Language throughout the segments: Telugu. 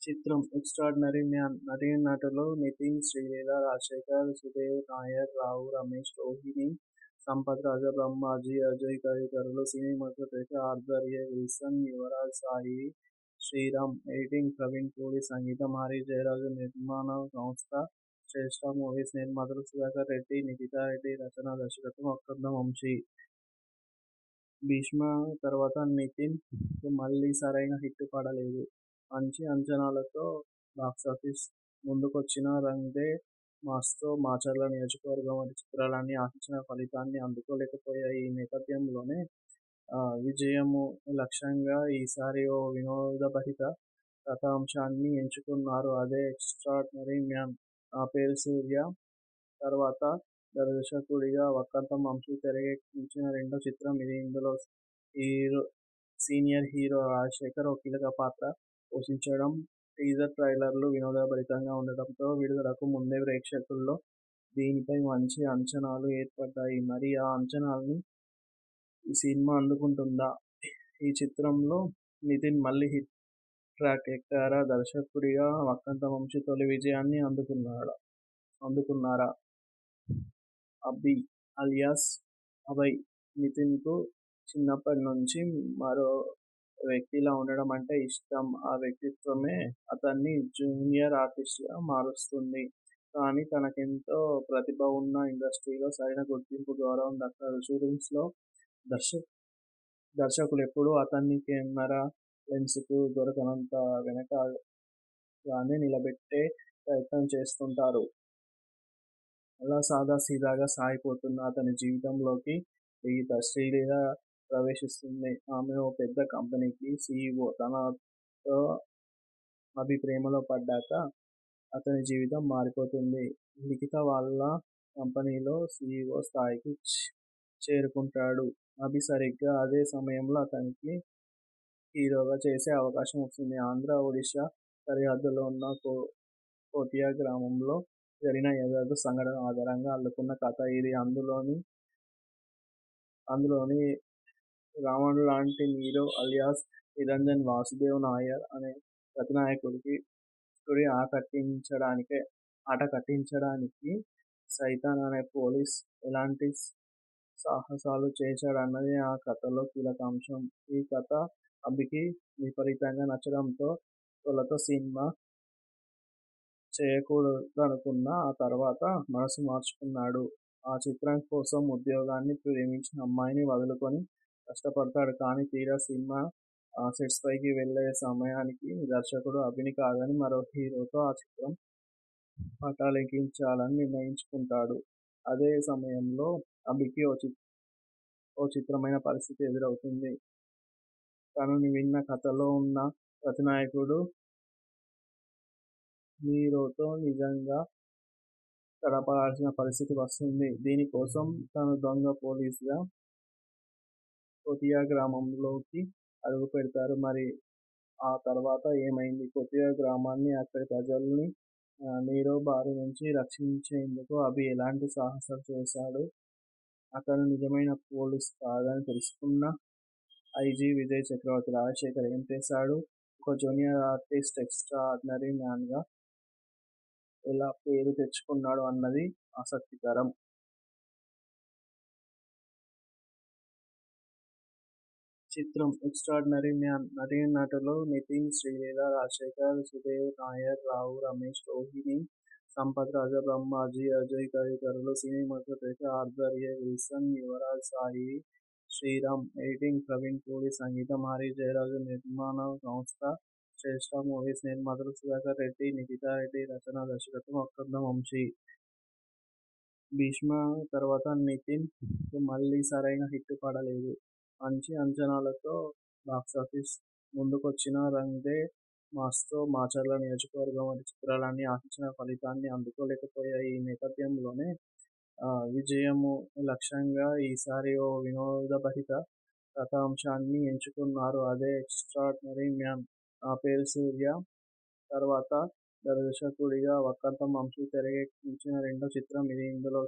చిత్రం 'ఎక్స్ట్రార్డినరీ మ్యాన్' నటీనటులు నితిన్, శ్రీలీల, రాజశేఖర్, సుదేవ్ నాయర్, రావు రమేష్, రోహిణి, సంపత్ రాజా, బ్రహ్మాజీ, అజయ్ తదితరులు. సినిమాటోగ్రఫీ ఆర్థర్ ఎ. విల్సన్, యువరాజ్ సాయి శ్రీరామ్, ఎడిటింగ్ ప్రవీణ్ పూరి, సంగీతం హరి జయరాజ్, నిర్మాణ సంస్థ శ్రేష్ఠ మూవీస్, నిర్మాతలు సుధాకర్ రెడ్డి, నిఖితా రెడ్డి, రచన దర్శకత్వం వక్కంతం వంశీ. 'భీష్మ' తర్వాత నితిన్ కు మళ్లీ సరైన హిట్ పడలేదు. మంచి అంచనాలతో బాక్సాఫీస్ ముందుకొచ్చినా 'రంగ్ దే మాస్'తో మాచర్ల నియోజకవర్గం వంటి చిత్రాలన్నీ ఆశించిన ఫలితాన్ని అందుకోలేకపోయాయి. ఈ నేపథ్యంలోనే విజయమూ లక్ష్యంగా ఈసారి ఓ వినోదభరిత కథాంశాన్ని ఎంచుకున్నారు. అదే 'ఎక్స్ట్రార్డినరీ మ్యాన్'. నా పేరు సూర్య తర్వాత దర్శకుడిగా వక్కంతం వంశీ తెరకెక్కించిన రెండో చిత్రం ఇది. ఇందులో సీనియర్ హీరో రాజశేఖర్ ఓ కీలక పాత్ర పోషించడం. టీజర్ ట్రైలర్లు వినోదభరితంగా ఉండడంతో విడుదలకు ముందే ప్రేక్షకుల్లో దీనిపై మంచి అంచనాలు ఏర్పడ్డాయి. మరి ఆ అంచనాల్ని ఈ సినిమా అందుకుంటుందా? ఈ చిత్రంలో నితిన్ మళ్లీ హిట్ ట్రాక్ ఎక్కారా? దర్శకుడిగా వక్కంతం వంశీ తొలి విజయాన్ని అందుకున్నారా? అభి అలియాస్ అభయ్ నితిన్కు చిన్నప్పటి నుంచి మరో వ్యక్తిలా ఉండడం అంటే ఇష్టం. ఆ వ్యక్తిత్వమే అతన్ని జూనియర్ ఆర్టిస్ట్గా మారుస్తుంది. కానీ తనకెంతో ప్రతిభ ఉన్నా ఇండస్ట్రీలో సరైన గుర్తింపు, గౌరవం దక్కదు. షూటింగ్స్లో దర్శకులెప్పుడూ అతన్ని కెమెరా లెన్స్కు దొరకనంత వెనకగానే నిలబెట్టే ప్రయత్నం చేస్తుంటారు. అలా సాదాసీదాగా సాగిపోతున్న అతని జీవితంలోకి శ్రీలీల ప్రవేశిస్తుంది. ఆమె ఓ పెద్ద కంపెనీకి సీఈవో. తనతో అభి ప్రేమలో పడ్డాక అతని జీవితం మారిపోతుంది. లిఖిత వాళ్ళ కంపెనీలో సీఈవో స్థాయికి చేరుకుంటాడు. అభి సరిగ్గా అదే సమయంలో అతనికి హీరోగా చేసే అవకాశం వస్తుంది. ఆంధ్ర, ఒడిషా సరిహద్దులో ఉన్న కోటియా గ్రామంలో జరిగిన యథార్థ సంఘటనల ఆధారంగా అల్లుకున్న కథ ఇది. అందులోని రావణ్లాంటి హీరో అలియాస్ నిరంజన్ వాసుదేవ్ నాయర్ అనే ప్రతినాయకుడి ఆట కట్టించడానికి సైతాన్ అనే పోలీస్ ఎలాంటి సాహసాలు చేశాడన్నది ఆ కథలో కీలక అంశం. ఈ కథ అభికి విపరీతంగా నచ్చడంతో తొలుత సినిమా చేయకూడదనుకున్నా ఆ తర్వాత మనసు మార్చుకున్నాడు. ఆ చిత్రం కోసం ఉద్యోగాన్ని, ప్రేమించిన అమ్మాయిని వదులుకొని కష్టపడతాడు. కానీ తీరా సినిమా సెట్స్పైకి వెళ్లే సమయానికి దర్శకుడు అభిని కాదని మరో హీరోతో ఆ చిత్రం పటాలెక్కించాలని నిర్ణయించుకుంటాడు. అదే సమయంలో అభికి ఓ చిత్రమైన పరిస్థితి ఎదురవుతుంది. తను విన్న కథలో ఉన్న ప్రతినాయకుడు హీరోతో నిజంగా తలపడాల్సిన పరిస్థితి వస్తుంది. దీనికోసం తను దొంగ పోలీస్గా కోటియా గ్రామంలోకి అడుగుపెడతారు. మరి ఆ తర్వాత ఏమైంది? కోటియా గ్రామాన్ని, అక్కడి ప్రజల్ని నీరో బారి నుంచి రక్షించేందుకు అభి ఎలాంటి సాహసాలు చేశాడు? అతను నిజమైన పోలీస్ కాదని తెలుసుకున్న ఐజీ విజయ్ చక్రవర్తి రాజశేఖర్ ఏం చేశాడు? ఒక జూనియర్ ఆర్టిస్ట్ ఎక్స్ట్రా ఆర్డినరీ మ్యాన్గా ఎలా పేరు తెచ్చుకున్నాడు అన్నది ఆసక్తికరం. చిత్రం 'ఎక్స్ట్రార్డినరీ మ్యాన్' నటీనటులు నితిన్, శ్రీలీల, రాజశేఖర్, సుదేవ్ నాయర్, రావు రమేష్, రోహిణి, సంపత్ రాజా, బ్రహ్మాజీ, అజయ్ తదితరులు. సినిమాటోగ్రఫీ ఆర్థర్ ఎ. విల్సన్, యువరాజ్ సాయి శ్రీరామ్, ఎడిటింగ్ ప్రవీణ్ పూరి, సంగీతం హరి జయరాజ్, నిర్మాణ సంస్థ శ్రేష్ఠ మూవీస్, నిర్మాతలు సుధాకర్ రెడ్డి, నిఖితా రెడ్డి, రచన దర్శకత్వం వక్కంతం వంశీ. 'భీష్మ' తర్వాత నితిన్ కు మళ్లీ సరైన హిట్ పడలేదు. మంచి అంచనాలతో బాక్సాఫీస్ ముందుకొచ్చినా 'రంగ్ దే మాస్'తో మాచర్ల నియోజకవర్గం వంటి చిత్రాలన్నీ ఆశించిన ఫలితాన్ని అందుకోలేకపోయాయి. ఈ నేపథ్యంలోనే విజయమూ లక్ష్యంగా ఈసారి ఓ వినోదభరిత కథాంశాన్ని ఎంచుకున్నారు. అదే 'ఎక్స్ట్రార్డినరీ మ్యాన్'. నా పేరు సూర్య తర్వాత దర్శకుడిగా వక్కంతం వంశీ తెరకెక్కించిన రెండో చిత్రం ఇది. ఇందులో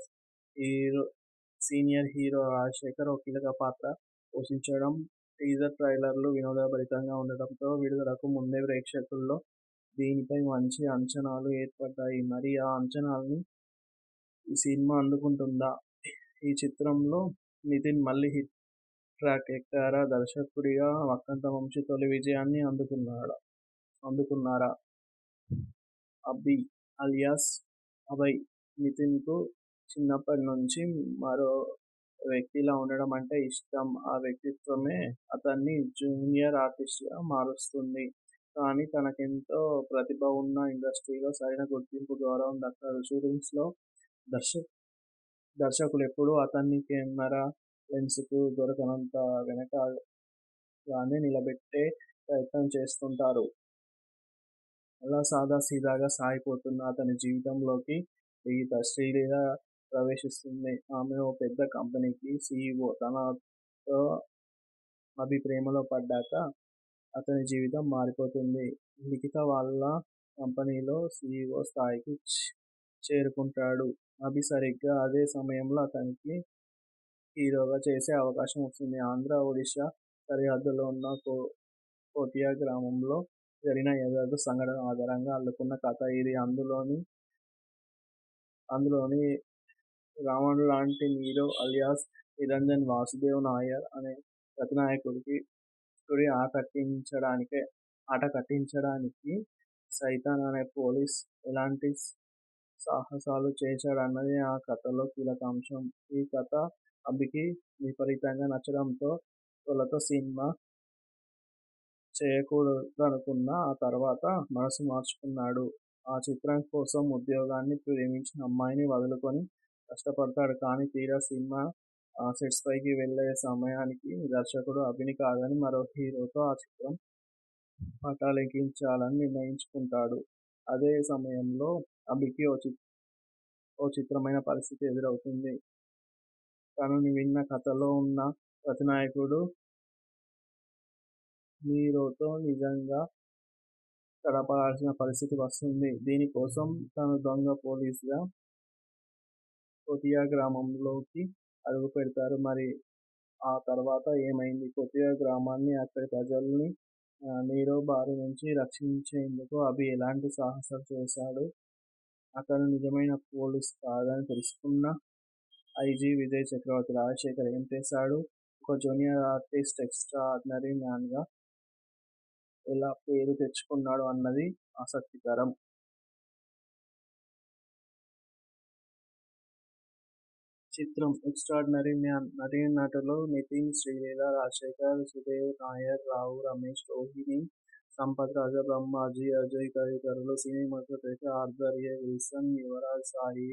సీనియర్ హీరో రాజశేఖర్ ఓ కీలక పాత్ర పోషించడం. టీజర్ ట్రైలర్లు వినోదభరితంగా ఉండడంతో విడుదలకు ముందే ప్రేక్షకుల్లో దీనిపై మంచి అంచనాలు ఏర్పడ్డాయి. మరి ఆ అంచనాల్ని ఈ సినిమా అందుకుంటుందా? ఈ చిత్రంలో నితిన్ మళ్లీ హిట్ ట్రాక్ ఎక్కారా? దర్శకుడిగా వక్కంత వంశీ తొలి విజయాన్ని అందుకున్నారా? అభి అలియాస్ అభయ్ నితిన్కు చిన్నప్పటి నుంచి మరో వ్యక్తిలా ఉండడం అంటే ఇష్టం. ఆ వ్యక్తిత్వమే అతన్ని జూనియర్ ఆర్టిస్ట్గా మారుస్తుంది. కానీ తనకెంతో ప్రతిభ ఉన్నా ఇండస్ట్రీలో సరైన గుర్తింపు, గౌరవం దక్కదు. షూటింగ్స్లో దర్శకులెప్పుడూ అతన్ని కెమెరా లెన్స్కు దొరకనంత వెనకగానే నిలబెట్టే ప్రయత్నం చేస్తుంటారు. అలా సాదాసీదాగా సాగిపోతున్న అతని జీవితంలోకి రీతా శ్రీలీల ప్రవేశిస్తుంది. ఆమె ఓ పెద్ద కంపెనీకి సీఈఓ. తనతో అభి ప్రేమలో పడ్డాక అతని జీవితం మారిపోతుంది. లిఖిత వాళ్ళ కంపెనీలో సీఈఓ స్థాయికి చేరుకుంటాడు. అభి సరిగ్గా అదే సమయంలో అతనికి హీరోగా చేసే అవకాశం వస్తుంది. ఆంధ్ర, ఒడిషా సరిహద్దులో ఉన్న కోటియా గ్రామంలో జరిగిన యథార్థ సంఘటన ఆధారంగా అల్లుకున్న కథ ఇది. అందులోని రావణ్లాంటి నీరో అలియాస్ నిరంజన్ వాసుదేవ్ నాయర్ అనే ప్రతినాయకుడి ఆట కట్టించడానికి సైతాన్ అనే పోలీస్ ఎలాంటి సాహసాలు చేశాడన్నది ఆ కథలో కీలకాంశం. ఈ కథ అభికి విపరీతంగా నచ్చడంతో తొలుత సినిమా చేయకూడదనుకున్నా ఆ తర్వాత మనసు మార్చుకున్నాడు. ఆ చిత్రం కోసం ఉద్యోగాన్ని, ప్రేమించిన అమ్మాయిని వదులుకొని కష్టపడతాడు. కానీ తీరా సినిమా సెట్స్పైకి వెళ్లే సమయానికి దర్శకుడు అభిని కాదని మరో హీరోతో ఆ చిత్రం పటాలెక్కించాలని నిర్ణయించుకుంటాడు. అదే సమయంలో అభికి ఓ చిత్రమైన పరిస్థితి ఎదురవుతుంది. తను విన్న కథలో ఉన్న ప్రతినాయకుడు నీరోతో నిజంగా తలపడాల్సిన పరిస్థితి వస్తుంది. దీనికోసం తను దొంగ పోలీస్గా కోటియా గ్రామంలోకి అడుగుపెడతారు. మరి ఆ తర్వాత ఏమైంది? కోటియా గ్రామాన్ని, అక్కడి ప్రజల్ని నీరో బారి నుంచి రక్షించేందుకు అభి ఎలాంటి సాహసాలు చేశాడు? అతను నిజమైన పోలీస్ కాదని తెలుసుకున్న ఐజీ విజయ్ చక్రవర్తి రాజశేఖర్ ఏం చేశాడు? ఒక జూనియర్ ఆర్టిస్ట్ ఎక్స్ట్రా ఆర్డినరీ మ్యాన్గా ఎలా పేరు తెచ్చుకున్నాడు అన్నది ఆసక్తికరం. చిత్రం ఎక్స్ట్రార్డినరీ మ్యాన్. నటీనటులు నితిన్, శ్రీలీల, రాజశేఖర్, సుదేవ్ నాయర్, రావు రమేష్, రోహిణి, సంపత్ రాజ, బ్రహ్మాజీ, అజయ్ తదితరులు. సినిమాటోగ్రఫీ ఆర్థర్ ఎ. విల్సన్, యువరాజ్ సాయి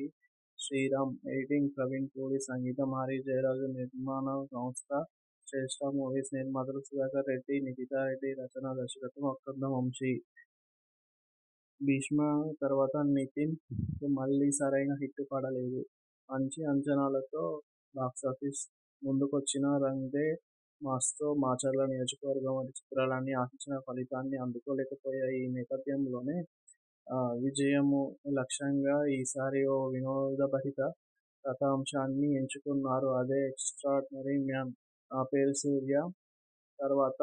శ్రీరామ్. ఎడిటింగ్ ప్రవీణ్ పూడి. సంగీతం హరి జయరాజ్. నిర్మాణ సంస్థ శ్రేష్ఠ మూవీస్. నిర్మాతలు సుధాకర్ రెడ్డి, నిఖితా రెడ్డి. రచన, దర్శకత్వం వక్కంత వంశీ. భీష్మ తర్వాత నితిన్ కు మళ్లీ సరైన హిట్ పడలేదు. మంచి అంచనాలతో బాక్సాఫీస్ ముందుకొచ్చినా రంగ్ దే మాస్తో మాచర్ల నియోజకవర్గం వంటి చిత్రాలన్నీ ఆశించిన ఫలితాన్ని అందుకోలేకపోయాయి. ఈ నేపథ్యంలోనే విజయము లక్ష్యంగా ఈసారి ఓ వినోదభరిత కథాంశాన్ని ఎంచుకున్నారు. అదే ఎక్స్ట్రార్డినరీ మ్యాన్. నా పేరు సూర్య తర్వాత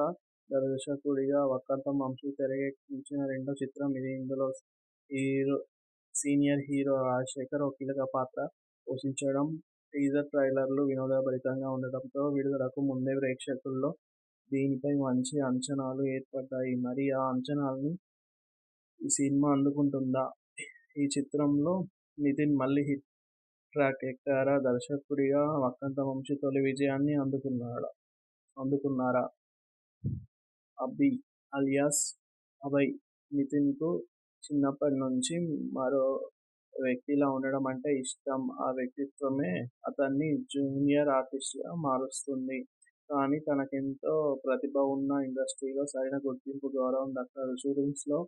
దర్శకుడిగా వక్కంత వంశీ తెరకెక్కించిన రెండో చిత్రం ఇది. ఇందులో సీనియర్ హీరో రాజశేఖర్ ఓ కీలక పాత్ర పోషించడం. టీజర్ ట్రైలర్లు వినోదభరితంగా ఉండడంతో విడుదలకు ముందే ప్రేక్షకుల్లో దీనిపై మంచి అంచనాలు ఏర్పడ్డాయి. మరి ఆ అంచనాల్ని ఈ సినిమా అందుకుంటుందా? ఈ చిత్రంలో నితిన్ మళ్లీ హిట్ ట్రాక్ ఎక్కారా? దర్శకుడిగా వక్కంత వంశీ తొలి విజయాన్ని అందుకున్నారా? అభి అలియాస్ అభయ్ నితిన్కు చిన్నప్పటి నుంచి మరో వ్యక్తిలా ఉండడం అంటే ఇష్టం. ఆ వ్యక్తిత్వమే అతన్ని జూనియర్ ఆర్టిస్ట్గా మారుస్తుంది. కానీ తనకెంతో ప్రతిభ ఉన్నా ఇండస్ట్రీలో సరైన గుర్తింపు, గౌరవం దక్కదు. షూటింగ్స్లో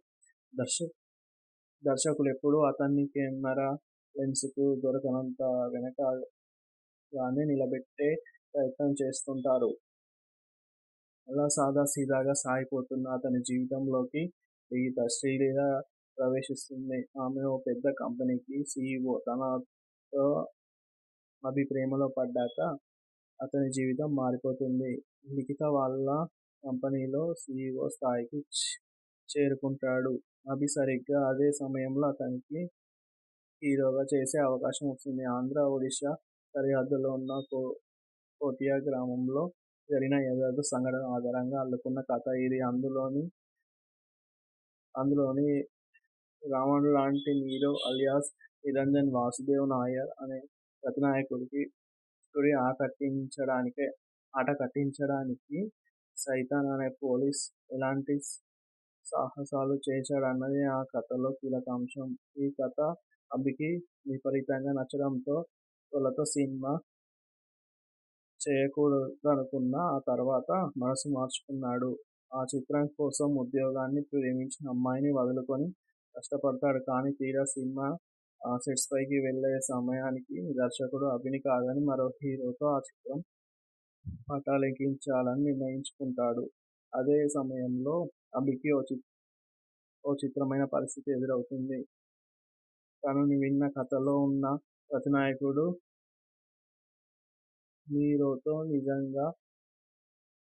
దర్శకులెప్పుడూ అతన్ని కెమెరా లెన్స్కు దొరకనంత వెనకగానే నిలబెట్టే ప్రయత్నం చేస్తుంటారు. అలా సాదాసీదాగా సాగిపోతున్న అతని జీవితంలోకి రీతా శ్రీలీల ప్రవేశిస్తుంది. ఆమె ఓ పెద్ద కంపెనీకి సీఈఓ. తనతో అభి ప్రేమలో పడ్డాక అతని జీవితం మారిపోతుంది. లిఖిత వాళ్ళ కంపెనీలో సీఈఓ స్థాయికి చేరుకుంటాడు. అభి సరిగ్గా అదే సమయంలో అతనికి హీరోగా చేసే అవకాశం వస్తుంది. ఆంధ్ర, ఒడిషా సరిహద్దులో ఉన్న కోటియా గ్రామంలో జరిగిన యథార్థ సంఘటన ఆధారంగా అల్లుకున్న కథ ఇది. అందులోని రావణ్ లాంటి నీరో అలియాస్ నిరంజన్ వాసుదేవ్ నాయర్ అనే ప్రతినాయకుడికి ఆట కట్టించడానికి సైతాన్ అనే పోలీస్ ఎలాంటి సాహసాలు చేశాడన్నది ఆ కథలో కీలక అంశం. ఈ కథ అభికి విపరీతంగా నచ్చడంతో తొలుత సినిమా చేయకూడదనుకున్నా ఆ తర్వాత మనసు మార్చుకున్నాడు. ఆ చిత్రం కోసం ఉద్యోగాన్ని ప్రేమించిన అమ్మాయిని వదులుకొని కష్టపడతాడు. కానీ తీరా సినిమా సెట్స్పైకి వెళ్లే సమయానికి దర్శకుడు అభిని కాదని మరో హీరోతో ఆ చిత్రం పటాలెక్కించాలని నిర్ణయించుకుంటాడు. అదే సమయంలో అభికి ఓ చిత్రమైన పరిస్థితి ఎదురవుతుంది. తను విన్న కథలో ఉన్న ప్రతినాయకుడు హీరోతో నిజంగా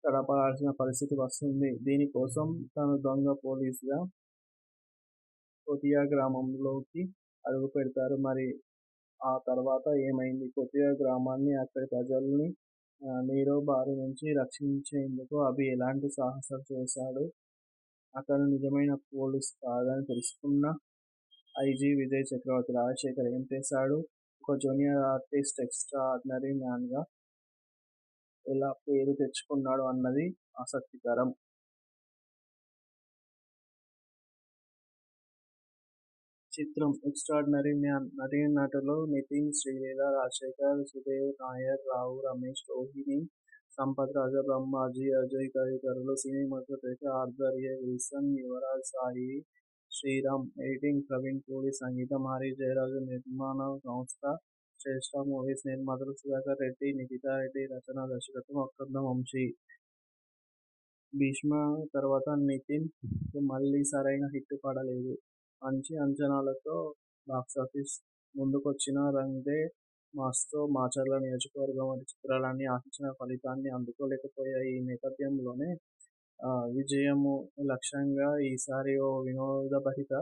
తలపడాల్సిన పరిస్థితి వస్తుంది. దీనికోసం తను దొంగ పోలీసుగా కోటియా గ్రామంలోకి అడుగుపెడతారు. మరి ఆ తర్వాత ఏమైంది? కోటియా గ్రామాన్ని, అక్కడి ప్రజల్ని నీరో బారి నుంచి రక్షించేందుకు అభి ఎలాంటి సాహసాలు చేశాడు? అతను నిజమైన పోలీస్ కాదని తెలుసుకున్న ఐజీ విజయ్ చక్రవర్తి రాజశేఖర్ ఏం చేశాడు? ఒక జూనియర్ ఆర్టిస్ట్ ఎక్స్ట్రా ఆర్డినరీ మ్యాన్గా ఎలా పేరు తెచ్చుకున్నాడు అన్నది ఆసక్తికరం. చిత్రం ఎక్స్ట్రార్డినరీ మ్యాన్ నటీనటులు నితిన్, శ్రీలీల, రాజశేఖర్, సుదేవ్ నాయర్, రావు రమేష్, రోహిణి, సంపత్ రాజ, బ్రహ్మాజీ, అజయ్ తదితరులు. సినిమాటోగ్రఫీ ఆర్థర్ ఎ. విల్సన్, యువరాజ్ సాయి శ్రీరామ్, ఎడిటింగ్ ప్రవీణ్ పూడి, సంగీతం హరి జయరాజు, నిర్మాణ సంస్థ శ్రేష్ఠ మూవీస్, నిర్మాతలు సుధాకర్ రెడ్డి, నిఖితా రెడ్డి, రచన దర్శకత్వం వక్కంతం వంశీ. భీష్మ తర్వాత నితిన్ కు మళ్లీ సరైన హిట్ పడలేదు. మంచి అంచనాలతో బాక్సాఫీస్ ముందుకొచ్చిన రంగ్ దే మాస్తో మాచర్ల నియోజకవర్గం వంటి చిత్రాలన్నీ ఆశించిన ఫలితాన్ని అందుకోలేకపోయాయి. ఈ నేపథ్యంలోనే విజయము లక్ష్యంగా ఈసారి ఓ వినోదభరిత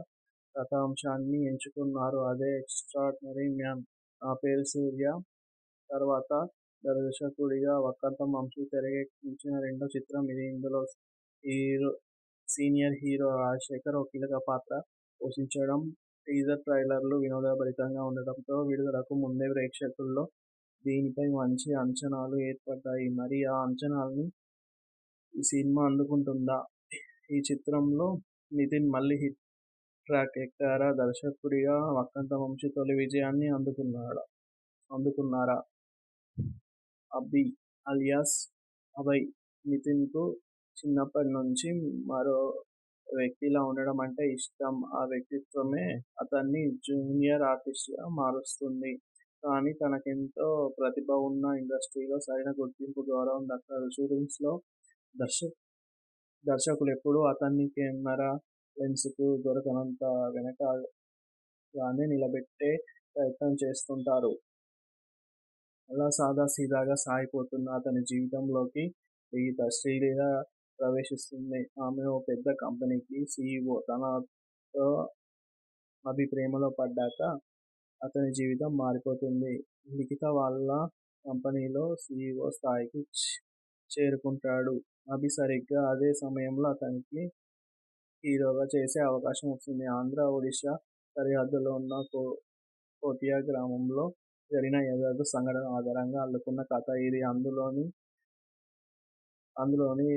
కథాంశాన్ని ఎంచుకున్నారు. అదే ఎక్స్ట్రార్డినరీ మ్యాన్. నా పేరు సూర్య తర్వాత దర్శకుడిగా వక్కంతం వంశీ తెరకెక్కించిన రెండో చిత్రం ఇది. ఇందులో సీనియర్ హీరో రాజశేఖర్ ఓ కీలక పాత్ర పోషించడం. టీజర్ ట్రైలర్లు వినోదభరితంగా ఉండడంతో విడుదలకు ముందే ప్రేక్షకుల్లో దీనిపై మంచి అంచనాలు ఏర్పడ్డాయి. మరి ఆ అంచనాల్ని ఈ సినిమా అందుకుంటుందా? ఈ చిత్రంలో నితిన్ మళ్లీ హిట్ ట్రాక్ ఎక్కారా? దర్శకుడిగా వక్కంతం వంశీ తొలి విజయాన్ని అందుకున్నారా? అభి అలియాస్ అభయ్ నితిన్కు చిన్నప్పటి నుంచి మరో వ్యక్తిలా ఉండడం అంటే ఇష్టం. ఆ వ్యక్తిత్వమే అతన్ని జూనియర్ ఆర్టిస్ట్గా మారుస్తుంది. కానీ తనకెంతో ప్రతిభ ఉన్నా ఇండస్ట్రీలో సరైన గుర్తింపు, గౌరవం దక్కదు. షూటింగ్స్లో దర్శకులెప్పుడూ అతన్ని కెమెరా లెన్స్కు దొరకనంత వెనకగానే నిలబెట్టే ప్రయత్నం చేస్తుంటారు. అలా సాదాసీదాగా సాగిపోతున్న అతని జీవితంలోకి శ్రీలీల ప్రవేశిస్తుంది. ఆమె ఓ పెద్ద కంపెనీకి సీఈఓ. తనతో అభి ప్రేమలో పడ్డాక అతని జీవితం మారిపోతుంది. లిఖిత వాళ్ళ కంపెనీలో సీఈఓ స్థాయికి చేరుకుంటాడు. అభి సరిగ్గా అదే సమయంలో అతనికి హీరోగా చేసే అవకాశం వస్తుంది. ఆంధ్ర, ఒడిషా సరిహద్దులో ఉన్న కోటియా గ్రామంలో జరిగిన యథార్థ సంఘటన ఆధారంగా అల్లుకున్న కథ ఇది. అందులోని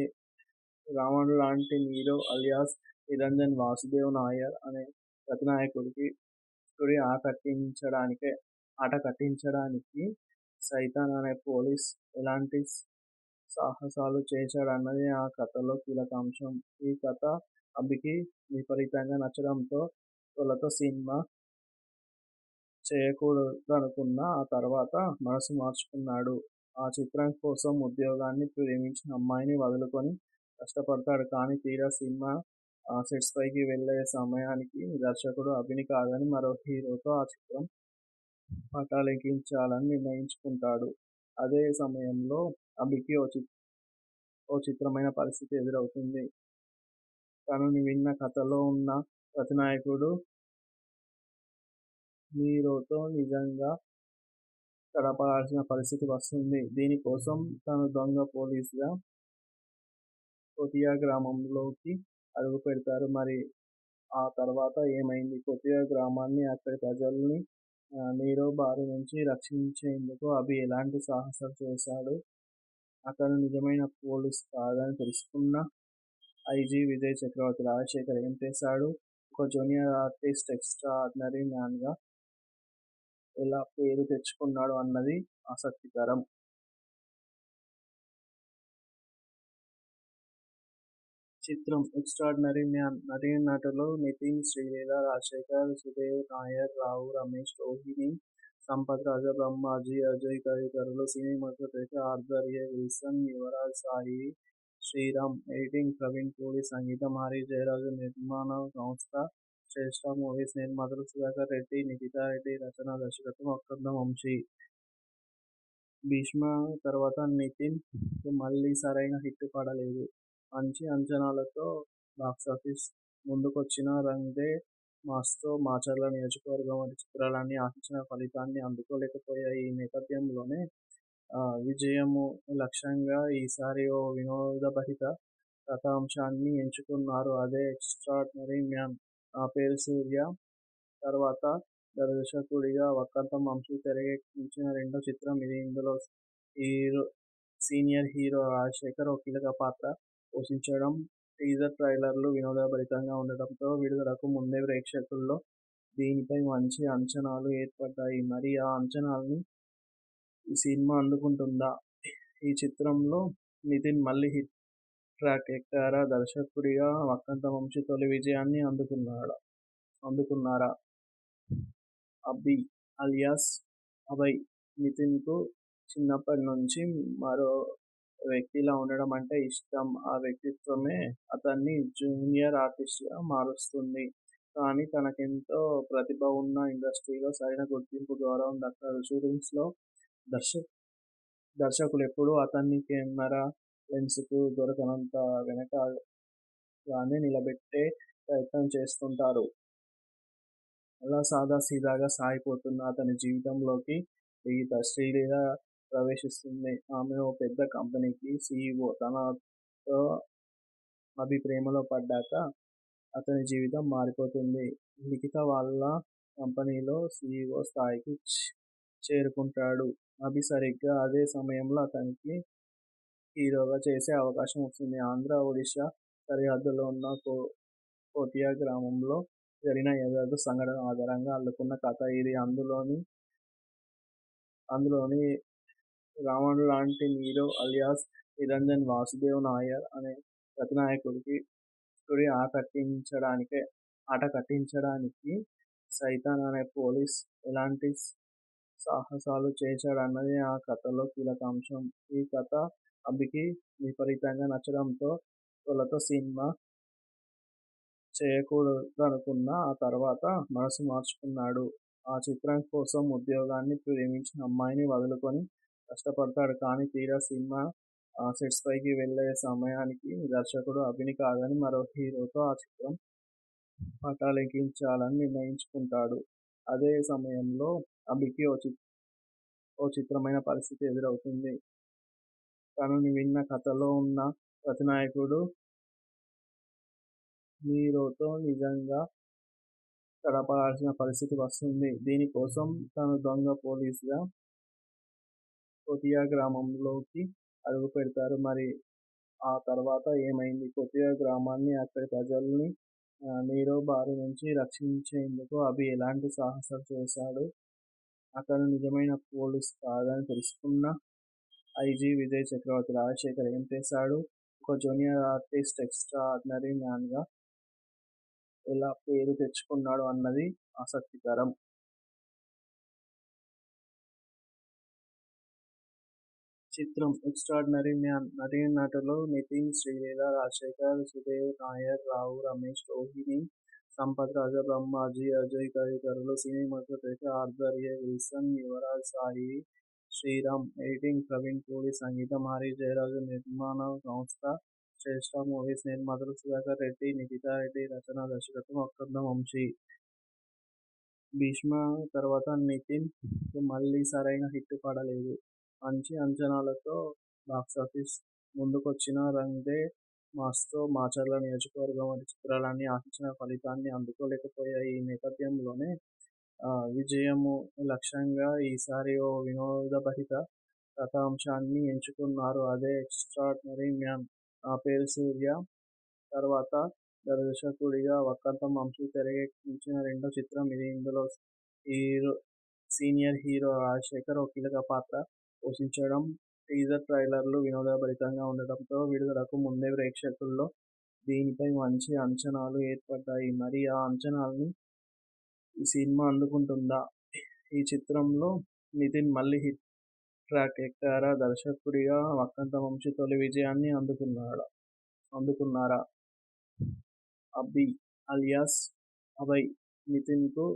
రావణ్ లాంటి నీరో అలియాస్ నిరంజన్ వాసుదేవ్ నాయర్ అనే ప్రతినాయకుడికి ఆట కట్టించడానికి సైతాన్ అనే పోలీస్ ఎలాంటి సాహసాలు చేశాడన్నది ఆ కథలో కీలక అంశం. ఈ కథ అభికి విపరీతంగా నచ్చడంతో తొలుత సినిమా చేయకూడదనుకున్నా ఆ తర్వాత మనసు మార్చుకున్నాడు. ఆ చిత్రం కోసం ఉద్యోగాన్ని ప్రేమించిన అమ్మాయిని వదులుకొని కష్టపడతాడు. కానీ తీరా సినిమా సెట్స్పైకి వెళ్లే సమయానికి దర్శకుడు అభిని కాదని మరో హీరోతో ఆ చిత్రం పటాలెక్కించాలని నిర్ణయించుకుంటాడు. అదే సమయంలో అభికి ఓ చిత్రమైన పరిస్థితి ఎదురవుతుంది. తను విన్న కథలో ఉన్న ప్రతినాయకుడు హీరోతో నిజంగా గడపాల్సిన పరిస్థితి వస్తుంది. దీనికోసం తను దొంగ పోలీసుగా కోతియా గ్రామంలోకి అడుగుపెడతారు. మరి ఆ తర్వాత ఏమైంది? కోతియా గ్రామాన్ని, అక్కడి ప్రజల్ని నీరో బారి నుంచి రక్షించేందుకు అభి ఎలాంటి సాహసాలు చేశాడు? అతను నిజమైన పోలీస్ కాదని తెలుసుకున్న ఐజీ విజయ్ చక్రవర్తి రాజశేఖర్ ఏం చేశాడు? ఒక జూనియర్ ఆర్టిస్ట్ ఎక్స్ట్రా ఆర్డినరీ మ్యాన్గా ఎలా పేరు తెచ్చుకున్నాడు అన్నది ఆసక్తికరం. చిత్రం ఎక్స్ట్రార్డినరీ మ్యాన్ నటీనటులు నితిన్, శ్రీలీల, రాజశేఖర్, సుదేవ్ నాయర్, రావు రమేష్, రోహిణి, సంపత్ రాజ, బ్రహ్మాజీ, అజయ్ తదితరులు. సినిమాటోగ్రఫీ ఆర్థర్ ఎ. విల్సన్, యువరాజ్ సాయి శ్రీరామ్, ఎడిటింగ్ ప్రవీణ్ పూరి, సంగీతం హరి జయరాజు, నిర్మాణ సంస్థ శ్రేష్ఠ మూవీస్, నిర్మాతలు సుధాకర్ రెడ్డి, నిఖితా రెడ్డి, రచన దర్శకత్వం వక్కంతం వంశీ. భీష్మ తర్వాత నితిన్ కు మళ్లీ సరైన హిట్ పడలేదు. మంచి అంచనాలతో బాక్సాఫీస్ ముందుకొచ్చిన రంగ్ దే మాస్తో మాచర్ల నియోజకవర్గం వంటి చిత్రాలన్నీ ఆశించిన ఫలితాన్ని అందుకోలేకపోయాయి. ఈ నేపథ్యంలోనే విజయము లక్ష్యంగా ఈసారి ఓ వినోదభరిత కథాంశాన్ని ఎంచుకున్నారు. అదే ఎక్స్ట్రార్డినరీ మ్యాన్. నా పేరు సూర్య తర్వాత దర్శకుడిగా వక్కంతం వంశీ తెరకెక్కించిన రెండో చిత్రం ఇది. ఇందులో సీనియర్ హీరో రాజశేఖర్ ఓ కీలక పాత్ర పోషించడం. టీజర్ ట్రైలర్లు వినోదభరితంగా ఉండటంతో విడుదలకు ముందే ప్రేక్షకుల్లో దీనిపై మంచి అంచనాలు ఏర్పడ్డాయి. మరి ఆ అంచనాల్ని ఈ సినిమా అందుకుంటుందా? ఈ చిత్రంలో నితిన్ మళ్లీ హిట్ ట్రాక్ ఎక్కారా? దర్శకుడిగా వక్కంతం వంశీ తొలి విజయాన్ని అందుకున్నారా? అభి అలియాస్ అభయ్. నితిన్కు చిన్నప్పటి నుంచి మరో వ్యక్తిలా ఉండడం అంటే ఇష్టం. ఆ వ్యక్తిత్వమే అతన్ని జూనియర్ ఆర్టిస్ట్గా మారుస్తుంది. కానీ తనకెంతో ప్రతిభ ఉన్నా ఇండస్ట్రీలో సరైన గుర్తింపు, గౌరవం దక్కదు. షూటింగ్స్లో దర్శకులెప్పుడూ అతన్ని కెమెరా లెన్స్కు దొరకనంత వెనకగానే నిలబెట్టే ప్రయత్నం చేస్తుంటారు. అలా సాదాసీదాగా సాగిపోతున్న అతని జీవితంలోకి శ్రీలీల ప్రవేశిస్తుంది. ఆమె ఓ పెద్ద కంపెనీకి సీఈఓ. తనతో అభి ప్రేమలో పడ్డాక అతని జీవితం మారిపోతుంది. లిఖిత వాళ్ళ కంపెనీలో సీఈఓ స్థాయికి చేరుకుంటాడు. అభి సరిగ్గా అదే సమయంలో అతనికి హీరోగా చేసే అవకాశం వస్తుంది. ఆంధ్ర, ఒడిషా సరిహద్దులో ఉన్న కోతియా గ్రామంలో జరిగిన యథార్థ సంఘటన ఆధారంగా అల్లుకున్న కథ ఇది. అందులోని రావణుడు లాంటి నీరో అలియాస్ నిరంజన్ వాసుదేవ్ నాయర్ అనే ప్రతినాయకుడి ఆట కట్టించడానికి సైతాన్ అనే పోలీస్ ఎలాంటి సాహసాలు చేశాడన్నది ఆ కథలో కీలక అంశం. ఈ కథ అభికి విపరీతంగా నచ్చడంతో తొలుత సినిమా చేయకూడదనుకున్నా ఆ తర్వాత మనసు మార్చుకున్నాడు. ఆ చిత్రం కోసం ఉద్యోగాన్ని, ప్రేమించిన అమ్మాయిని వదులుకొని కష్టపడతాడు. కానీ తీరా సినిమా సెట్స్పైకి వెళ్లే సమయానికి దర్శకుడు అభిని కాదని మరో హీరోతో ఆ చిత్రం పటాలెక్కించాలని నిర్ణయించుకుంటాడు. అదే సమయంలో అభికి ఓ చిత్రమైన పరిస్థితి ఎదురవుతుంది. తను విన్న కథలో ఉన్న ప్రతినాయకుడు హీరోతో నిజంగా గడపాల్సిన పరిస్థితి వస్తుంది. దీనికోసం తను దొంగ పోలీసుగా కోతియా గ్రామంలోకి అడుగుపెడతారు. మరి ఆ తర్వాత ఏమైంది? కోతియా గ్రామాన్ని, అక్కడి ప్రజల్ని నీరో బారి నుంచి రక్షించేందుకు అభి ఎలాంటి సాహసాలు చేశాడు? అతను నిజమైన పోలీస్ కాదని తెలుసుకున్న ఐజీ విజయ్ చక్రవర్తి రాజశేఖర్ ఏం చేశాడు? ఒక జూనియర్ ఆర్టిస్ట్ ఎక్స్ట్రా ఆర్డినరీ మ్యాన్గా ఎలా పేరు తెచ్చుకున్నాడు అన్నది ఆసక్తికరం. చిత్రం ఎక్స్ట్రార్డినరీ మ్యాన్ నటీనటులు నితిన్, శ్రీలీల, రాజశేఖర్, సుదేవ్ నాయర్, రావు రమేష్, రోహిణి, సంపత్ రాజ, బ్రహ్మాజీ, అజయ్ తదితరులు. సినిమాటోగ్రఫీ ఆర్థర్ ఎ. విల్సన్, యువరాజ్ సాయి శ్రీరామ్, ఎడిటింగ్ ప్రవీణ్ పూరి, సంగీతం హరి జయరాజు, నిర్మాణ సంస్థ శ్రేష్ఠ మూవీస్ నిర్మాతలు సుధాకర్ రెడ్డి, నిఖితా రెడ్డి, రచన, దర్శకత్వం వక్కంతం వంశీ. 'భీష్మ' తర్వాత నితిన్‌కు మళ్లీ సరైన హిట్ పడలేదు. మంచి అంచనాలతో బాక్సాఫీస్ ముందుకొచ్చిన 'రంగ్ దే మాస్'తో మాచర్ల నియోజకవర్గం వంటి చిత్రాలన్నీ ఆశించిన ఫలితాన్ని అందుకోలేకపోయాయి. ఈ నేపథ్యంలోనే విజయము లక్ష్యంగా ఈసారి ఓ వినోదభరిత కథాంశాన్ని ఎంచుకున్నారు. అదే 'ఎక్స్ట్రార్డినరీ మ్యాన్'. నా పేరు సూర్య తర్వాత దర్శకుడిగా వక్కంతం వంశీ తెరకెక్కించిన రెండో చిత్రం ఇది. ఇందులో సీనియర్ హీరో రాజశేఖర్ ఓ కీలక పాత్ర పోషించడం. టీజర్, ట్రైలర్లు వినోదభరితంగా ఉండటంతో విడుదలకు ముందే ప్రేక్షకుల్లో దీనిపై మంచి అంచనాలు ఏర్పడ్డాయి. మరి ఆ అంచనాల్ని ఈ సినిమా అందుకుంటుందా? ఈ చిత్రంలో నితిన్ మళ్లీ హిట్ ట్రాక్ ఎక్కారా? దర్శకుడిగా వక్కంతం వంశీ తొలి విజయాన్ని అందుకున్నారా? అభి అలియాస్ అభయ్. నితిన్‌కు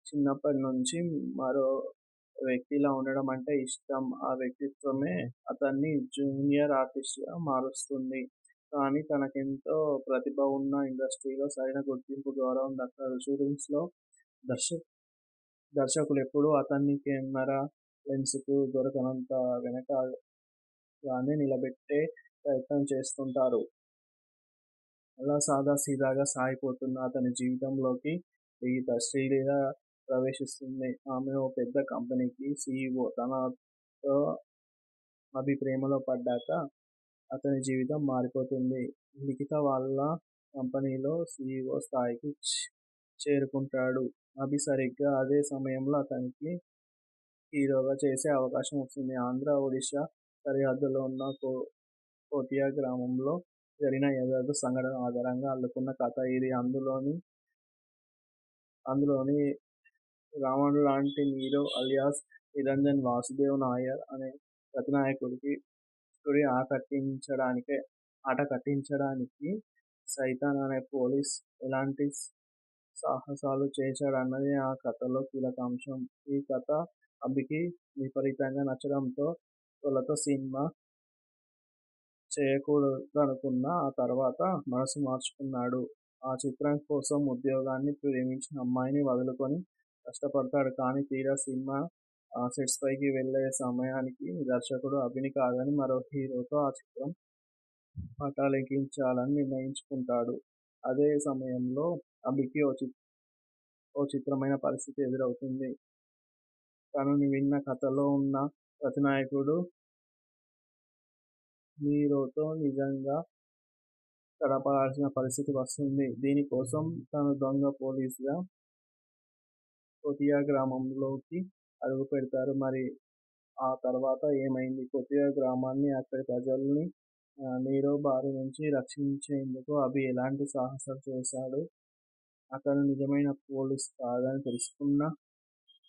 చిన్నప్పటి నుంచి మరో వ్యక్తిలా ఉండడం అంటే ఇష్టం. ఆ వ్యక్తిత్వమే అతన్ని జూనియర్ ఆర్టిస్ట్‌గా మారుస్తుంది. కానీ తనకెంతో ప్రతిభ ఉన్నా ఇండస్ట్రీలో సరైన గుర్తింపు, గౌరవం దక్కదు. షూటింగ్స్‌లో దర్శకులెప్పుడూ అతన్ని కెమెరా లెన్స్‌కు దొరకనంత వెనకగానే నిలబెట్టే ప్రయత్నం చేస్తుంటారు. అలా సాదాసీదాగా సాగిపోతున్న అతని జీవితంలోకి లిఖిత శ్రీలీల ప్రవేశిస్తుంది. ఆమె ఓ పెద్ద కంపెనీకి సీఈఓ. తనతో అభి ప్రేమలో పడ్డాక అతని జీవితం మారిపోతుంది. లిఖిత వాళ్ళ కంపెనీలో సీఈఓ స్థాయికి చేరుకుంటాడు. అభి సరిగ్గా అదే సమయంలో అతనికి హీరోగా చేసే అవకాశం వస్తుంది. ఆంధ్ర, ఒడిషా సరిహద్దులో ఉన్న కోటియా గ్రామంలో జరిగిన యథార్థ సంఘటన ఆధారంగా అల్లుకున్న కథ ఇది. అందులోని రావణుడిలాంటి నీరవ్ అలియాస్ నిరంజన్ వాసుదేవ్ నాయర్ అనే ప్రతినాయకుడి ఆట కట్టించడానికి సైతాన్ అనే పోలీస్ ఎలాంటి సాహసాలు చేశాడన్నది ఆ కథలో కీలక అంశం. ఈ కథ అభికి విపరీతంగా నచ్చడంతో తొలుత సినిమా చేయకూడదనుకున్నా ఆ తర్వాత మనసు మార్చుకున్నాడు. ఆ చిత్రం కోసం ఉద్యోగాన్ని, ప్రేమించిన అమ్మాయిని వదులుకొని కష్టపడతాడు. కానీ తీరా సినిమా సెట్స్పైకి వెళ్లే సమయానికి దర్శకుడు అభిని కాదని మరో హీరోతో ఆ చిత్రం పటాలెక్కించాలని నిర్ణయించుకుంటాడు. అదే సమయంలో అభికి ఓ చిత్రమైన పరిస్థితి ఎదురవుతుంది. తను విన్న కథలో ఉన్న ప్రతినాయకుడు హీరోతో నిజంగా తలపడాల్సిన పరిస్థితి వస్తుంది. దీనికోసం తను దొంగ పోలీస్‌గా కోటియా గ్రామంలోకి అడుగుపెడతారు. మరి ఆ తర్వాత ఏమైంది? కోటియా గ్రామాన్ని, అక్కడి ప్రజల్ని నీరవ్ బారి నుంచి రక్షించేందుకు అభి ఎలాంటి సాహసాలు చేశాడు? అతను నిజమైన పోలీస్ కాదని తెలుసుకున్న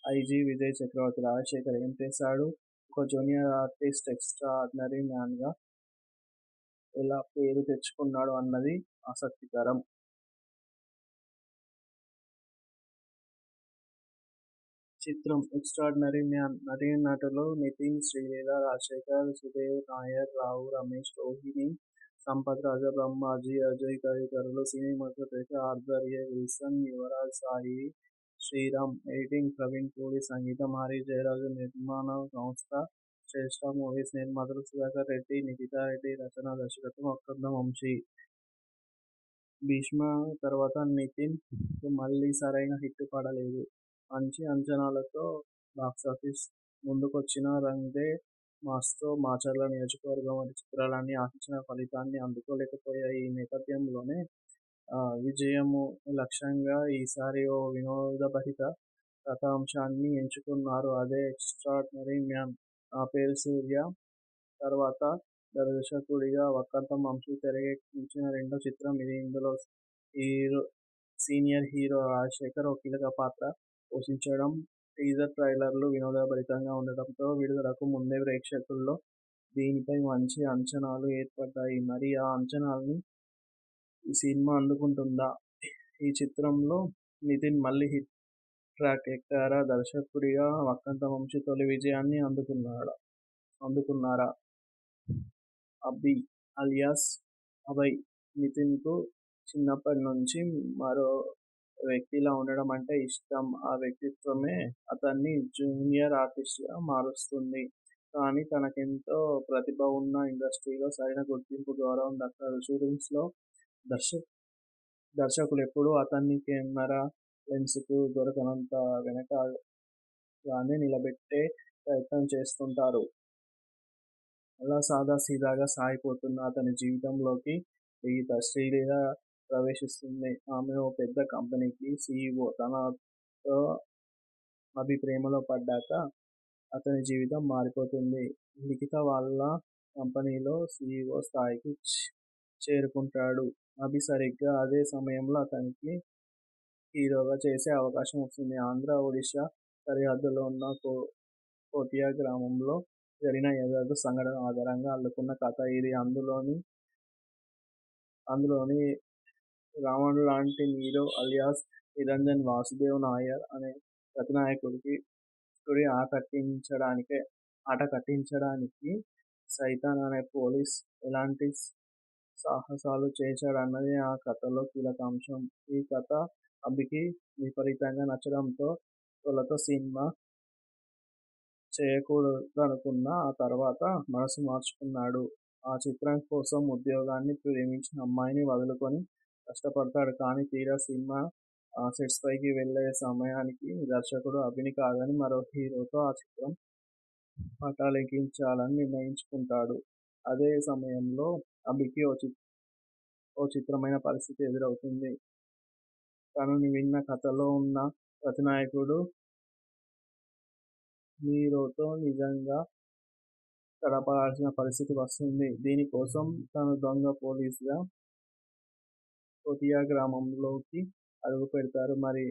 ఐజీ విజయ్ చక్రవర్తి రాజశేఖర్ ఏం చేశాడు? ఒక జూనియర్ ఆర్టిస్ట్ ఎక్స్ట్రా ఆర్డినరీ మ్యాన్‌గా ఎలా పేరు తెచ్చుకున్నాడు అన్నది ఆసక్తికరం. చిత్రం 'ఎక్స్ట్రార్డినరీ మ్యాన్'. నటీనటులు నితిన్, శ్రీలీల, రాజశేఖర్, సుదేవ్ నాయర్, రావు రమేష్, రోహిణి, సంపత్ రాజ, బ్రహ్మాజీ, అజయ్ తదితరులు. సినిమాటోగ్రఫీ ఆర్థర్ ఎ. విల్సన్, యువరాజ్ సాయి శ్రీరామ్. ఎడిటింగ్ ప్రవీణ్ పూడి. సంగీతం హరి జయరాజ్. నిర్మాణ సంస్థ శ్రేష్ఠ మూవీస్ నిర్మాతలు సుధాకర్ రెడ్డి, నిఖితా రెడ్డి, రచన, దర్శకత్వం వక్కంతం వంశీ. 'భీష్మ' తర్వాత నితిన్‌కు మళ్లీ సరైన హిట్ పడలేదు. మంచి అంచనాలతో బాక్సాఫీస్ ముందుకొచ్చిన 'రంగ్ దే మాస్'తో మాచర్ల నియోజకవర్గం వంటి చిత్రాలన్నీ ఆశించిన ఫలితాన్ని అందుకోలేకపోయాయి. ఈ నేపథ్యంలోనే విజయము లక్ష్యంగా ఈసారి ఓ వినోదభరిత కథాంశాన్ని ఎంచుకున్నారు. అదే 'ఎక్స్ట్రార్డినరీ మ్యాన్'. నా పేరు సూర్య తర్వాత దర్శకుడిగా వక్కంతం వంశీ తెరకెక్కించిన రెండో చిత్రం ఇది. ఇందులో సీనియర్ హీరో రాజశేఖర్ ఓ కీలక పాత్ర పోషించడం. టీజర్, ట్రైలర్లు వినోదభరితంగా ఉండటంతో విడుదలకు ముందే ప్రేక్షకుల్లో దీనిపై మంచి అంచనాలు ఏర్పడ్డాయి. మరి ఆ అంచనాల్ని ఈ సినిమా అందుకుంటుందా? ఈ చిత్రంలో నితిన్ మళ్లీ హిట్ ట్రాక్ ఎక్కారా? దర్శకుడిగా వక్కంతం వంశీ తొలి విజయాన్ని అందుకున్నారా? అభి అలియాస్ అభయ్. నితిన్‌కు చిన్నప్పటి నుంచి మరో వ్యక్తిలా ఉండడం అంటే ఇష్టం. ఆ వ్యక్తిత్వమే అతన్ని జూనియర్ ఆర్టిస్ట్‌గా మారుస్తుంది. కానీ తనకెంతో ప్రతిభ ఉన్నా ఇండస్ట్రీలో సరైన గుర్తింపు, గౌరవం దక్కదు. షూటింగ్స్‌లో దర్శ దర్శకులెప్పుడూ అతన్ని కెమెరా లెన్స్‌కు దొరకనంత వెనకగానే నిలబెట్టే ప్రయత్నం చేస్తుంటారు. అలా సాదాసీదాగా సాగిపోతున్న అతని జీవితంలోకి గీత, శ్రీలీల ప్రవేశిస్తుంది. ఆమె ఓ పెద్ద కంపెనీకి సీఈఓ. తనతో అభి ప్రేమలో పడ్డాక అతని జీవితం మారిపోతుంది. లిఖిత వాళ్ళ కంపెనీలో సీఈఓ స్థాయికి చేరుకుంటాడు. అభి సరిగ్గా అదే సమయంలో అతనికి హీరోగా చేసే అవకాశం వస్తుంది. ఆంధ్ర, ఒడిషా సరిహద్దులో ఉన్న కోటియా గ్రామంలో జరిగిన యథార్థ సంఘటన ఆధారంగా అల్లుకున్న కథ ఇది. అందులోని రావణుడు లాంటి నీరో అలియాస్ నిరంజన్ వాసుదేవ్ నాయర్ అనే ప్రతినాయకుడి ఆట కట్టించడానికి సైతాన్ అనే పోలీస్ ఎలాంటి సాహసాలు చేశాడన్నది ఆ కథలో కీలక అంశం. ఈ కథ అభికి విపరీతంగా నచ్చడంతో తొలుత సినిమా చేయకూడదనుకున్నా ఆ తర్వాత మనసు మార్చుకున్నాడు. ఆ చిత్రం కోసం ఉద్యోగాన్ని, ప్రేమించిన అమ్మాయిని వదులుకొని కష్టపడతాడు. కానీ తీరా సినిమా సెట్స్‌పైకి వెళ్ళే సమయానికి దర్శకుడు అభిని కాదని మరో హీరోతో ఆ చిత్రం పటాలెక్కించాలని నిర్ణయించుకుంటాడు. అదే సమయంలో అభికి ఓ చిత్రమైన పరిస్థితి ఎదురవుతుంది. తను విన్న కథలో ఉన్న ప్రతినాయకుడు నీరోతో నిజంగా తలపడాల్సిన పరిస్థితి వస్తుంది. దీనికోసం తను దొంగ పోలీస్‌గా కోటియా గ్రామంలోకి అడుగుపెడతారు. మరి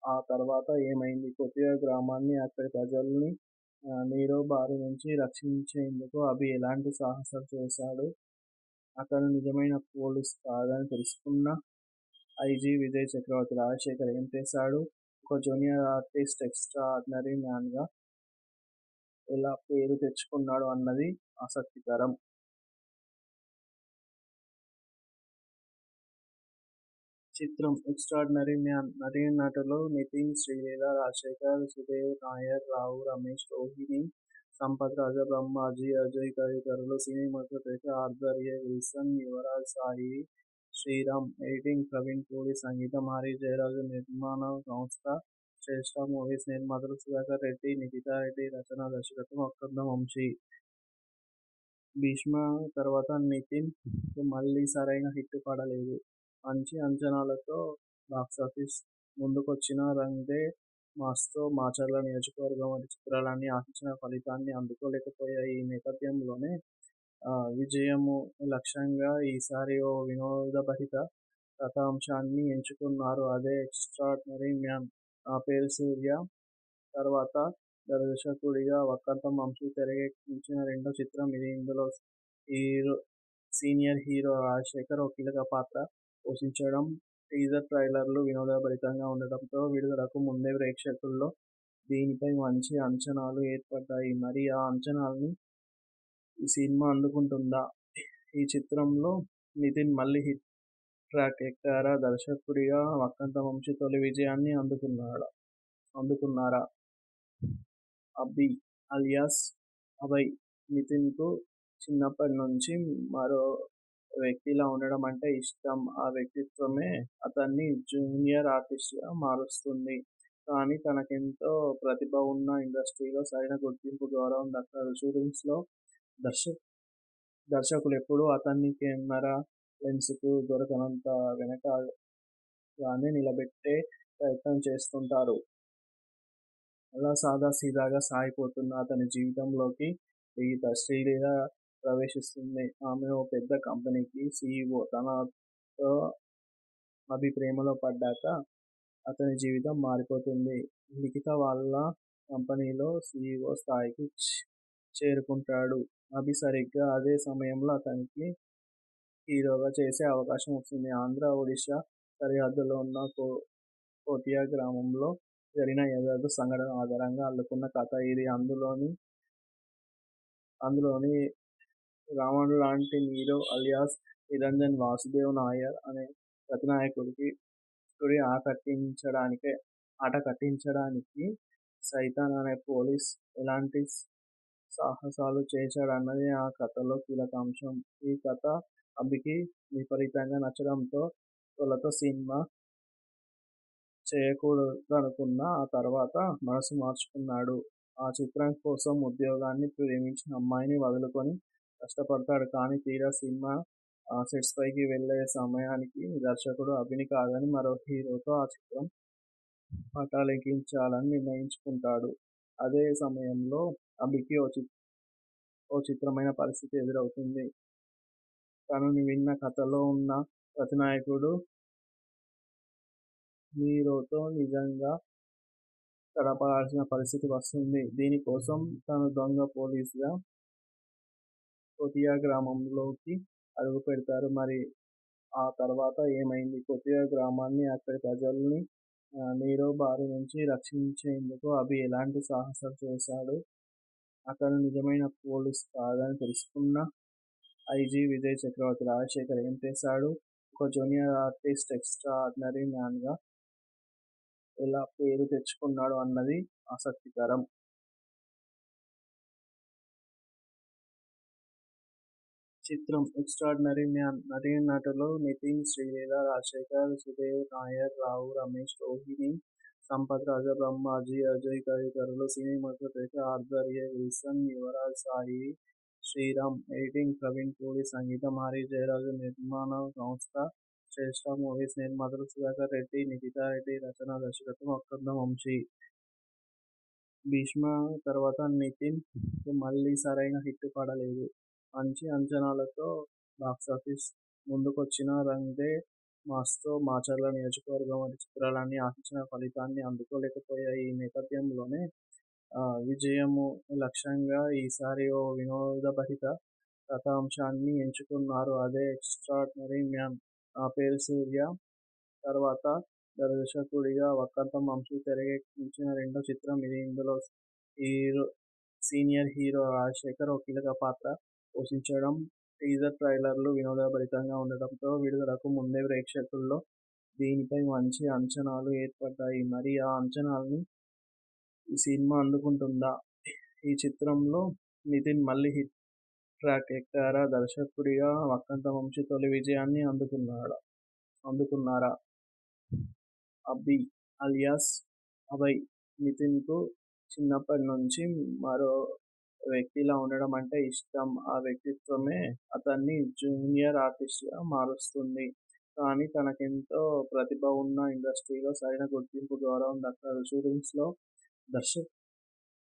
ఆ తర్వాత ఏమైంది? కోటియా గ్రామాన్ని, అక్కడి ప్రజల్ని నీరో బారి నుంచి రక్షించేందుకు అభి ఎలాంటి సాహసాలు చేశాడు? అతను నిజమైన పోలీస్ కాదని తెలుసుకున్న ఐజీ విజయ్ చక్రవర్తి రాజశేఖర్ ఏం చేశాడు? ఒక జూనియర్ ఆర్టిస్ట్ ఎక్స్ట్రా ఆర్డినరీ మ్యాన్‌గా ఎలా పేరు తెచ్చుకున్నాడు అన్నది ఆసక్తికరం. చిత్రం 'ఎక్స్ట్రార్డినరీ మ్యాన్'. నటీనటులు నితిన్, శ్రీలీల, రాజశేఖర్, సుదేవ్ నాయర్, రావు రమేష్, రోహిణి, సంపత్ రాజ, బ్రహ్మాజీ, అజయ్ తదితరులు. సినిమాటోగ్రఫీ ఆర్థర్ ఎ. విల్సన్, యువరాజ్ సాయి శ్రీరామ్. ఎడిటింగ్ ప్రవీణ్ పూడి. సంగీతం హరి జయరాజ్. నిర్మాణ సంస్థ శ్రేష్ఠ మూవీస్. నిర్మాతలు సుధాకర్ రెడ్డి, నిఖితా రెడ్డి. రచన, దర్శకత్వం వక్కంతం వంశీ. 'భీష్మ' తర్వాత నితిన్ కు మళ్లీ సరైన హిట్ పడలేదు. మంచి అంచనాలతో బాక్సాఫీస్ ముందుకొచ్చిన 'రంగ్ దే మాస్'తో మాచర్ల నియోజకవర్గం వంటి చిత్రాలన్నీ ఆశించిన ఫలితాన్ని అందుకోలేకపోయాయి. ఈ నేపథ్యంలోనే విజయము లక్ష్యంగా ఈసారి ఓ వినోదభరిత కథాంశాన్ని ఎంచుకున్నారు. అదే 'ఎక్స్ట్రార్డినరీ మ్యాన్'. నా పేరు సూర్య తర్వాత దర్శకుడిగా వక్కంతం వంశీ తెరకెక్కించిన రెండో చిత్రం ఇది. ఇందులో సీనియర్ హీరో రాజశేఖర్ ఓ కీలక పాత్ర పోషించడం. టీజర్, ట్రైలర్లు వినోదభరితంగా ఉండడంతో విడుదలకు ముందే ప్రేక్షకుల్లో దీనిపై మంచి అంచనాలు ఏర్పడ్డాయి. మరి ఆ అంచనాల్ని ఈ సినిమా అందుకుంటుందా? ఈ చిత్రంలో నితిన్ మళ్లీ హిట్ ట్రాక్ ఎక్కారా? దర్శకుడిగా వక్కంతం వంశీ తొలి విజయాన్ని అందుకున్నారా? అభి అలియాస్ అభయ్. నితిన్‌కు చిన్నప్పటి నుంచి మరో వ్యక్తిలా ఉండడం అంటే ఇష్టం. ఆ వ్యక్తిత్వమే అతన్ని జూనియర్ ఆర్టిస్ట్‌గా మారుస్తుంది. కానీ తనకెంతో ప్రతిభ ఉన్నా ఇండస్ట్రీలో సరైన గుర్తింపు, గౌరవం దక్కదు. షూటింగ్స్‌లో దర్శకులెప్పుడూ అతన్ని కెమెరా లెన్స్‌కు దొరకనంత వెనకగానే నిలబెట్టే ప్రయత్నం చేస్తుంటారు. అలా సాదాసీదాగా సాగిపోతున్న అతని జీవితంలోకి గీత, శ్రీలీల ప్రవేశిస్తుంది. ఆమె ఓ పెద్ద కంపెనీకి సీఈఓ. తనతో అభి ప్రేమలో పడ్డాక అతని జీవితం మారిపోతుంది. లిఖిత వాళ్ళ కంపెనీలో సీఈఓ స్థాయికి చేరుకుంటాడు. అభి సరిగ్గా అదే సమయంలో అతనికి హీరోగా చేసే అవకాశం వస్తుంది. ఆంధ్ర, ఒడిషా సరిహద్దులో ఉన్న కోటియా గ్రామంలో జరిగిన యథార్థ సంఘటన ఆధారంగా అల్లుకున్న కథ ఇది. అందులోని రావణుడు లాంటి నీరో అలియాస్ నిరంజన్ వాసుదేవ్ నాయర్ అనే ప్రతినాయకుడి ఆట కట్టించడానికి సైతాన్ అనే పోలీస్ ఎలాంటి సాహసాలు చేశాడన్నది ఆ కథలో కీలక అంశం. ఈ కథ అభికి విపరీతంగా నచ్చడంతో తొలుత సినిమా చేయకూడదనుకున్నా ఆ తర్వాత మనసు మార్చుకున్నాడు. ఆ చిత్రం కోసం ఉద్యోగాన్ని, ప్రేమించిన అమ్మాయిని వదులుకొని కష్టపడతాడు. కానీ తీరా సినిమా సెట్స్ పైకి వెళ్ళే సమయానికి దర్శకుడు అభిని కాదని మరో హీరోతో ఆ చిత్రం పటాలెక్కించాలని నిర్ణయించుకుంటాడు. అదే సమయంలో అభికి ఓ చిత్రమైన పరిస్థితి ఎదురవుతుంది. తను విన్న కథలో ఉన్న ప్రతినాయకుడు హీరోతో నిజంగా గడపాల్సిన పరిస్థితి వస్తుంది. దీనికోసం తను దొంగ పోలీసుగా కోతియా గ్రామంలోకి అడుగుపెడతారు. మరి ఆ తర్వాత ఏమైంది? కోతియా గ్రామాన్ని, అక్కడి ప్రజల్ని నీరో బారి నుంచి రక్షించేందుకు అభి ఎలాంటి సాహసాలు చేశాడు? అతను నిజమైన పోలీస్ కాదని తెలుసుకున్న ఐజీ విజయ్ చక్రవర్తి రాజశేఖర్ ఏం చేశాడు? ఒక జూనియర్ ఆర్టిస్ట్ ఎక్స్ట్రా ఆర్డినరీ మ్యాన్గా ఎలా పేరు తెచ్చుకున్నాడు అన్నది ఆసక్తికరం. చిత్రం ఎక్స్ట్రార్డినరీ మ్యాన్ నటీనటులు నితిన్, శ్రీలీల, రాజశేఖర్, సుదేవ్ నాయర్, రావు రమేష్, రోహిణి, సంపత్ రాజ, బ్రహ్మాజీ, అజయ్ తదితరులు. సినిమాటోగ్రఫీ ఆర్థర్ ఎ. విల్సన్, యువరాజ్ సాయి శ్రీరామ్, ఎడిటింగ్ ప్రవీణ్ పూడి, సంగీతం హరి జయరాజు, నిర్మాణ సంస్థ శ్రేష్ఠ మూవీస్, నిర్మాతలు సుధాకర్ రెడ్డి, నిఖితా రెడ్డి, రచన దర్శకత్వం వక్కంతం వంశీ. భీష్మ తర్వాత నితిన్ కు మళ్లీ సరైన హిట్ పడలేదు. మంచి అంచనాలతో బాక్సాఫీస్ ముందుకొచ్చిన రంగ్ దే మాస్తో మాచర్ల నియోజకవర్గం వంటి చిత్రాలన్నీ ఆశించిన ఫలితాన్ని అందుకోలేకపోయాయి. ఈ నేపథ్యంలోనే విజయము లక్ష్యంగా ఈసారి ఓ వినోదభరిత కథాంశాన్ని ఎంచుకున్నారు. అదే ఎక్స్ట్రార్డినరీ మ్యాన్. నా పేరు సూర్య తర్వాత దర్శకుడిగా వక్కంతం వంశీ తెరకెక్కించిన రెండో చిత్రం ఇది. ఇందులో సీనియర్ హీరో రాజశేఖర్ ఓ కీలక పాత్ర పోషించడం. టీజర్ ట్రైలర్లు వినోదభరితంగా ఉండటంతో విడుదలకు ముందే ప్రేక్షకుల్లో దీనిపై మంచి అంచనాలు ఏర్పడ్డాయి. మరి ఆ అంచనాల్ని ఈ సినిమా అందుకుంటుందా? ఈ చిత్రంలో నితిన్ మళ్లీ హిట్ ట్రాక్ ఎక్కారా? దర్శకుడిగా వక్కంతం వంశీ తొలి విజయాన్ని అందుకున్నారా? అభి అలియాస్ అభయ్ నితిన్కు చిన్నప్పటి నుంచి మరో వ్యక్తిలా ఉండడం అంటే ఇష్టం. ఆ వ్యక్తిత్వమే అతన్ని జూనియర్ ఆర్టిస్ట్గా మారుస్తుంది. కానీ తనకెంతో ప్రతిభ ఉన్నా ఇండస్ట్రీలో సరైన గుర్తింపు, గౌరవం దక్కదు. షూటింగ్స్లో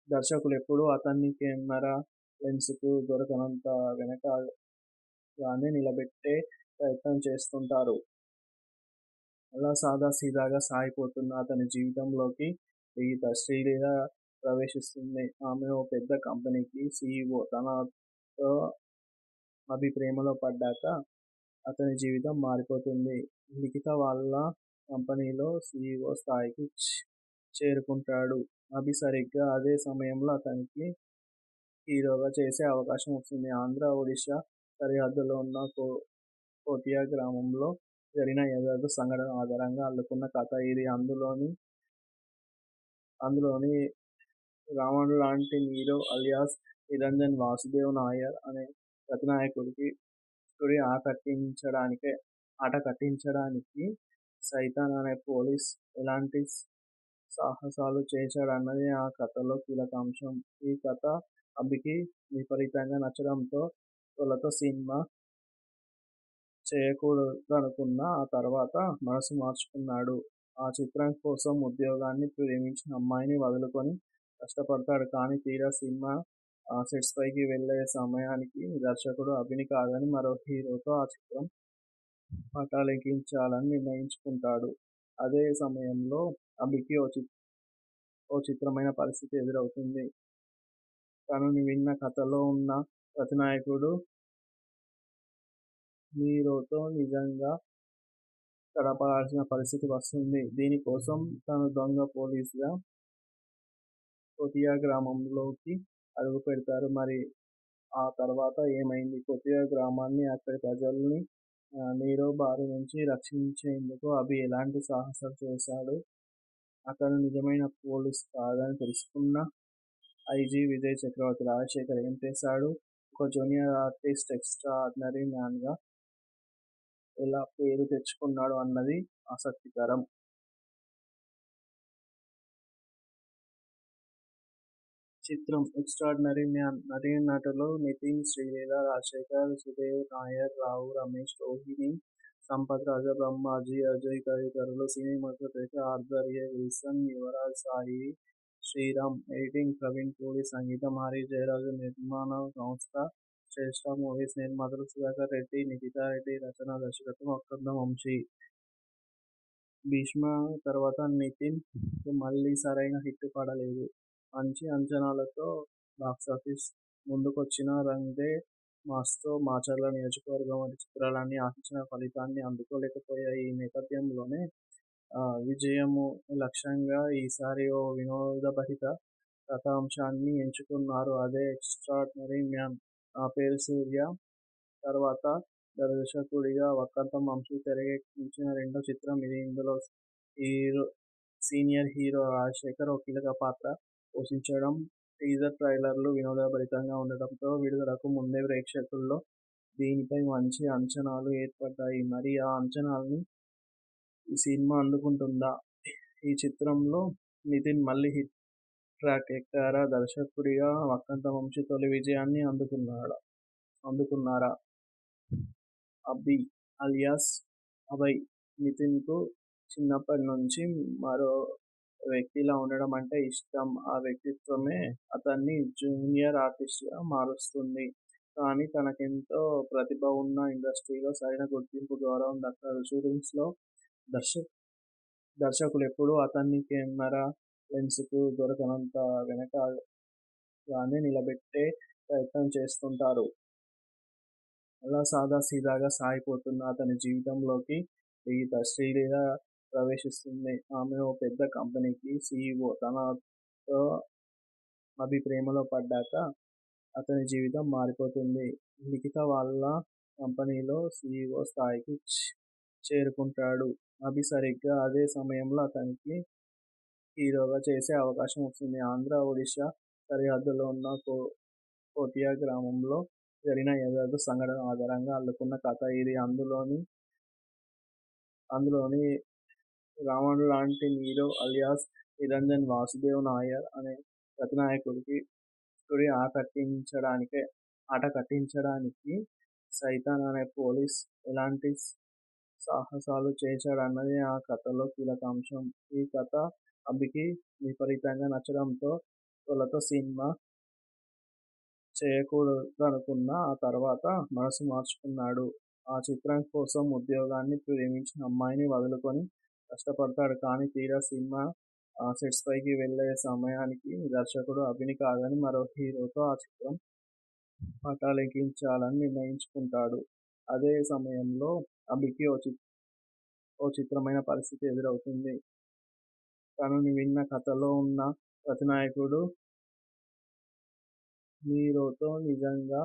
దర్శకులెప్పుడూ అతన్ని కెమెరా లెన్స్కు దొరకనంత వెనకగానే నిలబెట్టే ప్రయత్నం చేస్తుంటారు. అలా సాదాసీదాగా సాగిపోతున్న అతని జీవితంలోకి శ్రీలీల ప్రవేశిస్తుంది. ఆమె ఓ పెద్ద కంపెనీకి సీఈఓ. తనతో అభి ప్రేమలో పడ్డాక అతని జీవితం మారిపోతుంది. లిఖిత వాళ్ళ కంపెనీలో సీఈఓ స్థాయికి చేరుకుంటాడు. అభి సరిగ్గా అదే సమయంలో అతనికి హీరోగా చేసే అవకాశం వస్తుంది. ఆంధ్ర, ఒడిశా సరిహద్దులో ఉన్న కోతియా గ్రామంలో జరిగిన యథార్థ సంఘటన ఆధారంగా అల్లుకున్న కథ ఇది. అందులోని రావణుడు లాంటి నీరో అలియాస్ నిరంజన్ వాసుదేవ్ నాయర్ అనే ప్రతినాయకుడి ఆట కట్టించడానికి సైతాన్ అనే పోలీస్ ఎలాంటి సాహసాలు చేశాడన్నది ఆ కథలో కీలక అంశం. ఈ కథ అభికి విపరీతంగా నచ్చడంతో తొలుత సినిమా చేయకూడదనుకున్నా ఆ తర్వాత మనసు మార్చుకున్నాడు. ఆ చిత్రం కోసం ఉద్యోగాన్ని, ప్రేమించిన అమ్మాయిని వదులుకొని కష్టపడతాడు. కానీ తీరా సినిమా సెట్స్ పైకి వెళ్ళే సమయానికి దర్శకుడు అభిని కాదని మరో హీరోతో ఆ చిత్రం పటాలెక్కించాలని నిర్ణయించుకుంటాడు. అదే సమయంలో అభికి ఓ చిత్రమైన పరిస్థితి ఎదురవుతుంది. తను విన్న కథలో ఉన్న ప్రతినాయకుడు హీరోతో నిజంగా గడపాల్సిన పరిస్థితి వస్తుంది. దీనికోసం తను దొంగ పోలీసుగా కోతియా గ్రామంలోకి అడుగుపెడతారు. మరి ఆ తర్వాత ఏమైంది? కొద్దిగా గ్రామాన్ని, అక్కడి ప్రజల్ని నీరో బారి నుంచి రక్షించేందుకు అభి ఎలాంటి సాహసాలు చేశాడు? అతను నిజమైన పోలీస్ కాదని తెలుసుకున్న ఐజీ విజయ్ చక్రవర్తి రాజశేఖర్ ఏం చేశాడు? ఒక జూనియర్ ఆర్టిస్ట్ ఎక్స్ట్రా ఆర్డినరీ మ్యాన్గా ఎలా పేరు తెచ్చుకున్నాడు అన్నది ఆసక్తికరం. చిత్రం ఎక్స్ట్రార్డినరీ మ్యాన్ నటీనటులు నితిన్, శ్రీలీల, రాజశేఖర్, సుదేవ్ నాయర్, రావు రమేష్, రోహిణి, సంపత్ రాజా, బ్రహ్మాజీ, అజయ్ తదితరులు. సినిమాటోగ్రఫీ ఆర్థర్ ఏ. విల్సన్, యువరాజ్ సాయి శ్రీరామ్, ఎడిటింగ్ ప్రవీణ్ పూడి, సంగీతం హరి జయరాజు, నిర్మాణ సంస్థ శ్రేష్ఠ మూవీస్, నిర్మాతలు సుధాకర్ రెడ్డి, నిఖితా రెడ్డి, రచన దర్శకత్వం వక్కంతం వంశీ. భీష్మ తర్వాత నితిన్ కు మళ్ళీ సరైన హిట్ పడలేదు. మంచి అంచనాలతో బాక్సాఫీస్ ముందుకొచ్చిన రంగ్ దే మాస్తో మాచర్ల నియోజకవర్గం వంటి చిత్రాలన్నీ ఆశించిన ఫలితాన్ని అందుకోలేకపోయాయి. ఈ నేపథ్యంలోనే విజయము లక్ష్యంగా ఈసారి ఓ వినోదభరిత కథాంశాన్ని ఎంచుకున్నారు. అదే ఎక్స్ట్రార్డినరీ మ్యాన్. నా పేరు సూర్య తర్వాత దర్శకుడిగా వక్కంతం వంశీ తెరకెక్కించిన రెండో చిత్రం ఇది. ఇందులో సీనియర్ హీరో రాజశేఖర్ ఓ కీలక పాత్ర పోషించడం. టీజర్ ట్రైలర్లు వినోదభరితంగా ఉండటంతో విడుదలకు ముందే ప్రేక్షకుల్లో దీనిపై మంచి అంచనాలు ఏర్పడ్డాయి. మరి ఆ అంచనాల్ని ఈ సినిమా అందుకుంటుందా? ఈ చిత్రంలో నితిన్ మళ్ళీ హిట్ ట్రాక్ ఎక్కారా? దర్శకుడిగా వక్కంతం వంశీ తొలి విజయాన్ని అందుకున్నారా? అభి అలియాస్ అభయ్ నితిన్కు చిన్నప్పటి నుంచి మరో వ్యక్తిలా ఉండడం అంటే ఇష్టం. ఆ వ్యక్తిత్వమే అతన్ని జూనియర్ ఆర్టిస్ట్గా మారుస్తుంది. కానీ తనకెంతో ప్రతిభ ఉన్నా ఇండస్ట్రీలో సరైన గుర్తింపు, గౌరవం దక్కదు. షూటింగ్స్లో దర్శకులెప్పుడూ అతన్ని కెమెరా లెన్స్కు దొరకనంత వెనకగానే నిలబెట్టే ప్రయత్నం చేస్తుంటారు. అలా సాదాసీదాగా సాగిపోతున్న అతని జీవితంలోకి శ్రీలీల ప్రవేశిస్తుంది. ఆమె ఓ పెద్ద కంపెనీకి సీఈఓ. తనతో అభి ప్రేమలో పడ్డాక అతని జీవితం మారిపోతుంది. లిఖిత వాళ్ళ కంపెనీలో సీఈఓ స్థాయికి చేరుకుంటాడు. అభి సరిగ్గా అదే సమయంలో అతనికి హీరోగా చేసే అవకాశం వస్తుంది. ఆంధ్ర, ఒడిశా సరిహద్దులో ఉన్న కోటియా గ్రామంలో జరిగిన యథార్థ సంఘటన ఆధారంగా అల్లుకున్న కథ ఇది. అందులోని రావణుడిలాంటి నీరో అలియాస్ నిరంజన్ వాసుదేవ్ నాయర్ అనే ప్రతినాయకుడి ఆట కట్టించడానికి సైతాన్ అనే పోలీస్ ఎలాంటి సాహసాలు చేశాడన్నది ఆ కథలో కీలక అంశం. ఈ కథ అభికి విపరీతంగా నచ్చడంతో తొలుత సినిమా చేయకూడదనుకున్నా ఆ తర్వాత మనసు మార్చుకున్నాడు. ఆ చిత్రం కోసం ఉద్యోగాన్ని, ప్రేమించిన అమ్మాయిని వదులుకొని కష్టపడతాడు. కానీ తీరా సినిమా సెట్స్పైకి వెళ్లే సమయానికి దర్శకుడు అభిని కాదని మరో హీరోతో ఆ చిత్రం పటాలెక్కించాలని నిర్ణయించుకుంటాడు. అదే సమయంలో అభికి ఓ చిత్రమైన పరిస్థితి ఎదురవుతుంది. తను విన్న కథలో ఉన్న ప్రతినాయకుడు హీరోతో నిజంగా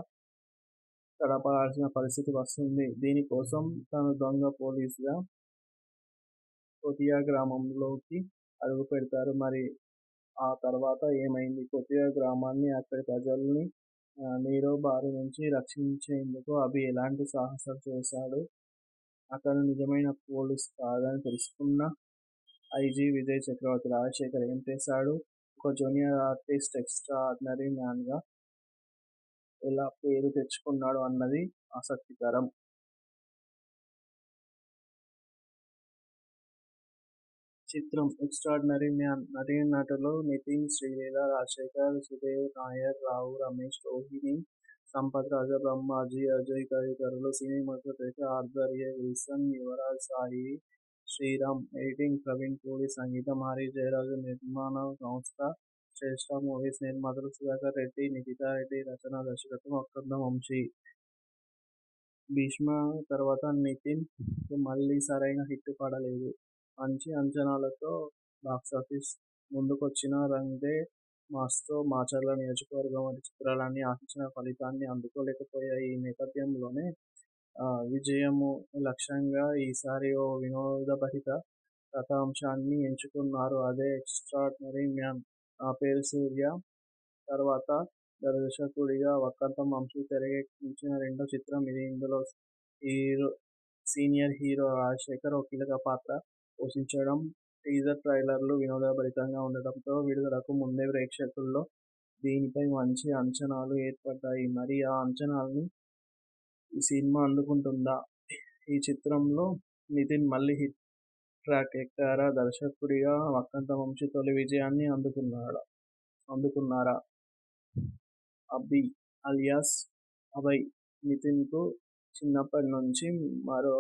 తడపడాల్సిన పరిస్థితి వస్తుంది. దీనికోసం తను దొంగ పోలీస్గా కోటియా గ్రామంలోకి అడుగుపెడతారు. మరి ఆ తర్వాత ఏమైంది? కొద్దిగా గ్రామాన్ని, అక్కడి ప్రజల్ని నీరో బారి నుంచి రక్షించేందుకు అభి ఎలాంటి సాహసాలు చేశాడు? అతను నిజమైన పోలీస్ కాదని తెలుసుకున్న ఐజీ విజయ్ చక్రవర్తి రాజశేఖర్ ఏం చేశాడు? ఒక జూనియర్ ఆర్టిస్ట్ ఎక్స్ట్రా ఆర్డినరీ మ్యాన్గా ఎలా పేరు తెచ్చుకున్నాడు అన్నది ఆసక్తికరం. చిత్రం ఎక్స్ట్రార్డినరీ మ్యాన్ నటీనటులు నితిన్, శ్రీలీల, రాజశేఖర్, సుదేవ్ నాయర్, రావు రమేష్, రోహిణి, సంపత్ రాజా, బ్రహ్మాజీ, అజయ్ తదితరులు. సినిమాటోగ్రఫీ ఆర్థర్ ఏ. విల్సన్, యువరాజ్ సాయి శ్రీరామ్, ఎడిటింగ్ ప్రవీణ్ పూడి, సంగీతం హరి జయరాజు, నిర్మాణ సంస్థ శ్రేష్ఠ మూవీస్, నిర్మాతలు సుధాకర్ రెడ్డి, నిఖితా రెడ్డి, రచన దర్శకత్వం వక్కంతం వంశీ. భీష్మ తర్వాత నితిన్ కు మళ్ళీ సరైన హిట్ పడలేదు. మంచి అంచనాలతో బాక్సాఫీస్ ముందుకొచ్చిన రంగ్ దే మాచర్ల నియోజకవర్గం వంటి చిత్రాలన్నీ ఆశించిన ఫలితాన్ని అందుకోలేకపోయాయి. ఈ నేపథ్యంలోనే విజయము లక్ష్యంగా ఈసారి ఓ వినోదభరిత కథాంశాన్ని ఎంచుకున్నారు. అదే 'ఎక్స్ట్రార్డినరీ మ్యాన్'. నా పేరు సూర్య తర్వాత దర్శకుడిగా వక్కంతం వంశీ తెరకెక్కించిన రెండో చిత్రం ఇది. ఇందులో సీనియర్ హీరో రాజశేఖర్ ఓ కీలక పాత్ర పోషించడం. టీజర్ ట్రైలర్లు వినోదభరితంగా ఉండటంతో విడుదలకు ముందే ప్రేక్షకుల్లో దీనిపై మంచి అంచనాలు ఏర్పడ్డాయి. మరి ఆ అంచనాల్ని ఈ సినిమా అందుకుంటుందా? ఈ చిత్రంలో నితిన్ మళ్లీ హిట్ ట్రాక్ ఎక్కారా? దర్శకుడిగా వక్కంతం వంశీ తొలి విజయాన్ని అందుకున్నారా? అభి అలియాస్ అభయ్ నితిన్కు చిన్నప్పటి నుంచి మరో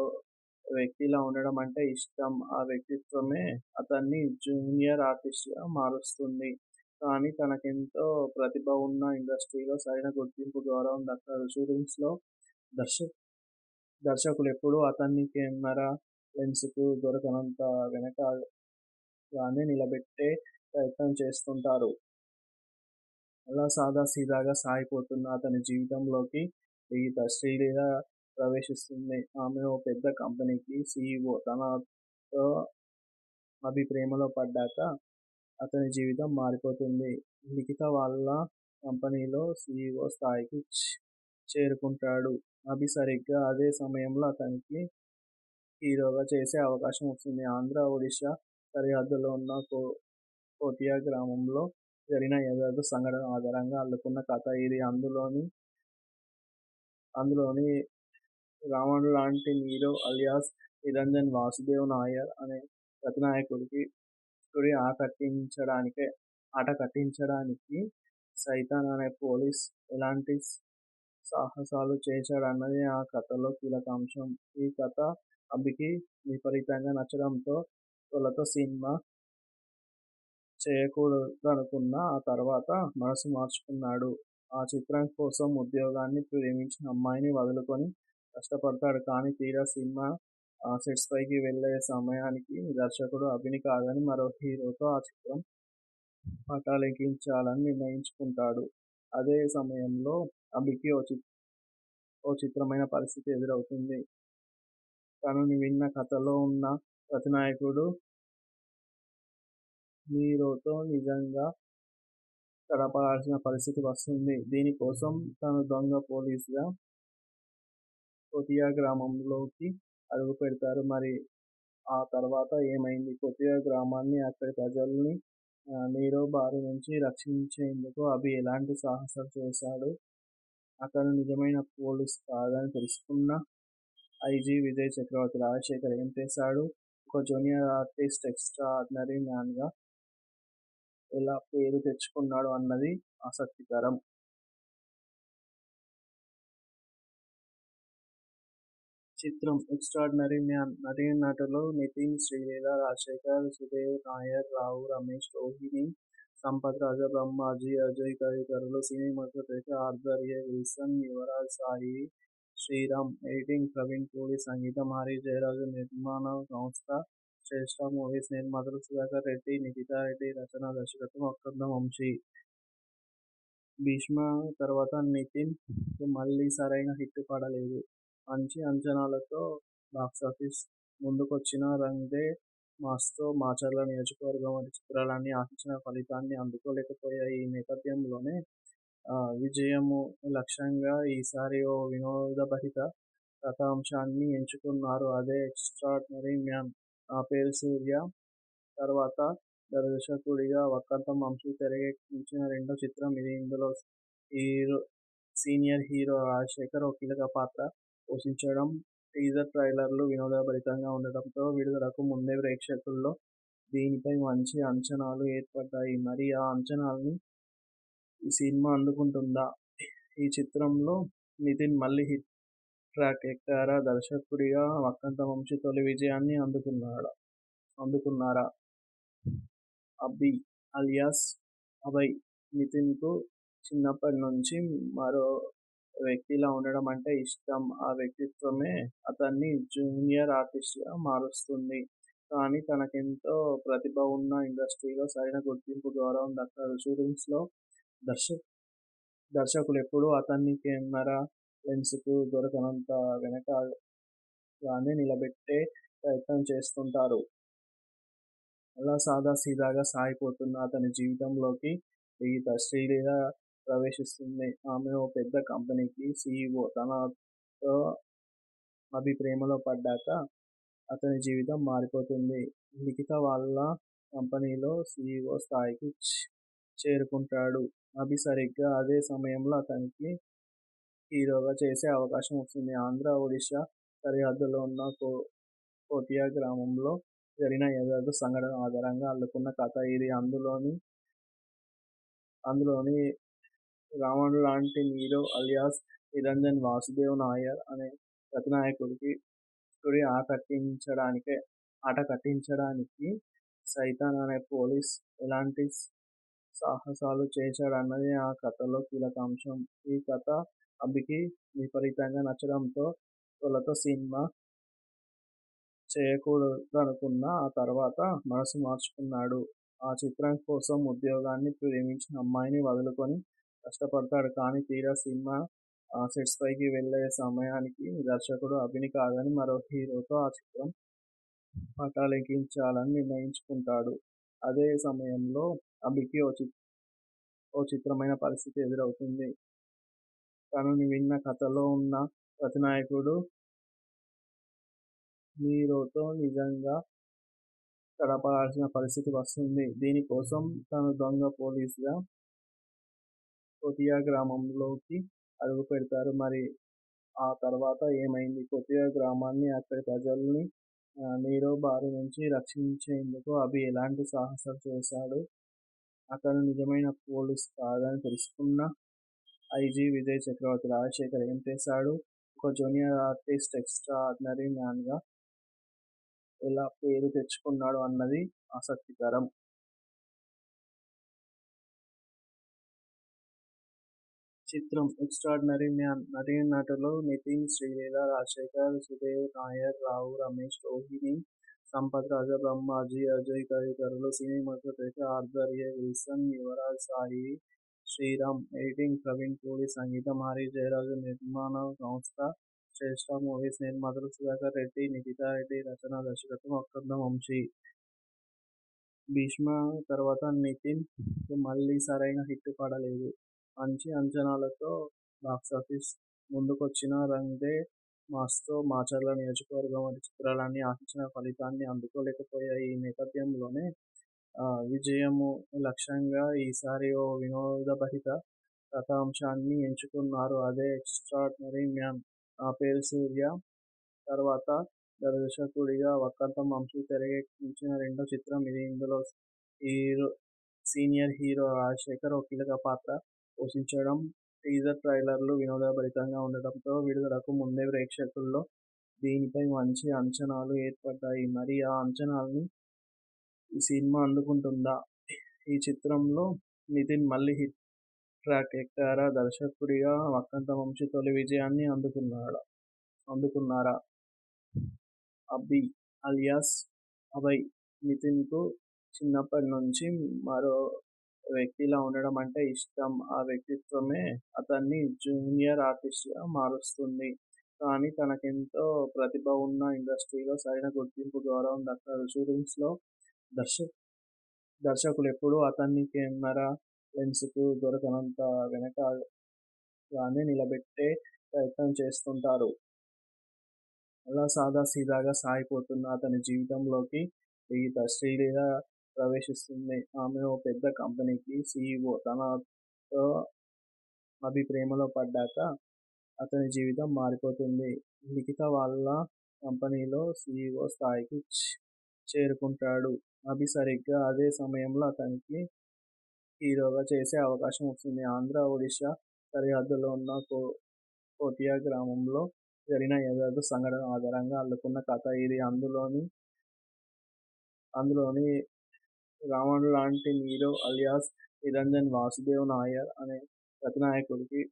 వ్యక్తిలా ఉండడం అంటే ఇష్టం. ఆ వ్యక్తిత్వమే అతన్ని జూనియర్ ఆర్టిస్ట్గా మారుస్తుంది. కానీ తనకెంతో ప్రతిభ ఉన్నా ఇండస్ట్రీలో సరైన గుర్తింపు, గౌరవం దక్కదు. షూటింగ్స్లో దర్శకులెప్పుడూ అతన్ని కెమెరా లెన్స్కు దొరకనంత వెనకగానే నిలబెట్టే ప్రయత్నం చేస్తుంటారు. అలా సాదాసీదాగా సాగిపోతున్న అతని జీవితంలోకి శ్రీలీల ప్రవేశిస్తుంది. ఆమె ఓ పెద్ద కంపెనీకి సీఈఓ. తనతో అభి ప్రేమలో పడ్డాక అతని జీవితం మారిపోతుంది. లిఖిత వాళ్ళ కంపెనీలో సీఈఓ స్థాయికి చేరుకుంటాడు. అభి సరిగ్గా అదే సమయంలో అతనికి హీరోగా చేసే అవకాశం వస్తుంది. ఆంధ్ర, ఒడిషా సరిహద్దులో ఉన్న కోటియా గ్రామంలో జరిగిన యథార్థ సంఘటన ఆధారంగా అల్లుకున్న కథ ఇది. అందులోని రావణ్లాంటి నీరవ్ అలియాస్ నిరంజన్ వాసుదేవ్ నాయర్ అనే ప్రతినాయకుడి ఆట కట్టించడానికి సైతాన్ అనే పోలీస్ ఎలాంటి సాహసాలు చేశాడన్నది ఆ కథలో కీలక అంశం. ఈ కథ అభికి విపరీతంగా నచ్చడంతో తొలుత సినిమా చేయకూడదనుకున్నా ఆ తర్వాత మనసు మార్చుకున్నాడు. ఆ చిత్రం కోసం ఉద్యోగాన్ని, ప్రేమించిన అమ్మాయిని వదులుకొని కష్టపడతాడు. కానీ తీరా సినిమా సెట్స్పైకి వెళ్లే సమయానికి దర్శకుడు అభిని కాదని మరో హీరోతో ఆ చిత్రం పటాలెక్కించాలని నిర్ణయించుకుంటాడు. అదే సమయంలో అభికి ఓ చిత్రమైన పరిస్థితి ఎదురవుతుంది. తను విన్న కథలో ఉన్న ప్రతినాయకుడు హీరోతో నిజంగా గడపాల్సిన పరిస్థితి వస్తుంది. దీనికోసం తను దొంగ పోలీస్గా కోటియా గ్రామంలోకి అడుగుపెడతారు. మరి ఆ తర్వాత ఏమైంది? కోటియా గ్రామాన్ని, అక్కడి ప్రజల్ని నీరవ్ బారి నుంచి రక్షించేందుకు అభి ఎలాంటి సాహసాలు చేశాడు? అతను నిజమైన పోలీస్ కాదని తెలుసుకున్న ఐజీ విజయ్ చక్రవర్తి రాజశేఖర్ ఏం చేశాడు? ఒక జూనియర్ ఆర్టిస్ట్ ఎక్స్ట్రార్డినరీ మ్యాన్గా ఎలా పేరు తెచ్చుకున్నాడు అన్నది ఆసక్తికరం. చిత్రం 'ఎక్స్ట్రార్డినరీ మ్యాన్' నటీనటులు నితిన్, శ్రీలీల, రాజశేఖర్, సుదేవ్ నాయర్, రావు రమేష్, రోహిణి, సంపత్ రాజా, బ్రహ్మాజీ, అజయ్ తదితరులు. సినిమాటోగ్రఫీ ఆర్థర్ ఎ. విల్సన్, యువరాజ్ సాయి శ్రీరామ్, ఎడిటింగ్ ప్రవీణ్ పూడి, సంగీతం హరి జయరాజ్, నిర్మాణ సంస్థ శ్రేష్ఠ మూవీస్, నిర్మాతలు సుధాకర్ రెడ్డి, నిఖితా రెడ్డి, రచన దర్శకత్వం వక్కంతం వంశీ. 'భీష్మ' తర్వాత నితిన్ కు మళ్లీ సరైన హిట్ పడలేదు. మంచి అంచనాలతో బాక్సాఫీస్ ముందుకొచ్చినా 'రంగ్ దే మాస్'తో మాచర్ల నియోజకవర్గం వంటి చిత్రాలన్నీ ఆశించిన ఫలితాన్ని అందుకోలేకపోయాయి. ఈ నేపథ్యంలోనే విజయము లక్ష్యంగా ఈసారి ఓ వినోదభరిత కథాంశాన్ని ఎంచుకున్నారు. అదే 'ఎక్స్ట్రార్డినరీ మ్యాన్'. నా పేరు సూర్య తర్వాత దర్శకుడిగా వక్కంతం వంశీ తెరకెక్కించిన రెండో చిత్రం ఇది. ఇందులో సీనియర్ హీరో రాజశేఖర్ ఓ కీలక పాత్ర పోషించడం. టీజర్ ట్రైలర్లు వినోదభరితంగా ఉండటంతో విడుదలకు ముందే ప్రేక్షకుల్లో దీనిపై మంచి అంచనాలు ఏర్పడ్డాయి. మరి ఆ అంచనాల్ని ఈ సినిమా అందుకుంటుందా? ఈ చిత్రంలో నితిన్ మళ్లీ హిట్ ట్రాక్ ఎక్కారా? దర్శకుడిగా వక్కంతం వంశీ తొలి విజయాన్ని అందుకున్నారా? అభి అలియాస్ అభయ్ నితిన్కు చిన్నప్పటి నుంచి మరో వ్యక్తిలా ఉండడం అంటే ఇష్టం. ఆ వ్యక్తిత్వమే అతన్ని జూనియర్ ఆర్టిస్ట్గా మారుస్తుంది. కానీ తనకెంతో ప్రతిభ ఉన్న ఇండస్ట్రీలో సరైన గుర్తింపు, గౌరవం దక్కదు. షూటింగ్స్‌లో దర్శ దర్శకులెప్పుడూ అతన్ని కెమెరా లెన్స్‌కు దొరకనంత వెనకగానే నిలబెట్టే ప్రయత్నం చేస్తుంటారు. అలా సాదాసీదాగా సాగిపోతున్న అతని జీవితంలోకి శ్రీలీల ప్రవేశిస్తుంది. ఆమె ఓ పెద్ద కంపెనీకి సీఈఓ. తనతో అభి ప్రేమలో పడ్డాక అతని జీవితం మారిపోతుంది. లిఖిత వాళ్ళ కంపెనీలో సీఈఓ స్థాయికి చేరుకుంటాడు. అభి సరిగ్గా అదే సమయంలో అతనికి హీరోగా చేసే అవకాశం వస్తుంది. ఆంధ్ర, ఒడిషా సరిహద్దులో ఉన్న కోటియా గ్రామంలో జరిగిన యథార్థ సంఘటన ఆధారంగా అల్లుకున్న కథ ఇది. అందులోని రావణులాంటి నీరో అలియాస్ నిరంజన్ వాసుదేవ్ నాయర్ అనే ప్రతినాయకుడి ఆట కట్టించడానికి సైతాన్ అనే పోలీస్ ఎలాంటి సాహసాలు చేశాడన్నది ఆ కథలో కీలక అంశం. ఈ కథ అభికి విపరీతంగా నచ్చడంతో తొలుత సినిమా చేయకూడదనుకున్నా ఆ తర్వాత మనసు మార్చుకున్నాడు. ఆ చిత్రం కోసం ఉద్యోగాన్ని, ప్రేమించిన అమ్మాయిని వదులుకొని కష్టపడతాడు. కానీ తీరా సినిమా సెట్స్‌పైకి వెళ్ళే సమయానికి దర్శకుడు అభిని కాదని మరో హీరోతో ఆ చిత్రం పటాలెక్కించాలని నిర్ణయించుకుంటాడు. అదే సమయంలో అభికి ఓ చిత్రమైన పరిస్థితి ఎదురవుతుంది. తను విన్న కథలో ఉన్న ప్రతినాయకుడు నీరోతో నిజంగా గడపాల్సిన పరిస్థితి వస్తుంది. దీనికోసం తను దొంగ పోలీస్‌గా కోటియా గ్రామంలోకి అడుగుపెడతారు. మరి ఆ తర్వాత ఏమైంది? కోటియా గ్రామాన్ని, అక్కడి ప్రజల్ని నీరో బారి నుంచి రక్షించేందుకు అభి ఎలాంటి సాహసాలు చేశాడు? అతను నిజమైన పోలీస్ కాదని తెలుసుకున్న ఐజీ విజయ్ చక్రవర్తి రాజశేఖర్ ఏం చేశాడు? ఒక జూనియర్ ఆర్టిస్ట్ ఎక్స్ట్రార్డినరీ మ్యాన్‌గా ఎలా పేరు తెచ్చుకున్నాడు అన్నది ఆసక్తికరం. చిత్రం 'ఎక్స్ట్రార్డినరీ మ్యాన్'. నటీనటులు నితిన్, శ్రీలీల, రాజశేఖర్, సుదేవ్ నాయర్, రావు రమేష్, రోహిణి, సంపత్, రాజబ్రహ్మ, అజయ్ తదితరులు. సినిమాటోగ్రఫీ ఆర్థర్ ఎ. విల్సన్, యువరాజ్ సాయి శ్రీరామ్. ఎడిటింగ్ ప్రవీణ్ పూడి. సంగీతం హరి జయరాజ్. నిర్మాణ సంస్థ శ్రేష్ఠ మూవీస్. నిర్మాతలు సుధాకర్ రెడ్డి, నిఖితా రెడ్డి. రచన, దర్శకత్వం వక్కంతం వంశీ. 'భీష్మ' తర్వాత నితిన్ కు మళ్లీ సరైన హిట్ పడలేదు. మంచి అంచనాలతో బాక్సాఫీస్ ముందుకొచ్చినా 'రంగ్ దే మాస్'తో మాచర్ల నియోజకవర్గం వంటి చిత్రాలన్నీ ఆశించిన ఫలితాన్ని అందుకోలేకపోయాయి. ఈ నేపథ్యంలోనే విజయము లక్ష్యంగా ఈసారి ఓ వినోదభరిత కథాంశాన్ని ఎంచుకున్నారు. అదే 'ఎక్స్ట్రార్డినరీ మ్యాన్'. నా పేరు సూర్య తర్వాత దర్శకుడిగా వక్కంతం వంశీ తెరకెక్కించిన రెండో చిత్రం ఇది. ఇందులో సీనియర్ హీరో రాజశేఖర్ ఓ కీలక పాత్ర పోషించడం. టీజర్, ట్రైలర్లు వినోదభరితంగా ఉండడంతో విడుదలకు ముందే ప్రేక్షకుల్లో దీనిపై మంచి అంచనాలు ఏర్పడ్డాయి. మరి ఆ అంచనాల్ని ఈ సినిమా అందుకుంటుందా? ఈ చిత్రంలో నితిన్ మళ్లీ హిట్ ట్రాక్ ఎక్కారా? దర్శకుడిగా వక్కంతం వంశీ తొలి విజయాన్ని అందుకున్నారా? అభి అలియాస్ అభయ్. నితిన్‌కు చిన్నప్పటి నుంచి మరో వ్యక్తిలా ఉండడం అంటే ఇష్టం. ఆ వ్యక్తిత్వమే అతన్ని జూనియర్ ఆర్టిస్ట్‌గా మారుస్తుంది. కానీ తనకెంతో ప్రతిభ ఉన్న ఇండస్ట్రీలో సరైన గుర్తింపు, గౌరవం దక్కదు. షూటింగ్స్‌లో దర్శకులెప్పుడూ అతన్ని కెమెరా లెన్స్‌కు దొరకనంత వెనకగానే నిలబెట్టే ప్రయత్నం చేస్తుంటారు. అలా సాదాసీదాగా సాగిపోతున్న అతని జీవితంలోకి శ్రీలీల ప్రవేశిస్తుంది. ఆమె ఓ పెద్ద కంపెనీకి సీఈఓ. తనతో అభి ప్రేమలో పడ్డాక అతని జీవితం మారిపోతుంది. లిఖిత వాళ్ళ కంపెనీలో సీఈఓ స్థాయికి చేరుకుంటాడు. అభి సరిగ్గా అదే సమయంలో అతనికి హీరోగా చేసే అవకాశం వస్తుంది. ఆంధ్ర, ఒడిషా సరిహద్దులో ఉన్న కోటియా గ్రామంలో జరిగిన యథార్థ సంఘటన ఆధారంగా అల్లుకున్న కథ ఇది. అందులోని రావణులాంటి నీరో అలియాస్ నిరంజన్ వాసుదేవ్ నాయర్ అనే ప్రతినాయకుడి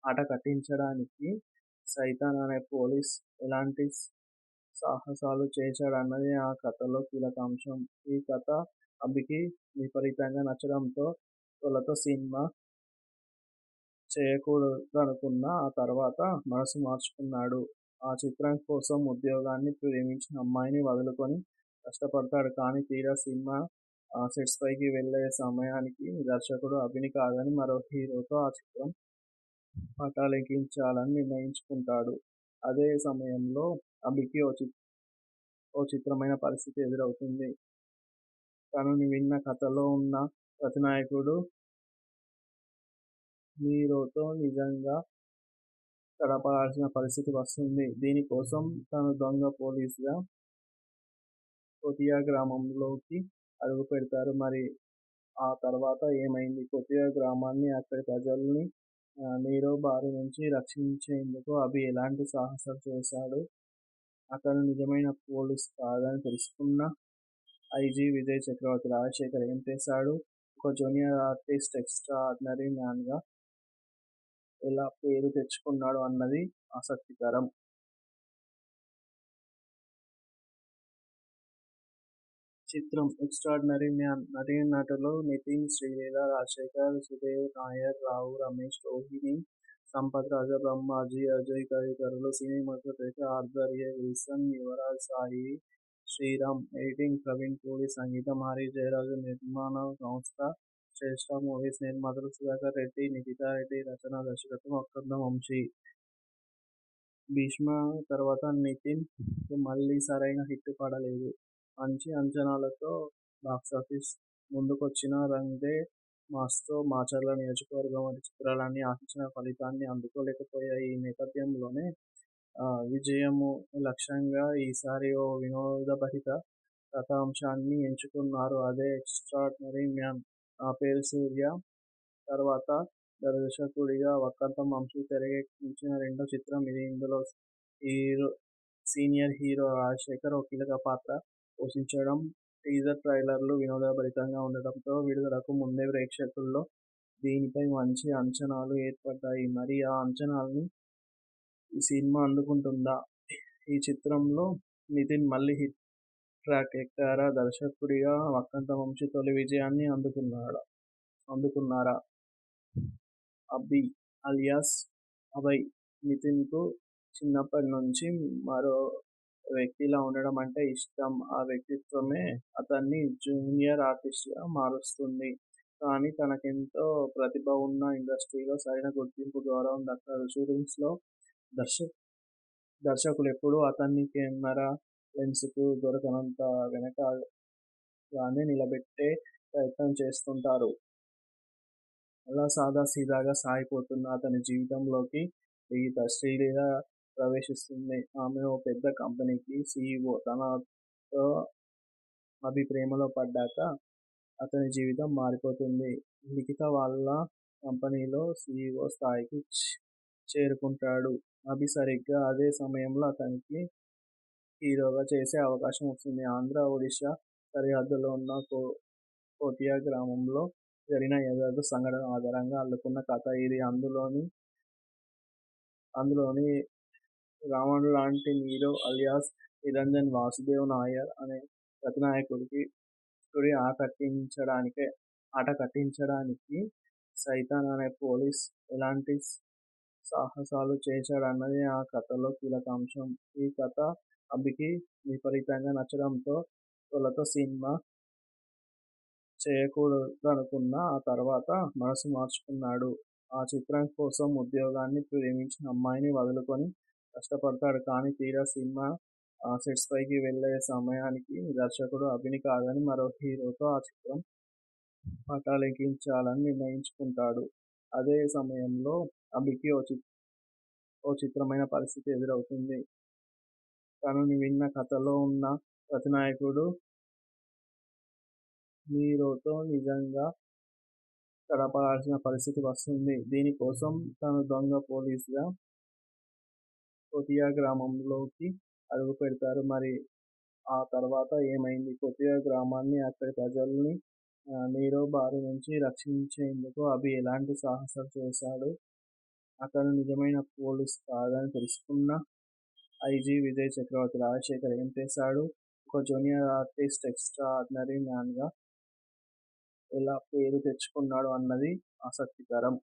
ఆట కట్టించడానికి సైతాన్ అనే పోలీస్ ఎలాంటి సాహసాలు చేశాడన్నది ఆ కథలో కీలకాంశం. ఈ కథ అభికి విపరీతంగా నచ్చడంతో తొలుత సినిమా చేయకూడదనుకున్నా ఆ తర్వాత మనసు మార్చుకున్నాడు. ఆ చిత్రం కోసం ఉద్యోగాన్ని, ప్రేమించిన అమ్మాయిని వదులుకొని కష్టపడతాడు. కానీ తీరా సినిమా సెట్స్ పైకి వెళ్ళే సమయానికి దర్శకుడు అభిని కాదని మరో హీరోతో ఆ చిత్రం పటాలెక్కించాలని నిర్ణయించుకుంటాడు. అదే సమయంలో అభికి ఓ చిత్రమైన పరిస్థితి ఎదురవుతుంది. తను విన్న కథలో ఉన్న ప్రతినాయకుడు హీరోతో నిజంగా గడపాల్సిన పరిస్థితి వస్తుంది. దీనికోసం తను దొంగ పోలీసుగా కోతియా గ్రామంలోకి అడుగుపెడతారు. మరి ఆ తర్వాత ఏమైంది? కోతియా గ్రామాన్ని, అక్కడి ప్రజల్ని నీరవ్ బారి నుంచి రక్షించేందుకు అభి ఎలాంటి సాహసాలు చేశాడు? అతను నిజమైన పోలీస్ కాదని తెలుసుకున్న ఐజీ విజయ్ చక్రవర్తి రాజశేఖర్ ఏం చేశాడు? ఒక జూనియర్ ఆర్టిస్ట్ ఎక్స్ట్రాఆర్డినరీ మ్యాన్గా ఎలా పేరు తెచ్చుకున్నాడు అన్నది ఆసక్తికరం. చిత్రం ఎక్స్ట్రాఆర్డినరీ మ్యాన్. నటీనటులు నితిన్, శ్రీలీల, రాజశేఖర్, సుదేవ్ నాయర్, రావు రమేష్, రోహిణి, సంపత్ రాజా, బ్రహ్మాజీ, అజయ్ తదితరులు. సినిమాటోగ్రఫీ ఆర్థర్ ఎ. విల్సన్, యువరాజ్ సాయి శ్రీరామ్. ఎడిటింగ్ ప్రవీణ్ పూడి. సంగీతం హరి జయరాజు. నిర్మాణ సంస్థ శ్రేష్ఠ మూవీస్. నిర్మాతలు సుధాకర్ రెడ్డి, నిఖితా రెడ్డి. రచన దర్శకత్వం వక్కంతం వంశీ. భీష్మ తర్వాత నితిన్ కు మళ్లీ సరైన హిట్ పడలేదు. మంచి అంచనాలతో బాక్సాఫీస్ ముందుకొచ్చిన రంగ్ దే మాస్తో మాచర్ల నియోజకవర్గం వంటి చిత్రాలన్నీ ఆశించిన ఫలితాన్ని అందుకోలేకపోయాయి. ఈ నేపథ్యంలోనే విజయము లక్ష్యంగా ఈసారి ఓ వినోదభరిత కథాంశాన్ని ఎంచుకున్నారు. అదే ఎక్స్ట్రాఆర్డినరీ మ్యాన్. నా పేరు సూర్య తర్వాత దర్శకుడిగా వక్కంతం వంశీ తెరకెక్కించిన రెండో చిత్రం ఇది. ఇందులో సీనియర్ హీరో రాజశేఖర్ ఓ కీలక పాత్ర పోషించడం. టీజర్ ట్రైలర్లు వినోదభరితంగా ఉండటంతో విడుదలకు ముందే ప్రేక్షకుల్లో దీనిపై మంచి అంచనాలు ఏర్పడ్డాయి. మరి ఆ అంచనాల్ని ఈ సినిమా అందుకుంటుందా? ఈ చిత్రంలో నితిన్ మళ్లీ హిట్ ట్రాక్ ఎక్కారా? దర్శకుడిగా వక్కంతం వంశీ తొలి విజయాన్ని అందుకున్నారా? అభి అలియాస్ అభయ్. నితిన్కు చిన్నప్పటి నుంచి మరో వ్యక్తిలా ఉండడం అంటే ఇష్టం. ఆ వ్యక్తిత్వమే అతన్ని జూనియర్ ఆర్టిస్ట్గా మారుస్తుంది. కానీ తనకెంతో ప్రతిభ ఉన్నా ఇండస్ట్రీలో సరైన గుర్తింపు, గౌరవం దక్కదు. షూటింగ్స్లో దర్శకులెప్పుడూ అతన్ని కెమెరా లెన్స్కు దొరకనంత వెనకగానే నిలబెట్టే ప్రయత్నం చేస్తుంటారు. అలా సాదాసీదాగా సాగిపోతున్న అతని జీవితంలోకి శ్రీలీల ప్రవేశిస్తుంది. ఆమె ఓ పెద్ద కంపెనీకి సీఈఓ. తనతో అభి ప్రేమలో పడ్డాక అతని జీవితం మారిపోతుంది. లిఖిత వాళ్ళ కంపెనీలో సీఈఓ స్థాయికి చేరుకుంటాడు. అభి సరిగ్గా అదే సమయంలో అతనికి హీరోగా చేసే అవకాశం వస్తుంది. ఆంధ్ర, ఒడిషా సరిహద్దులో ఉన్న కోతియా గ్రామంలో జరిగిన యథార్థ సంఘటనల ఆధారంగా అల్లుకున్న కథ ఇది. అందులోని రావణుడిలాంటి నీరవ్ అలియాస్ నిరంజన్ వాసుదేవ్ నాయర్ అనే ప్రతినాయకుడి ఆట కట్టించడానికి సైతాన్ అనే పోలీస్ ఎలాంటి సాహసాలు చేశాడన్నది ఆ కథలో కీలకాంశం. ఈ కథ అభికి విపరీతంగా నచ్చడంతో తొలుత సినిమా చేయకూడదనుకున్నా ఆ తర్వాత మనసు మార్చుకున్నాడు. ఆ చిత్రం కోసం ఉద్యోగాన్ని, ప్రేమించిన అమ్మాయిని వదులుకొని కష్టపడతాడు. కానీ తీరా సినిమా సెట్స్ పైకి వెళ్ళే సమయానికి దర్శకుడు అభిని కాదని మరో హీరోతో ఆ చిత్రం పటాలెక్కించాలని నిర్ణయించుకుంటాడు. అదే సమయంలో అభికి ఓ చిత్రమైన పరిస్థితి ఎదురవుతుంది. తను విన్న కథలో ఉన్న ప్రతినాయకుడు హీరోతో నిజంగా గడపాల్సిన పరిస్థితి వస్తుంది. దీనికోసం తను దొంగ పోలీసుగా కోతియా గ్రామంలోకి అడుగుపెడతారు. మరి ఆ తర్వాత ఏమైంది? కోతియా గ్రామాన్ని, అక్కడి ప్రజల్ని నీరవ్ బారి నుంచి రక్షించేందుకు అభి ఎలాంటి సాహసాలు చేశాడు? అతను నిజమైన పోలీస్ కాదని తెలుసుకున్న ఐజీ విజయ్ చక్రవర్తి రాజశేఖర్ ఏం చేశాడు? ఒక జూనియర్ ఆర్టిస్ట్ ఎక్స్ట్రాఆర్డినరీ మ్యాన్గా ఎలా పేరు తెచ్చుకున్నాడు అన్నది ఆసక్తికరం.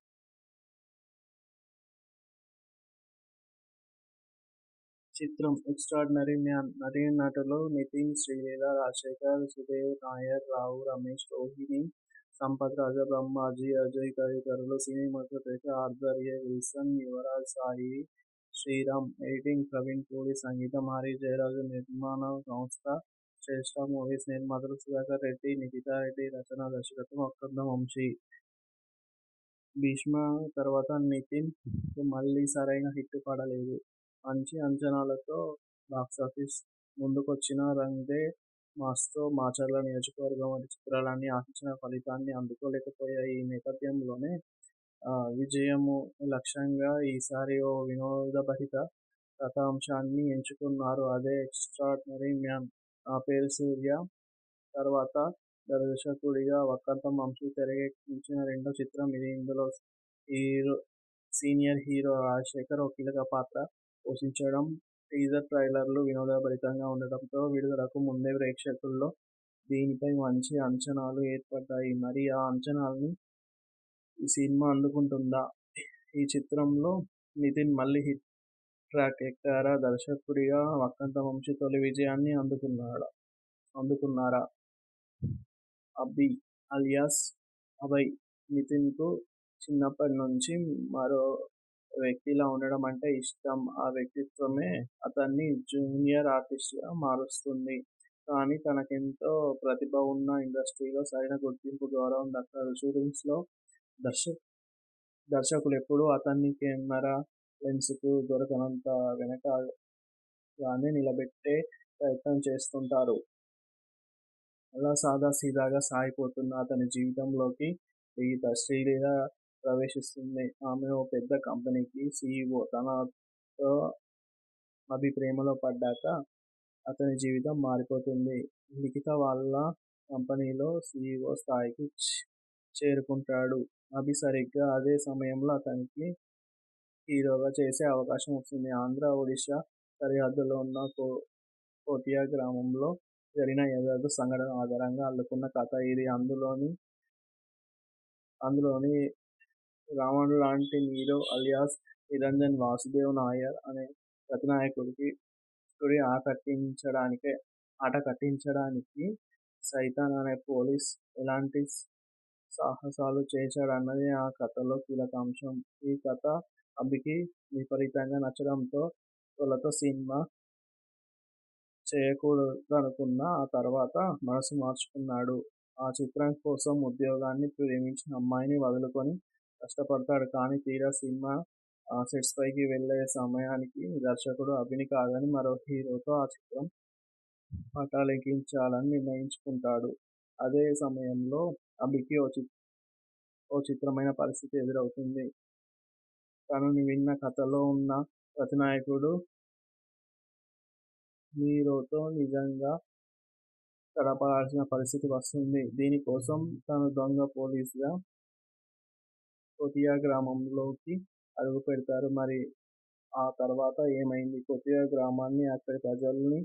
చిత్రం ఎక్స్ట్రాఆర్డినరీ మ్యాన్. నటీనటులు నితిన్, శ్రీలీల, రాజశేఖర్, సుదేవ్ నాయర్, రావు రమేష్, రోహిణి, సంపత్ రాజా, బ్రహ్మాజీ, అజయ్ తదితరులు. సినిమాకు తెర. ఆర్థర్ ఎ. విల్సన్, యువరాజ్ సాయి, శ్రీరామ్. ఎడిటింగ్ ప్రవీణ్ పూడి. సంగీతం హరి జయరాజు. నిర్మాణ సంస్థ శ్రేష్ఠ మూవీస్. నిర్మాతలు సుధాకర్ రెడ్డి, నిఖితా రెడ్డి. రచన దర్శకత్వం వక్కంతం వంశీ. భీష్మ తర్వాత నితిన్ కు మళ్లీ సరైన హిట్ పడలేదు. మంచి అంచనాలతో బాక్సాఫీస్ ముందుకొచ్చిన రంగ్ దే మాస్తో మాచర్ల నియోజకవర్గం వంటి చిత్రాలన్నీ ఆశించిన ఫలితాన్ని అందుకోలేకపోయాయి. ఈ నేపథ్యంలోనే విజయము లక్ష్యంగా ఈసారి ఓ వినోదభరిత కథాంశాన్ని ఎంచుకున్నారు. అదే ఎక్స్ట్రాఆర్డినరీ మ్యాన్. నా పేరు సూర్య తర్వాత దర్శకుడిగా వక్కంతం వంశీ తెరకెక్కించిన రెండో చిత్రం ఇది. ఇందులో సీనియర్ హీరో రాజశేఖర్ ఓ కీలక పాత్ర పోషించడం. టీజర్ ట్రైలర్లు వినోదభరితంగా ఉండటంతో విడుదలకు ముందే ప్రేక్షకుల్లో దీనిపై మంచి అంచనాలు ఏర్పడ్డాయి. మరి ఆ అంచనాల్ని ఈ సినిమా అందుకుంటుందా? ఈ చిత్రంలో నితిన్ మళ్లీ హిట్ ట్రాక్ ఎక్కారా? దర్శకుడిగా వక్కంతం వంశీ తొలి విజయాన్ని అందుకున్నారా? అభి అలియాస్ అభయ్. నితిన్కు చిన్నప్పటి నుంచి మరో వ్యక్తిలా ఉండడం అంటే ఇష్టం. ఆ వ్యక్తిత్వమే అతన్ని జూనియర్ ఆర్టిస్ట్గా మారుస్తుంది. కానీ తనకెంతో ప్రతిభ ఉన్నా ఇండస్ట్రీలో సరైన గుర్తింపు, గౌరవం దక్కదు. షూటింగ్స్లో దర్శకులెప్పుడూ అతన్ని కెమెరా లెన్స్కు దొరకనంత వెనకగానే నిలబెట్టే ప్రయత్నం చేస్తుంటారు. అలా సాదాసీదాగా సాగిపోతున్న అతని జీవితంలోకి శ్రీలీల ప్రవేశిస్తుంది. ఆమె ఓ పెద్ద కంపెనీకి సీఈఓ. తనతో అభి ప్రేమలో పడ్డాక అతని జీవితం మారిపోతుంది. నిఖిత వాళ్ళ కంపెనీలో సీఈఓ స్థాయికి చేరుకుంటాడు. అభి సరిగ్గా అదే సమయంలో అతనికి హీరోగా చేసే అవకాశం వస్తుంది. ఆంధ్ర, ఒడిశా సరిహద్దులో ఉన్న కోటియా గ్రామంలో జరిగిన యథార్థ సంఘటన ఆధారంగా అల్లుకున్న కథ ఇది. అందులోని రావణ్లాంటి నీరవ్ అలియాస్ నిరంజన్ వాసుదేవ్ నాయర్ అనే ప్రతినాయకుడి ఆట కట్టించడానికి సైతాన్ అనే పోలీస్ ఎలాంటి సాహసాలు చేశాడన్నది ఆ కథలో కీలకాంశం. ఈ కథ అభికి విపరీతంగా నచ్చడంతో తొలుత సినిమా చేయకూడదనుకున్నా ఆ తర్వాత మనసు మార్చుకున్నాడు. ఆ చిత్రం కోసం ఉద్యోగాన్ని, ప్రేమించిన అమ్మాయిని వదులుకొని కష్టపడతాడు. కానీ తీరా సినిమా సెట్స్పైకి వెళ్లే సమయానికి దర్శకుడు అభిని కాదని మరో హీరోతో ఆ చిత్రం పటాలెక్కించాలని నిర్ణయించుకుంటాడు. అదే సమయంలో అభికి ఓ చిత్రమైన పరిస్థితి ఎదురవుతుంది. తను విన్న కథలో ఉన్న ప్రతినాయకుడు నీరోతో నిజంగా గడపాల్సిన పరిస్థితి వస్తుంది. దీనికోసం తను దొంగ పోలీసుగా కోటియా గ్రామంలోకి అడుగుపెడతారు. మరి ఆ తర్వాత ఏమైంది? కోటియా గ్రామాన్ని, అక్కడి ప్రజల్ని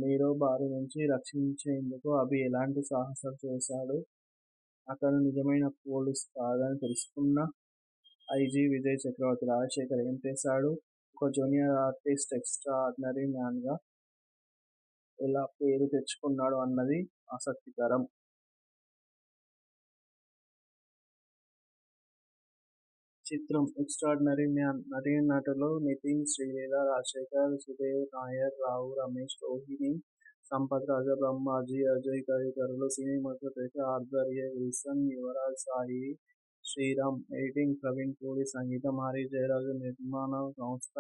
నీరవ్ బారి నుంచి రక్షించేందుకు అభి ఎలాంటి సాహసాలు చేశాడు? అతను నిజమైన పోలీస్ కాదని తెలుసుకున్న ఐజీ విజయ్ చక్రవర్తి రాజశేఖర్ ఏం చేశాడు? ఒక జూనియర్ ఆర్టిస్ట్ ఎక్స్ట్రాఆర్డినరీ మ్యాన్గా ఎలా పేరు తెచ్చుకున్నాడు అన్నది ఆసక్తికరం. చిత్రం ఎక్స్ట్రాఆర్డినరీ మ్యాన్. నటీనటులు నితిన్, శ్రీలీల, రాజశేఖర్, సుదేవ్ నాయర్, రావు రమేష్, రోహిణి, సంపత్ రాజా, బ్రహ్మాజీ, అజయ్ తదితరులు. సినిమాకు తెర. ఆర్థర్ ఎ. విల్సన్, యువరాజ్ సాయి, శ్రీరామ్. ఎడిటింగ్ ప్రవీణ్ పూడి. సంగీతం హరి జయరాజు. నిర్మాణ సంస్థ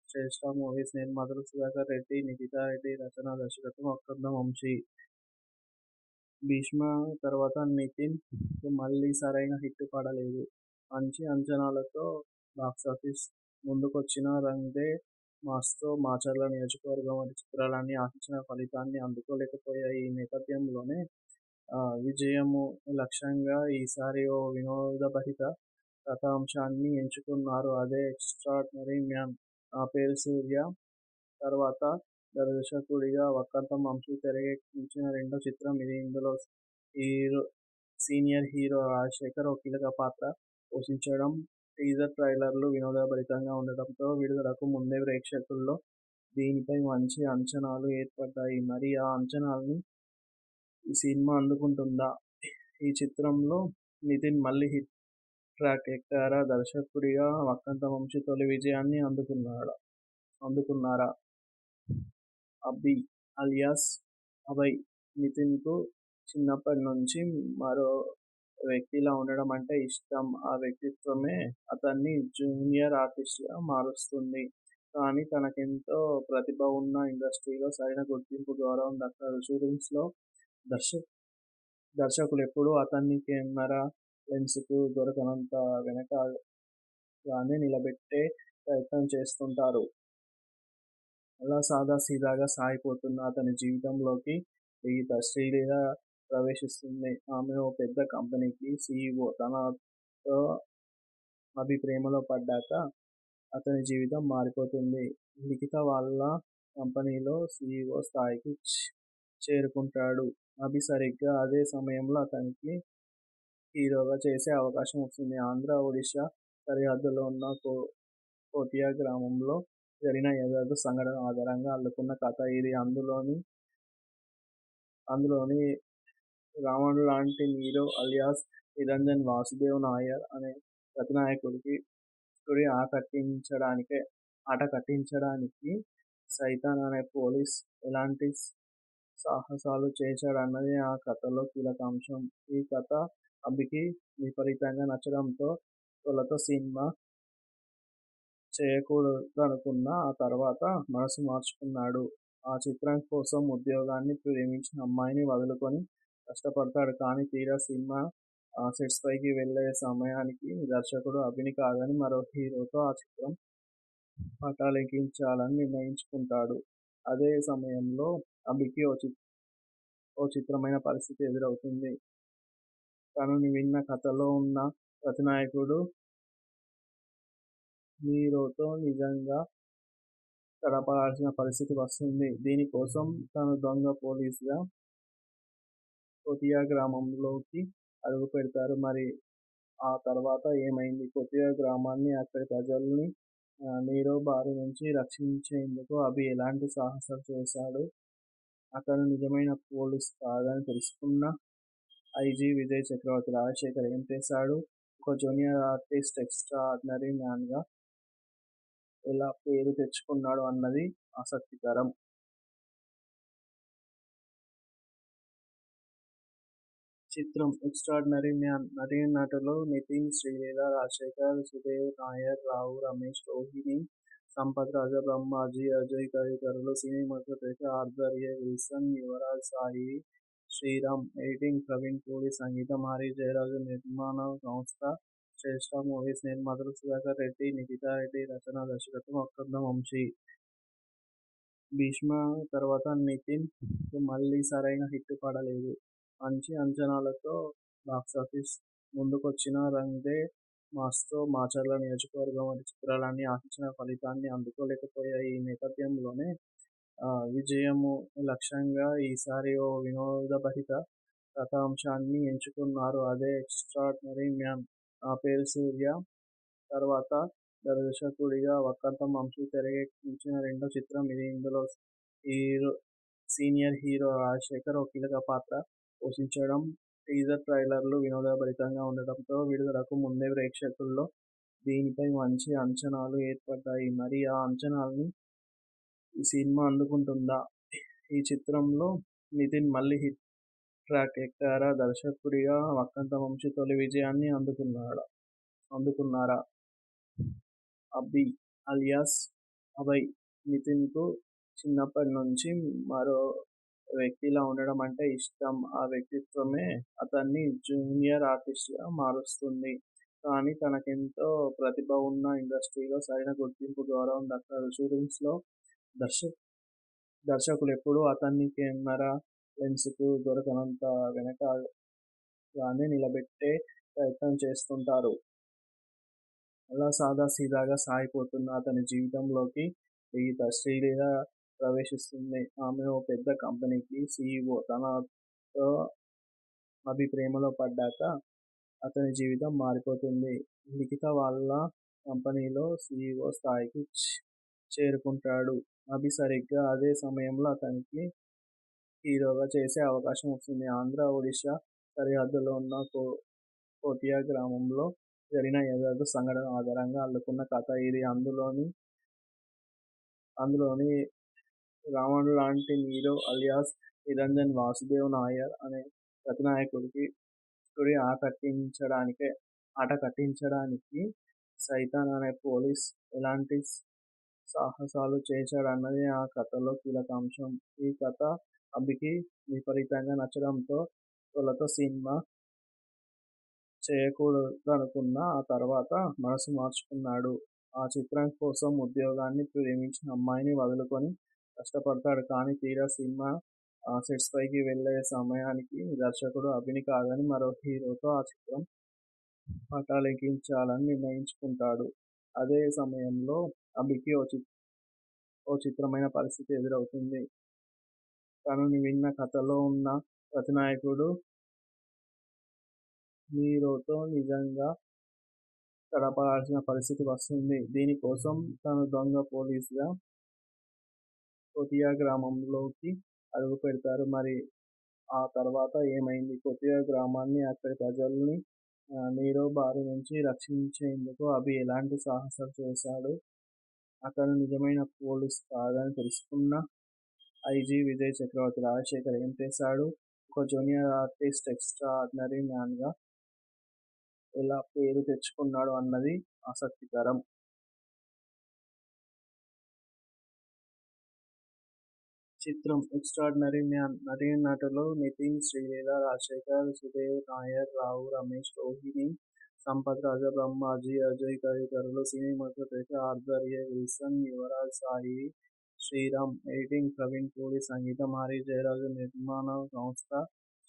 శ్రేష్ఠ మూవీస్. నిర్మాతలు సుధాకర్ రెడ్డి, నిఖితా రెడ్డి. రచన దర్శకత్వం వక్కంతం వంశీ. భీష్మ తర్వాత నితిన్ కు మళ్లీ సరైన హిట్ పడలేదు. మంచి అంచనాలతో బాక్సాఫీస్ ముందుకొచ్చిన రంగ్ దే మాస్తో మాచర్ల నియోజకవర్గం వంటి చిత్రాలన్నీ ఆశించిన ఫలితాన్ని అందుకోలేకపోయాయి. ఈ నేపథ్యంలోనే విజయము లక్ష్యంగా ఈసారి ఓ వినోదభరిత కథాంశాన్ని ఎంచుకున్నారు. అదే ఎక్స్ట్రాఆర్డినరీ మ్యాన్. నా పేరు సూర్య తర్వాత దర్శకుడిగా వక్కంతం వంశీ తెరకెక్కించిన రెండో చిత్రం ఇది. ఇందులో హీరో సీనియర్ హీరో రాజశేఖర్ ఓ కీలక పాత్ర పోషించడం. టీజర్ ట్రైలర్లు వినోదభరితంగా ఉండటంతో విడుదలకు ముందే ప్రేక్షకుల్లో దీనిపై మంచి అంచనాలు ఏర్పడ్డాయి. మరి ఆ అంచనాల్ని ఈ సినిమా అందుకుంటుందా? ఈ చిత్రంలో నితిన్ మళ్లీ హిట్ ట్రాక్ ఎక్కారా? దర్శకుడిగా వక్కంతం వంశీ తొలి విజయాన్ని అందుకున్నారా? అభి అలియాస్ అభయ్ నితిన్కు చిన్నప్పటి నుంచి మరో వ్యక్తిలా ఉండడం అంటే ఇష్టం. ఆ వ్యక్తిత్వమే అతన్ని జూనియర్ ఆర్టిస్ట్గా మారుస్తుంది. కానీ తనకెంతో ప్రతిభ ఉన్నా ఇండస్ట్రీలో సరైన గుర్తింపు, గౌరవం దక్కదు. షూటింగ్స్లో దర్శకులెప్పుడూ అతన్ని కెమెరా లెన్స్కు దొరకనంత వెనకగానే నిలబెట్టే ప్రయత్నం చేస్తుంటారు. అలా సాదాసీదాగా సాగిపోతున్న అతని జీవితంలోకి శ్రీలీల ప్రవేశిస్తుంది. ఆమె ఓ పెద్ద కంపెనీకి సీఈఓ. తనతో అభి ప్రేమలో పడ్డాక అతని జీవితం మారిపోతుంది. లిఖిత వాళ్ళ కంపెనీలో సీఈఓ స్థాయికి చేరుకుంటాడు. అభి సరిగ్గా అదే సమయంలో అతనికి హీరోగా చేసే అవకాశం వస్తుంది. ఆంధ్ర, ఒడిషా సరిహద్దులో ఉన్న కోటియా గ్రామంలో జరిగిన యథార్థ సంఘటన ఆధారంగా అల్లుకున్న కథ ఇది. అందులోని రావణ్లాంటి నీరవ్ అలియాస్ నిరంజన్ వాసుదేవ్ నాయర్ అనే ప్రతినాయకుడికి ఆట కట్టించడానికి సైతాన్ అనే పోలీస్ ఎలాంటి సాహసాలు చేశాడన్నది ఆ కథలో కీలక అంశం. ఈ కథ అభికి విపరీతంగా నచ్చడంతో తొలుత సినిమా చేయకూడదనుకున్నా ఆ తర్వాత మనసు మార్చుకున్నాడు. ఆ చిత్రం కోసం ఉద్యోగాన్ని, ప్రేమించిన అమ్మాయిని వదులుకొని కష్టపడతాడు. కానీ తీరా సినిమా సెట్స్పైకి వెళ్లే సమయానికి దర్శకుడు అభిని కాదని మరో హీరోతో ఆ చిత్రం పటాలెక్కించాలని నిర్ణయించుకుంటాడు. అదే సమయంలో అభికి ఓ చిత్రమైన పరిస్థితి ఎదురవుతుంది. తను విన్న కథలో ఉన్న ప్రతినాయకుడు నీరోతో నిజంగా గడపాల్సిన పరిస్థితి వస్తుంది. దీనికోసం తను దొంగ పోలీసుగా కోటియా గ్రామంలోకి అడుగుపెడతారు. మరి ఆ తర్వాత ఏమైంది? కోటియా గ్రామాన్ని, అక్కడి ప్రజల్ని నీరవ్ బారి నుంచి రక్షించేందుకు అభి ఎలాంటి సాహసాలు చేశాడు? అతను నిజమైన పోలీస్ కాదని తెలుసుకున్న ఐజీ విజయ్ చక్రవర్తి రాజశేఖర్ ఏం చేశాడు? ఒక జూనియర్ ఆర్టిస్ట్ ఎక్స్ట్రా ఆర్డినరీ మ్యాన్గా ఎలా పేరు తెచ్చుకున్నాడు అన్నది ఆసక్తికరం. చిత్రం ఎక్స్ట్రార్డినరీ మ్యాన్. నటీనటులు నితిన్, శ్రీలీల, రాజశేఖర్, సుదేవ్ నాయర్, రావు రమేష్, రోహిణి, సంపత్ రాజా, బ్రహ్మాజీ, అజయ్ తదితరులు. సినిమాటోగ్రఫీ ఆర్థర్ ఎ. విల్సన్, యువరాజ్ సాయి శ్రీరామ్. ఎడిటింగ్ ప్రవీణ్ పూడి. సంగీతం హరి జయరాజ్. నిర్మాణ సంస్థ శ్రేష్ఠ మూవీస్. నిర్మాతలు సుధాకర్ రెడ్డి, నిఖితా రెడ్డి. రచన, దర్శకత్వం వక్కంతం వంశీ. భీష్మ తర్వాత నితిన్ కు మళ్లీ సరైన హిట్ పడలేదు. మంచి అంచనాలతో బాక్సాఫీస్ ముందుకొచ్చినా రంగ్ దే మాస్తో మాచర్ల నియోజకవర్గం వంటి చిత్రాలన్నీ ఆశించిన ఫలితాన్ని అందుకోలేకపోయాయి. ఈ నేపథ్యంలోనే విజయము లక్ష్యంగా ఈసారి ఓ వినోదభరిత కథాంశాన్ని ఎంచుకున్నారు. అదే ఎక్స్ట్రార్డినరీ మ్యాన్. నా పేరు సూర్య తర్వాత దర్శకుడిగా వక్కంతం వంశీ తెరకెక్కించిన రెండో చిత్రం ఇది. ఇందులో సీనియర్ హీరో రాజశేఖర్ ఓ కీలక పాత్ర పోషించడం. టీజర్ ట్రైలర్లు వినోదభరితంగా ఉండటంతో విడుదలకు ముందే ప్రేక్షకుల్లో దీనిపై మంచి అంచనాలు ఏర్పడ్డాయి. మరి ఆ అంచనాల్ని ఈ సినిమా అందుకుంటుందా? ఈ చిత్రంలో నితిన్ మళ్లీ హిట్ ట్రాక్ ఎక్కారా? దర్శకుడిగా వక్కంతం వంశీ తొలి విజయాన్ని అందుకున్నారా? అభి అలియాస్ అభయ్ నితిన్కు చిన్నప్పటి నుంచి మరో వ్యక్తిలా ఉండడం అంటే ఇష్టం. ఆ వ్యక్తిత్వమే అతన్ని జూనియర్ ఆర్టిస్ట్గా మారుస్తుంది. కానీ తనకెంతో ప్రతిభ ఉన్నా ఇండస్ట్రీలో సరైన గుర్తింపు, గౌరవం దక్కదు. షూటింగ్స్లో దర్శకులెప్పుడూ అతన్ని కెమెరా లెన్స్కు దొరకనంత వెనకగానే నిలబెట్టే ప్రయత్నం చేస్తుంటారు. అలా సాదాసీదాగా సాగిపోతున్న అతని జీవితంలోకి ఈత శ్రీలీల ప్రవేశిస్తుంది. ఆమె ఓ పెద్ద కంపెనీకి సీఈఓ. తనతో అభి ప్రేమలో పడ్డాక అతని జీవితం మారిపోతుంది. లిఖిత వాళ్ళ కంపెనీలో సీఈఓ స్థాయికి చేరుకుంటాడు. అభి సరిగ్గా అదే సమయంలో అతనికి హీరోగా చేసే అవకాశం వస్తుంది. ఆంధ్ర, ఒడిశా సరిహద్దులో ఉన్న కోటియా గ్రామంలో జరిగిన యథార్థ సంఘటన ఆధారంగా అల్లుకున్న కథ ఇది. అందులోని రావణ్ లాంటి నీరో అలియాస్ నిరంజన్ వాసుదేవ్ నాయర్ అనే ప్రతినాయకుడికి ఆట కట్టించడానికి సైతాన్ అనే పోలీస్ ఎలాంటి సాహసాలు చేశాడన్నది ఆ కథలో కీలక అంశం. ఈ కథ అభికి విపరీతంగా నచ్చడంతో తొలుత సినిమా చేయకూడదనుకున్నా ఆ తర్వాత మనసు మార్చుకున్నాడు. ఆ చిత్రం కోసం ఉద్యోగాన్ని, ప్రేమించిన అమ్మాయిని వదులుకొని కష్టపడతాడు. కానీ తీరా సినిమా సెట్స్ పైకి వెళ్ళే సమయానికి దర్శకుడు అభిని కాదని మరో హీరోతో ఆ చిత్రం పటాలెక్కించాలని నిర్ణయించుకుంటాడు. అదే సమయంలో అభికి ఓ చిత్రమైన పరిస్థితి ఎదురవుతుంది. తను విన్న కథలో ఉన్న ప్రతినాయకుడు నీరోతో నిజంగా గడపాల్సిన పరిస్థితి వస్తుంది. దీనికోసం తను దొంగ పోలీసుగా కోటియా గ్రామంలోకి అడుగు పెడతారు. మరి ఆ తర్వాత ఏమైంది? కోటియా గ్రామాన్ని, అక్కడి ప్రజల్ని నీరో బారి నుంచి రక్షించేందుకు అభి ఎలాంటి సాహసాలు చేశాడు? అతను నిజమైన పోలీస్ కాదని తెలుసుకున్న ఐజీ విజయ్ చక్రవర్తి రాజశేఖర్ ఏం చేశాడు? ఒక junior artist extra ordinary man గా ఎలా పేరు తెచ్చుకున్నాడు అన్నది ఆసక్తికరం. చిత్రం ఎక్స్ట్రార్డినరీ మ్యాన్. నటీనటులు నితిన్, శ్రీలీల, రాజశేఖర్, సుదేవ్ నాయర్, రావు రమేష్, రోహిణి, సంపత్ రాజబ్రహ్మ, అజయ్ తదితరులు. సినిమాటోగ్రఫీ ఆర్థర్ ఎ. విల్సన్, యువరాజ్ సాయి శ్రీరామ్. ఎడిటింగ్ ప్రవీణ్ పూడి. సంగీతం హరి జయరాజు. నిర్మాణ సంస్థ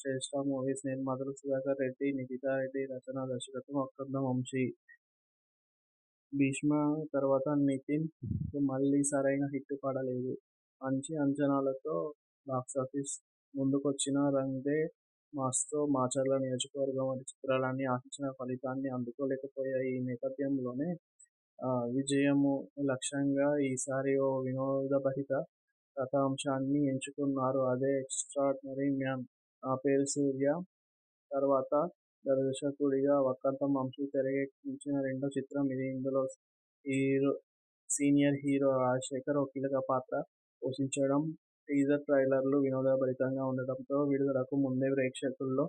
శ్రేష్ఠ మూవీస్. నిర్మాతలు సుధాకర్ రెడ్డి, నిఖితా రెడ్డి. రచన దర్శకత్వం వక్కంతం వంశీ. భీష్మ తర్వాత నితిన్ కు మళ్లీ సరైన హిట్ పడలేదు. మంచి అంచనాలతో బాక్సాఫీస్ ముందుకొచ్చినా రంగ్ దే మాస్తో మాచర్ల నియోజకవర్గం వంటి చిత్రాలన్నీ ఆశించిన ఫలితాన్ని అందుకోలేకపోయాయి. ఈ నేపథ్యంలోనే విజయము లక్ష్యంగా ఈసారి ఓ వినోదభరిత కథాంశాన్ని ఎంచుకున్నారు. అదే ఎక్స్ట్రార్డినరీ మ్యాన్. నా పేరు సూర్య తర్వాత దర్శకుడిగా వక్కంతం వంశీ తెరకెక్కించిన రెండో చిత్రం ఇది. ఇందులో సీనియర్ హీరో రాజశేఖర్ ఓ కీలక పాత్ర పోషించడం. టీజర్ ట్రైలర్లు వినోదభరితంగా ఉండటంతో విడుదలకు ముందే ప్రేక్షకుల్లో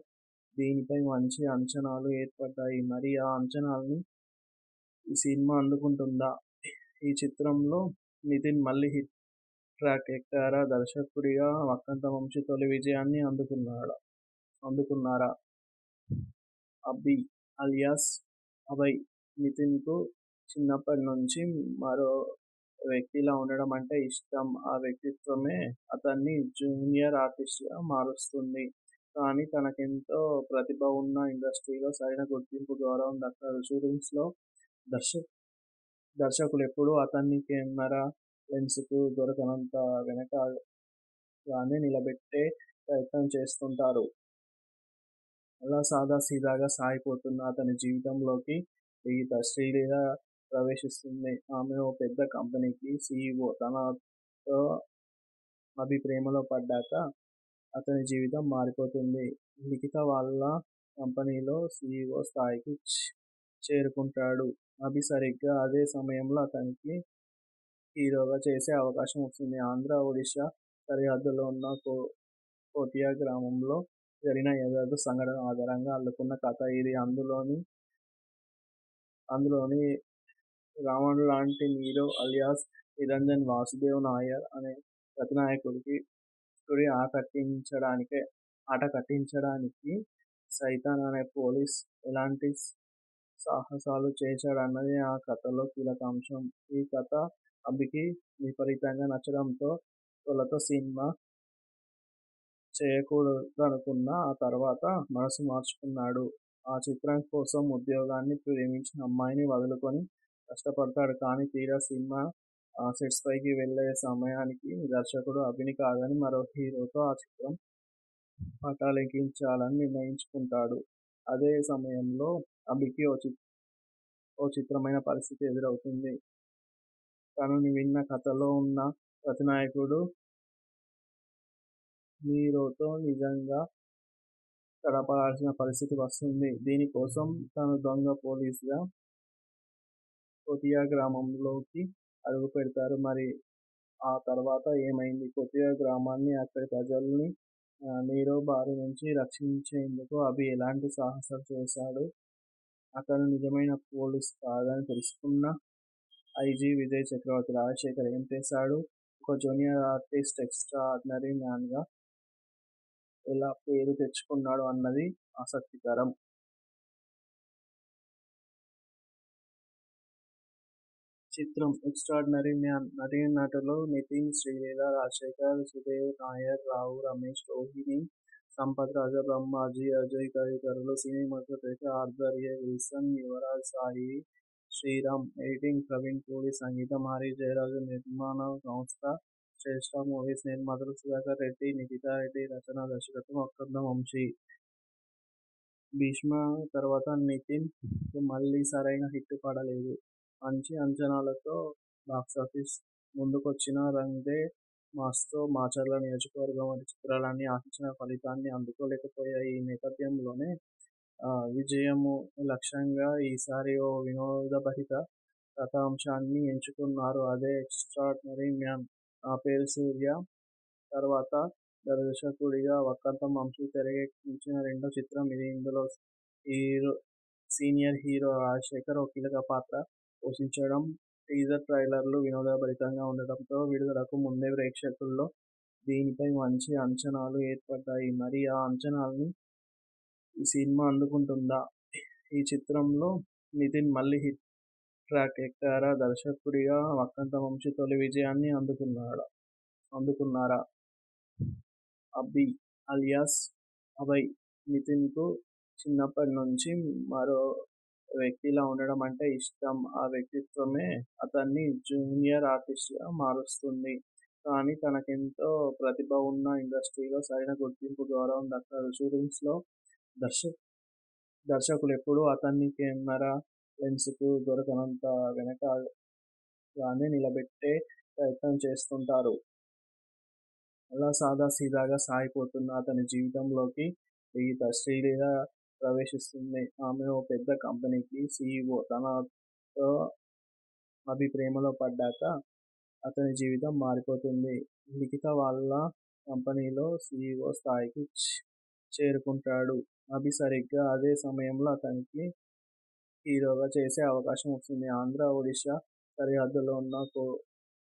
దీనిపై మంచి అంచనాలు ఏర్పడ్డాయి. మరి ఆ అంచనాల్ని ఈ సినిమా అందుకుంటుందా? ఈ చిత్రంలో నితిన్ మళ్లీ హిట్ ట్రాక్ ఎక్కారా? దర్శకుడిగా వక్కంతం వంశీ తొలి విజయాన్ని అందుకున్నారా? అభి అలియాస్ అభయ్. నితిన్ కు చిన్నప్పటి నుంచి మరో వ్యక్తిలా ఉండడం అంటే ఇష్టం. ఆ వ్యక్తిత్వమే అతన్ని జూనియర్ ఆర్టిస్ట్ గా మారుస్తుంది. కానీ తనకెంతో ప్రతిభ ఉన్నా ఇండస్ట్రీలో సరైన గుర్తింపు, గౌరవం దక్కదు. షూటింగ్స్ లో దర్శకులెప్పుడూ అతన్ని కెమెరా లెన్స్కు దొరకనంత వెనకగానే నిలబెట్టే ప్రయత్నం చేస్తుంటారు. అలా సాదాసీదాగా సాగిపోతున్న అతని జీవితంలోకి ఈత శ్రీలీల ప్రవేశిస్తుంది. ఆమె ఓ పెద్ద కంపెనీకి సీఈఓ. తనతో అభి ప్రేమలో పడ్డాక అతని జీవితం మారిపోతుంది. లిఖిత వాళ్ళ కంపెనీలో సీఈఓ స్థాయికి చేరుకుంటాడు. అభి సరిగ్గా అదే సమయంలో అతనికి హీరోగా చేసే అవకాశం వస్తుంది. ఆంధ్ర, ఒడిశా సరిహద్దులో ఉన్న కోటియా గ్రామంలో జరిగిన యథార్థ సంఘటన ఆధారంగా అల్లుకున్న కథ ఇది. అందులోని రావణ్ లాంటి నీరో అలియాస్ నిరంజన్ వాసుదేవ్ నాయర్ అనే ప్రతినాయకుడికి ఆట కట్టించడానికి సైతాన్ అనే పోలీస్ ఎలాంటి సాహసాలు చేశాడన్నది ఆ కథలో కీలక అంశం. ఈ కథ అభికి విపరీతంగా నచ్చడంతో తొలుత సినిమా చేయకూడదనుకున్నా ఆ తర్వాత మనసు మార్చుకున్నాడు. ఆ చిత్రం కోసం ఉద్యోగాన్ని, ప్రేమించిన అమ్మాయిని వదులుకొని కష్టపడతాడు. కానీ తీరా సినిమా సెట్స్ పైకి వెళ్ళే సమయానికి దర్శకుడు అభిని కాదని మరో హీరోతో ఆ చిత్రం పటాలెక్కించాలని నిర్ణయించుకుంటాడు. అదే సమయంలో అభికి ఓ చిత్రమైన పరిస్థితి ఎదురవుతుంది. తనని విన్న కథలో ఉన్న ప్రతినాయకుడు హీరోతో నిజంగా గడపాల్సిన పరిస్థితి వస్తుంది. దీనికోసం తను దొంగ పోలీసుగా కోతియా గ్రామంలోకి అడుగుపెడతారు. మరి ఆ తర్వాత ఏమైంది? కోతియా గ్రామాన్ని, అక్కడి ప్రజల్ని నీరవ్ బారి నుంచి రక్షించేందుకు అభి ఎలాంటి సాహసాలు చేశాడు? అతను నిజమైన పోలీస్ కాదని తెలుసుకున్న ఐజీ విజయ్ చక్రవర్తి రాజశేఖర్ ఏం చేశాడు? ఒక జూనియర్ ఆర్టిస్ట్ ఎక్స్ట్రార్డినరీ మ్యాన్గా ఎలా పేరు తెచ్చుకున్నాడు అన్నది ఆసక్తికరం. చిత్రం ఎక్స్ట్రార్డినరీ మ్యాన్. నటీనటులు నితిన్, శ్రీలీల, రాజశేఖర్, సుదేవ్ నాయర్, రావు రమేష్, రోహిణి, సంపత్, రాజబ్రహ్మ, అజయ్ తదితరులు. సినిమాటోగ్రఫీ ఆర్థర్ ఎ. విల్సన్, యువరాజ్ సాయి శ్రీరామ్. ఎడిటింగ్ ప్రవీణ్ పూడి. సంగీతం హరి జయరాజు. నిర్మాణ సంస్థ శ్రేష్ఠ మూవీస్. నిర్మాతలు సుధాకర్ రెడ్డి, నిఖితా రెడ్డి. రచన దర్శకత్వం వక్కంతం వంశీ. భీష్మ తర్వాత నితిన్ కు మళ్లీ సరైన హిట్ పడలేదు. మంచి అంచనాలతో బాక్సాఫీస్ ముందుకొచ్చినా రంగ్ దే మాస్తో మాచర్ల నియోజకవర్గం వంటి చిత్రాలన్నీ ఆశించిన ఫలితాన్ని అందుకోలేకపోయాయి. ఈ నేపథ్యంలోనే విజయము లక్ష్యంగా ఈసారి ఓ వినోదభరిత కథాంశాన్ని ఎంచుకున్నారు. అదే ఎక్స్ట్రార్డినరీ మ్యాన్. నా పేరు సూర్య తర్వాత దర్శకుడిగా వక్కంతం వంశీ తెరకెక్కించిన రెండో చిత్రం ఇది. ఇందులో సీనియర్ హీరో రాజశేఖర్ ఓ కీలక పాత్ర పోషించడం. టీజర్ ట్రైలర్లు వినోదభరితంగా ఉండటంతో విడుదలకు ముందే ప్రేక్షకుల్లో దీనిపై మంచి అంచనాలు ఏర్పడ్డాయి. మరి ఆ అంచనాల్ని ఈ సినిమా అందుకుంటుందా? ఈ చిత్రంలో నితిన్ మళ్లీ హిట్ ట్రాక్ ఎక్కారా? దర్శకుడిగా వక్కంతం వంశీ తొలి విజయాన్ని అందుకున్నారా? అభి అలియాస్ అభయ్. నితిన్కు చిన్నప్పటి నుంచి మరో వ్యక్తిలా ఉండడం అంటే ఇష్టం. ఆ వ్యక్తిత్వమే అతన్ని జూనియర్ ఆర్టిస్ట్గా మారుస్తుంది. కానీ తనకెంతో ప్రతిభ ఉన్నా ఇండస్ట్రీలో సరైన గుర్తింపు, గౌరవం దక్కదు. షూటింగ్స్లో దర్శకులెప్పుడూ అతన్ని కెమెరా లెన్స్కు దొరకనంత వెనకగానే నిలబెట్టే ప్రయత్నం చేస్తుంటారు. అలా సాదాసీదాగా సాగిపోతున్న అతని జీవితంలోకి శ్రీలీల ప్రవేశిస్తుంది. ఆమె ఓ పెద్ద కంపెనీకి సీఈఓ. తనతో అభి ప్రేమలో పడ్డాక అతని జీవితం మారిపోతుంది. లిఖిత వాళ్ళ కంపెనీలో సీఈఓ స్థాయికి చేరుకుంటాడు. అభి సరిగ్గా అదే సమయంలో అతనికి హీరోగా చేసే అవకాశం వస్తుంది. ఆంధ్ర, ఒడిశా సరిహద్దులో ఉన్న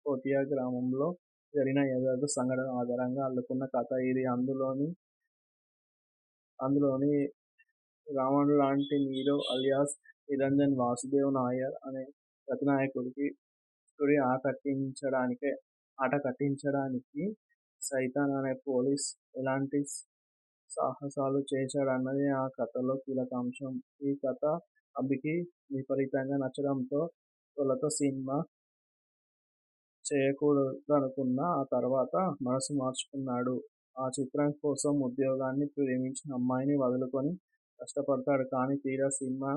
కోతియా గ్రామంలో జరిగిన యథార్థ సంఘటన ఆధారంగా అల్లుకున్న కథ ఇది. అందులోని రావణుడిలాంటి నీరవ్ అలియాస్ నిరంజన్ వాసుదేవ్ నాయర్ అనే ప్రతినాయకుడికి ఆట కట్టించడానికి సైతాన్ అనే పోలీస్ ఎలాంటి సాహసాలు చేశాడన్నది ఆ కథలో కీలక అంశం. ఈ కథ అభికి విపరీతంగా నచ్చడంతో తొలుత సినిమా చేయకూడదనుకున్నా ఆ తర్వాత మనసు మార్చుకున్నాడు. ఆ చిత్రం కోసం ఉద్యోగాన్ని, ప్రేమించిన అమ్మాయిని వదులుకొని కష్టపడతాడు. కానీ తీరా సినిమా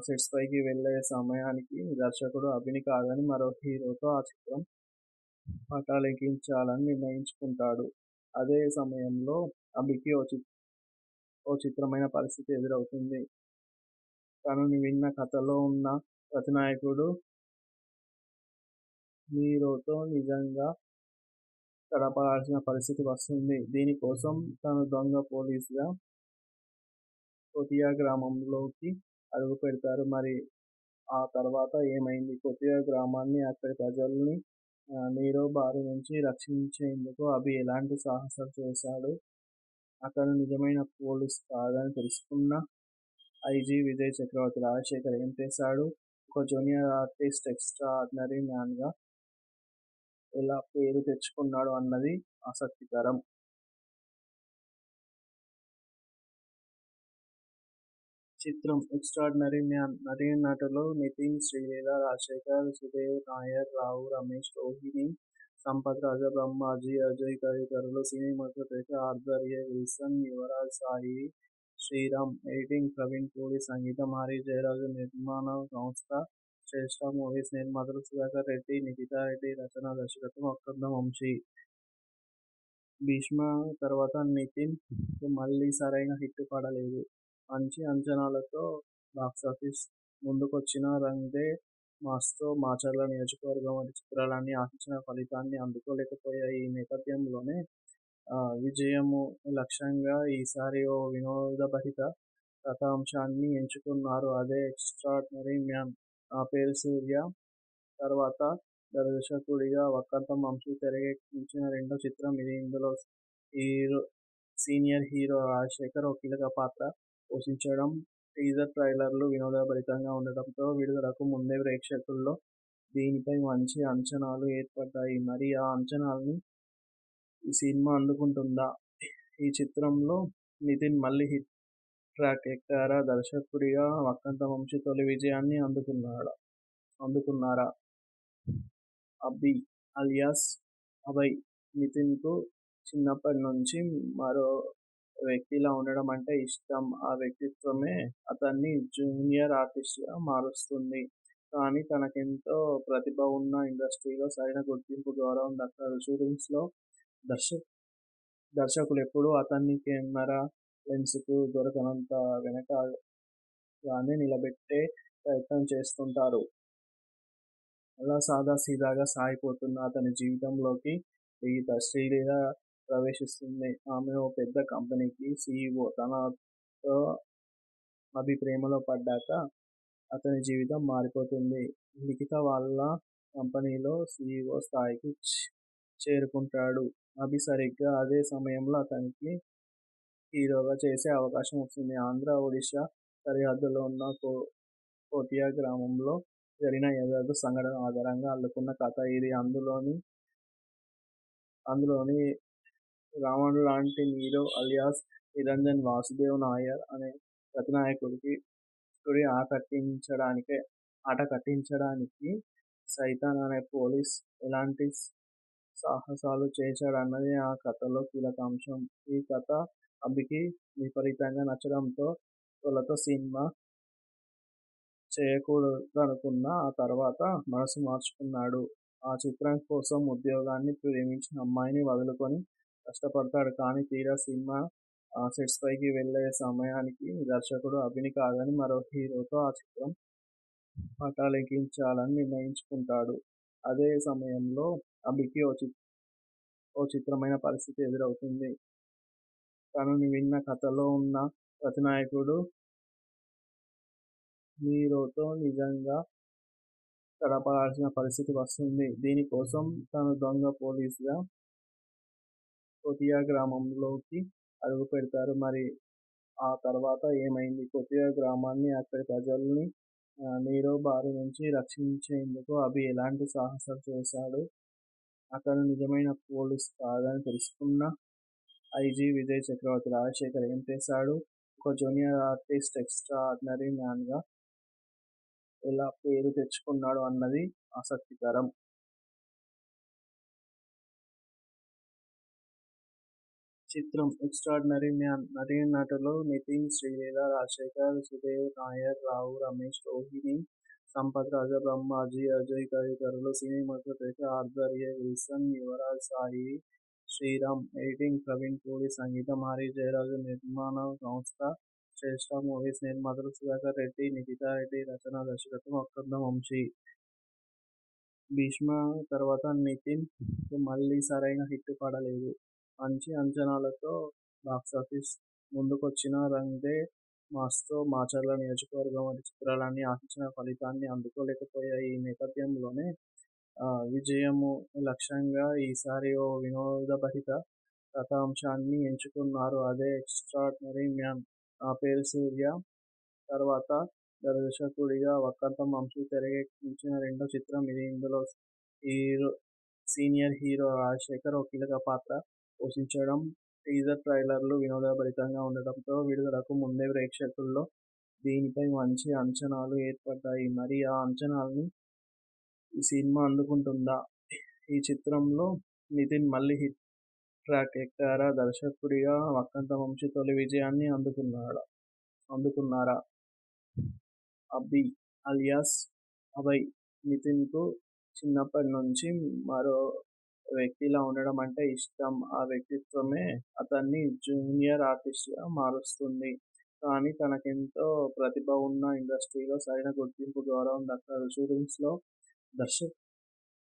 సెట్స్ పైకి వెళ్ళే సమయానికి దర్శకుడు అభిని కాదని మరో హీరోతో ఆ చిత్రం పటాలెక్కించాలని నిర్ణయించుకుంటాడు. అదే సమయంలో అభికి ఓ చిత్రమైన పరిస్థితి ఎదురవుతుంది. తనని విన్న కథలో ఉన్న ప్రతినాయకుడు హీరోతో నిజంగా గడపాల్సిన పరిస్థితి వస్తుంది. దీనికోసం తను దొంగ పోలీసుగా కోతియా గ్రామంలోకి అడుగుపెడతారు. మరి ఆ తర్వాత ఏమైంది? కోతియా గ్రామాన్ని, అక్కడి ప్రజల్ని నీరవ్ బారి నుంచి రక్షించేందుకు అభి ఎలాంటి సాహసాలు చేశాడు? అతను నిజమైన పోలీస్ కాదని తెలుసుకున్న ఐజీ విజయ్ చక్రవర్తి రాజశేఖర్ ఏం చేశాడు? ఒక జూనియర్ ఆర్టిస్ట్ ఎక్స్ట్రార్డినరీ మ్యాన్గా ఎలా పేరు తెచ్చుకున్నాడు అన్నది ఆసక్తికరం. చిత్రం 'ఎక్స్ట్రార్డినరీ మ్యాన్' నటీనటులు నితిన్, శ్రీలీల, రాజశేఖర్, సుదేవ్ నాయర్, రావు రమేష్, రోహిణి, సంపత్ రాజా, బ్రహ్మాజీ, అజయ్ తదితరులు. సినిమాటోగ్రఫీ ఆర్థర్ ఎ. విల్సన్, యువరాజ్ సాయి శ్రీరామ్, ఎడిటింగ్ ప్రవీణ్ పూరి, సంగీతం హరి జయరాజ్, నిర్మాణ సంస్థ శ్రేష్ఠ మూవీస్, నిర్మాతలు సుధాకర్ రెడ్డి, నిఖితా రెడ్డి, రచన దర్శకత్వం వక్కంతం వంశీ. 'భీష్మ' తర్వాత నితిన్ కు మళ్లీ సరైన హిట్ పడలేదు. మంచి అంచనాలతో బాక్సాఫీస్ ముందుకొచ్చినా 'రంగ్ దే మాస్'తో మాచర్ల నియోజకవర్గం వంటి చిత్రాలన్నీ ఆశించిన ఫలితాన్ని అందుకోలేకపోయాయి. ఈ నేపథ్యంలోనే విజయమూ లక్ష్యంగా ఈసారి ఓ వినోదభరిత కథాంశాన్ని ఎంచుకున్నారు. అదే 'ఎక్స్ట్రార్డినరీ మ్యాన్'. నా పేరు సూర్య తర్వాత దర్శకుడిగా వక్కంతం వంశీ తెరకెక్కించిన రెండో చిత్రం ఇది. ఇందులో సీనియర్ హీరో రాజశేఖర్ ఓ కీలక పాత్ర పోషించడం. టీజర్ ట్రైలర్లు వినోదభరితంగా ఉండడంతో విడుదలకు ముందే ప్రేక్షకుల్లో దీనిపై మంచి అంచనాలు ఏర్పడ్డాయి. మరి ఆ అంచనాల్ని ఈ సినిమా అందుకుంటుందా? ఈ చిత్రంలో నితిన్ మళ్లీ హిట్ ట్రాక్ ఎక్కారా? దర్శకుడిగా వక్కంతం వంశీ తొలి విజయాన్ని అందుకున్నారా? అభి అలియాస్ అభయ్. నితిన్కు చిన్నప్పటి నుంచి మరో వ్యక్తిలా ఉండడం అంటే ఇష్టం. ఆ వ్యక్తిత్వమే అతన్ని జూనియర్ ఆర్టిస్ట్గా మారుస్తుంది. కానీ తనకెంతో ప్రతిభ ఉన్నా ఇండస్ట్రీలో సరైన గుర్తింపు, గౌరవం దక్కదు. షూటింగ్స్లో దర్శకులెప్పుడూ అతన్ని కెమెరా లెన్స్కు దొరకనంత వెనకగానే నిలబెట్టే ప్రయత్నం చేస్తుంటారు. అలా సాదాసీదాగా సాగిపోతున్న అతని జీవితంలోకి శ్రీలీల ప్రవేశిస్తుంది. ఆమె ఓ పెద్ద కంపెనీకి సీఈవో. తనతో అభి ప్రేమలో పడ్డాక అతని జీవితం మారిపోతుంది. లిఖిత వాళ్ళ కంపెనీలో సీఈవో స్థాయికి చేరుకుంటాడు. అభి సరిగ్గా అదే సమయంలో అతనికి హీరోగా చేసే అవకాశం వస్తుంది. ఆంధ్ర, ఒడిషా సరిహద్దులో ఉన్న కోటియా గ్రామంలో జరిగిన యథార్థ సంఘటన ఆధారంగా అల్లుకున్న కథ ఇది. అందులోని రావణ్లాంటి హీరో అలియాస్ నిరంజన్ వాసుదేవ్ నాయర్ అనే ప్రతినాయకుడికి ఆట కట్టించడానికి సైతాన్ అనే పోలీస్ ఎలాంటి సాహసాలు చేశాడన్నది ఆ కథలో కీలక అంశం. ఈ కథ అభికి విపరీతంగా నచ్చడంతో తొలుత సినిమా చేయకూడదనుకున్నా ఆ తర్వాత మనసు మార్చుకున్నాడు. ఆ చిత్రం కోసం ఉద్యోగాన్ని, ప్రేమించిన అమ్మాయిని వదులుకొని కష్టపడతాడు. కానీ తీరా సినిమా సెట్స్పైకి వెళ్లే సమయానికి దర్శకుడు అభిని కాదని మరో హీరోతో ఆ చిత్రం పటాలెక్కించాలని నిర్ణయించుకుంటాడు. అదే సమయంలో అభికి ఓ చిత్రమైన పరిస్థితి ఎదురవుతుంది. తనని విన్న కథలో ఉన్న ప్రతినాయకుడు హీరోతో నిజంగా తడబడాల్సిన పరిస్థితి వస్తుంది. దీనికోసం తను దొంగ పోలీస్గా కోటియా గ్రామంలోకి అడుగుపెడతారు. మరి ఆ తర్వాత ఏమైంది? కోటియా గ్రామాన్ని, అక్కడి ప్రజల్ని నీరవ్ బారి నుంచి రక్షించేందుకు అభి ఎలాంటి సాహసాలు చేశాడు? అతను నిజమైన పోలీస్ కాదని తెలుసుకున్న ఐజీ విజయ్ చక్రవర్తి రాజశేఖర్ ఏం చేశాడు? ఒక జూనియర్ ఆర్టిస్ట్ ఎక్స్ట్రా ఆర్డినరీ మ్యాన్గా ఎలా పేరు తెచ్చుకున్నాడు అన్నది ఆసక్తికరం. చిత్రం 'ఎక్స్ట్రార్డినరీ మ్యాన్' నటీనటులు నితిన్, శ్రీలీల, రాజశేఖర్, సుదేవ్ నాయర్, రావు రమేష్, రోహిణి, సంపత్ రాజా, బ్రహ్మాజీ, అజయ్ తదితరులు. సినిమాటోగ్రఫీ ఆర్థర్ ఎ. విల్సన్, యువరాజ్ సాయి శ్రీరామ్, ఎడిటింగ్ ప్రవీణ్ పూరి, సంగీతం హరి జయరాజ్, నిర్మాణ సంస్థ శ్రేష్ఠ మూవీస్, నిర్మాతలు సుధాకర్ రెడ్డి, నిఖితా రెడ్డి, రచన దర్శకత్వం వక్కంతం వంశీ. 'భీష్మ' తర్వాత నితిన్ కు మళ్లీ సరైన హిట్ పడలేదు. మంచి అంచనాలతో బాక్సాఫీస్ ముందుకొచ్చినా 'రంగ్ దే మాస్'తో మాచర్ల నియోజకవర్గం వంటి చిత్రాలన్నీ ఆశించిన ఫలితాన్ని అందుకోలేకపోయాయి. ఈ నేపథ్యంలోనే విజయమూ లక్ష్యంగా ఈసారి ఓ వినోదభరిత కథాంశాన్ని ఎంచుకున్నారు. అదే 'ఎక్స్ట్రార్డినరీ మ్యాన్'. నా పేరు సూర్య తర్వాత దర్శకుడిగా వక్కంతం వంశీ తెరకెక్కించిన రెండో చిత్రం ఇది. ఇందులో సీనియర్ హీరో రాజశేఖర్ ఓ కీలక పాత్ర పోషించడం. టీజర్ ట్రైలర్లు వినోదభరితంగా ఉండడంతో విడుదలకు ముందే ప్రేక్షకుల్లో దీనిపై మంచి అంచనాలు ఏర్పడ్డాయి. మరి ఆ అంచనాల్ని ఈ సినిమా అందుకుంటుందా? ఈ చిత్రంలో నితిన్ మళ్లీ హిట్ ట్రాక్ ఎక్కారా? దర్శకుడిగా వక్కంత వంశీ తొలి విజయాన్ని అందుకున్నారా? అభి అలియాస్ అభయ్ నితిన్కు చిన్నప్పటి నుంచి మరో వ్యక్తిలా ఉండడం అంటే ఇష్టం. ఆ వ్యక్తిత్వమే అతన్ని జూనియర్ ఆర్టిస్ట్గా మారుస్తుంది. కానీ తనకెంతో ప్రతిభ ఉన్నా ఇండస్ట్రీలో సరైన గుర్తింపు, గౌరవం దక్కదు. షూటింగ్స్లో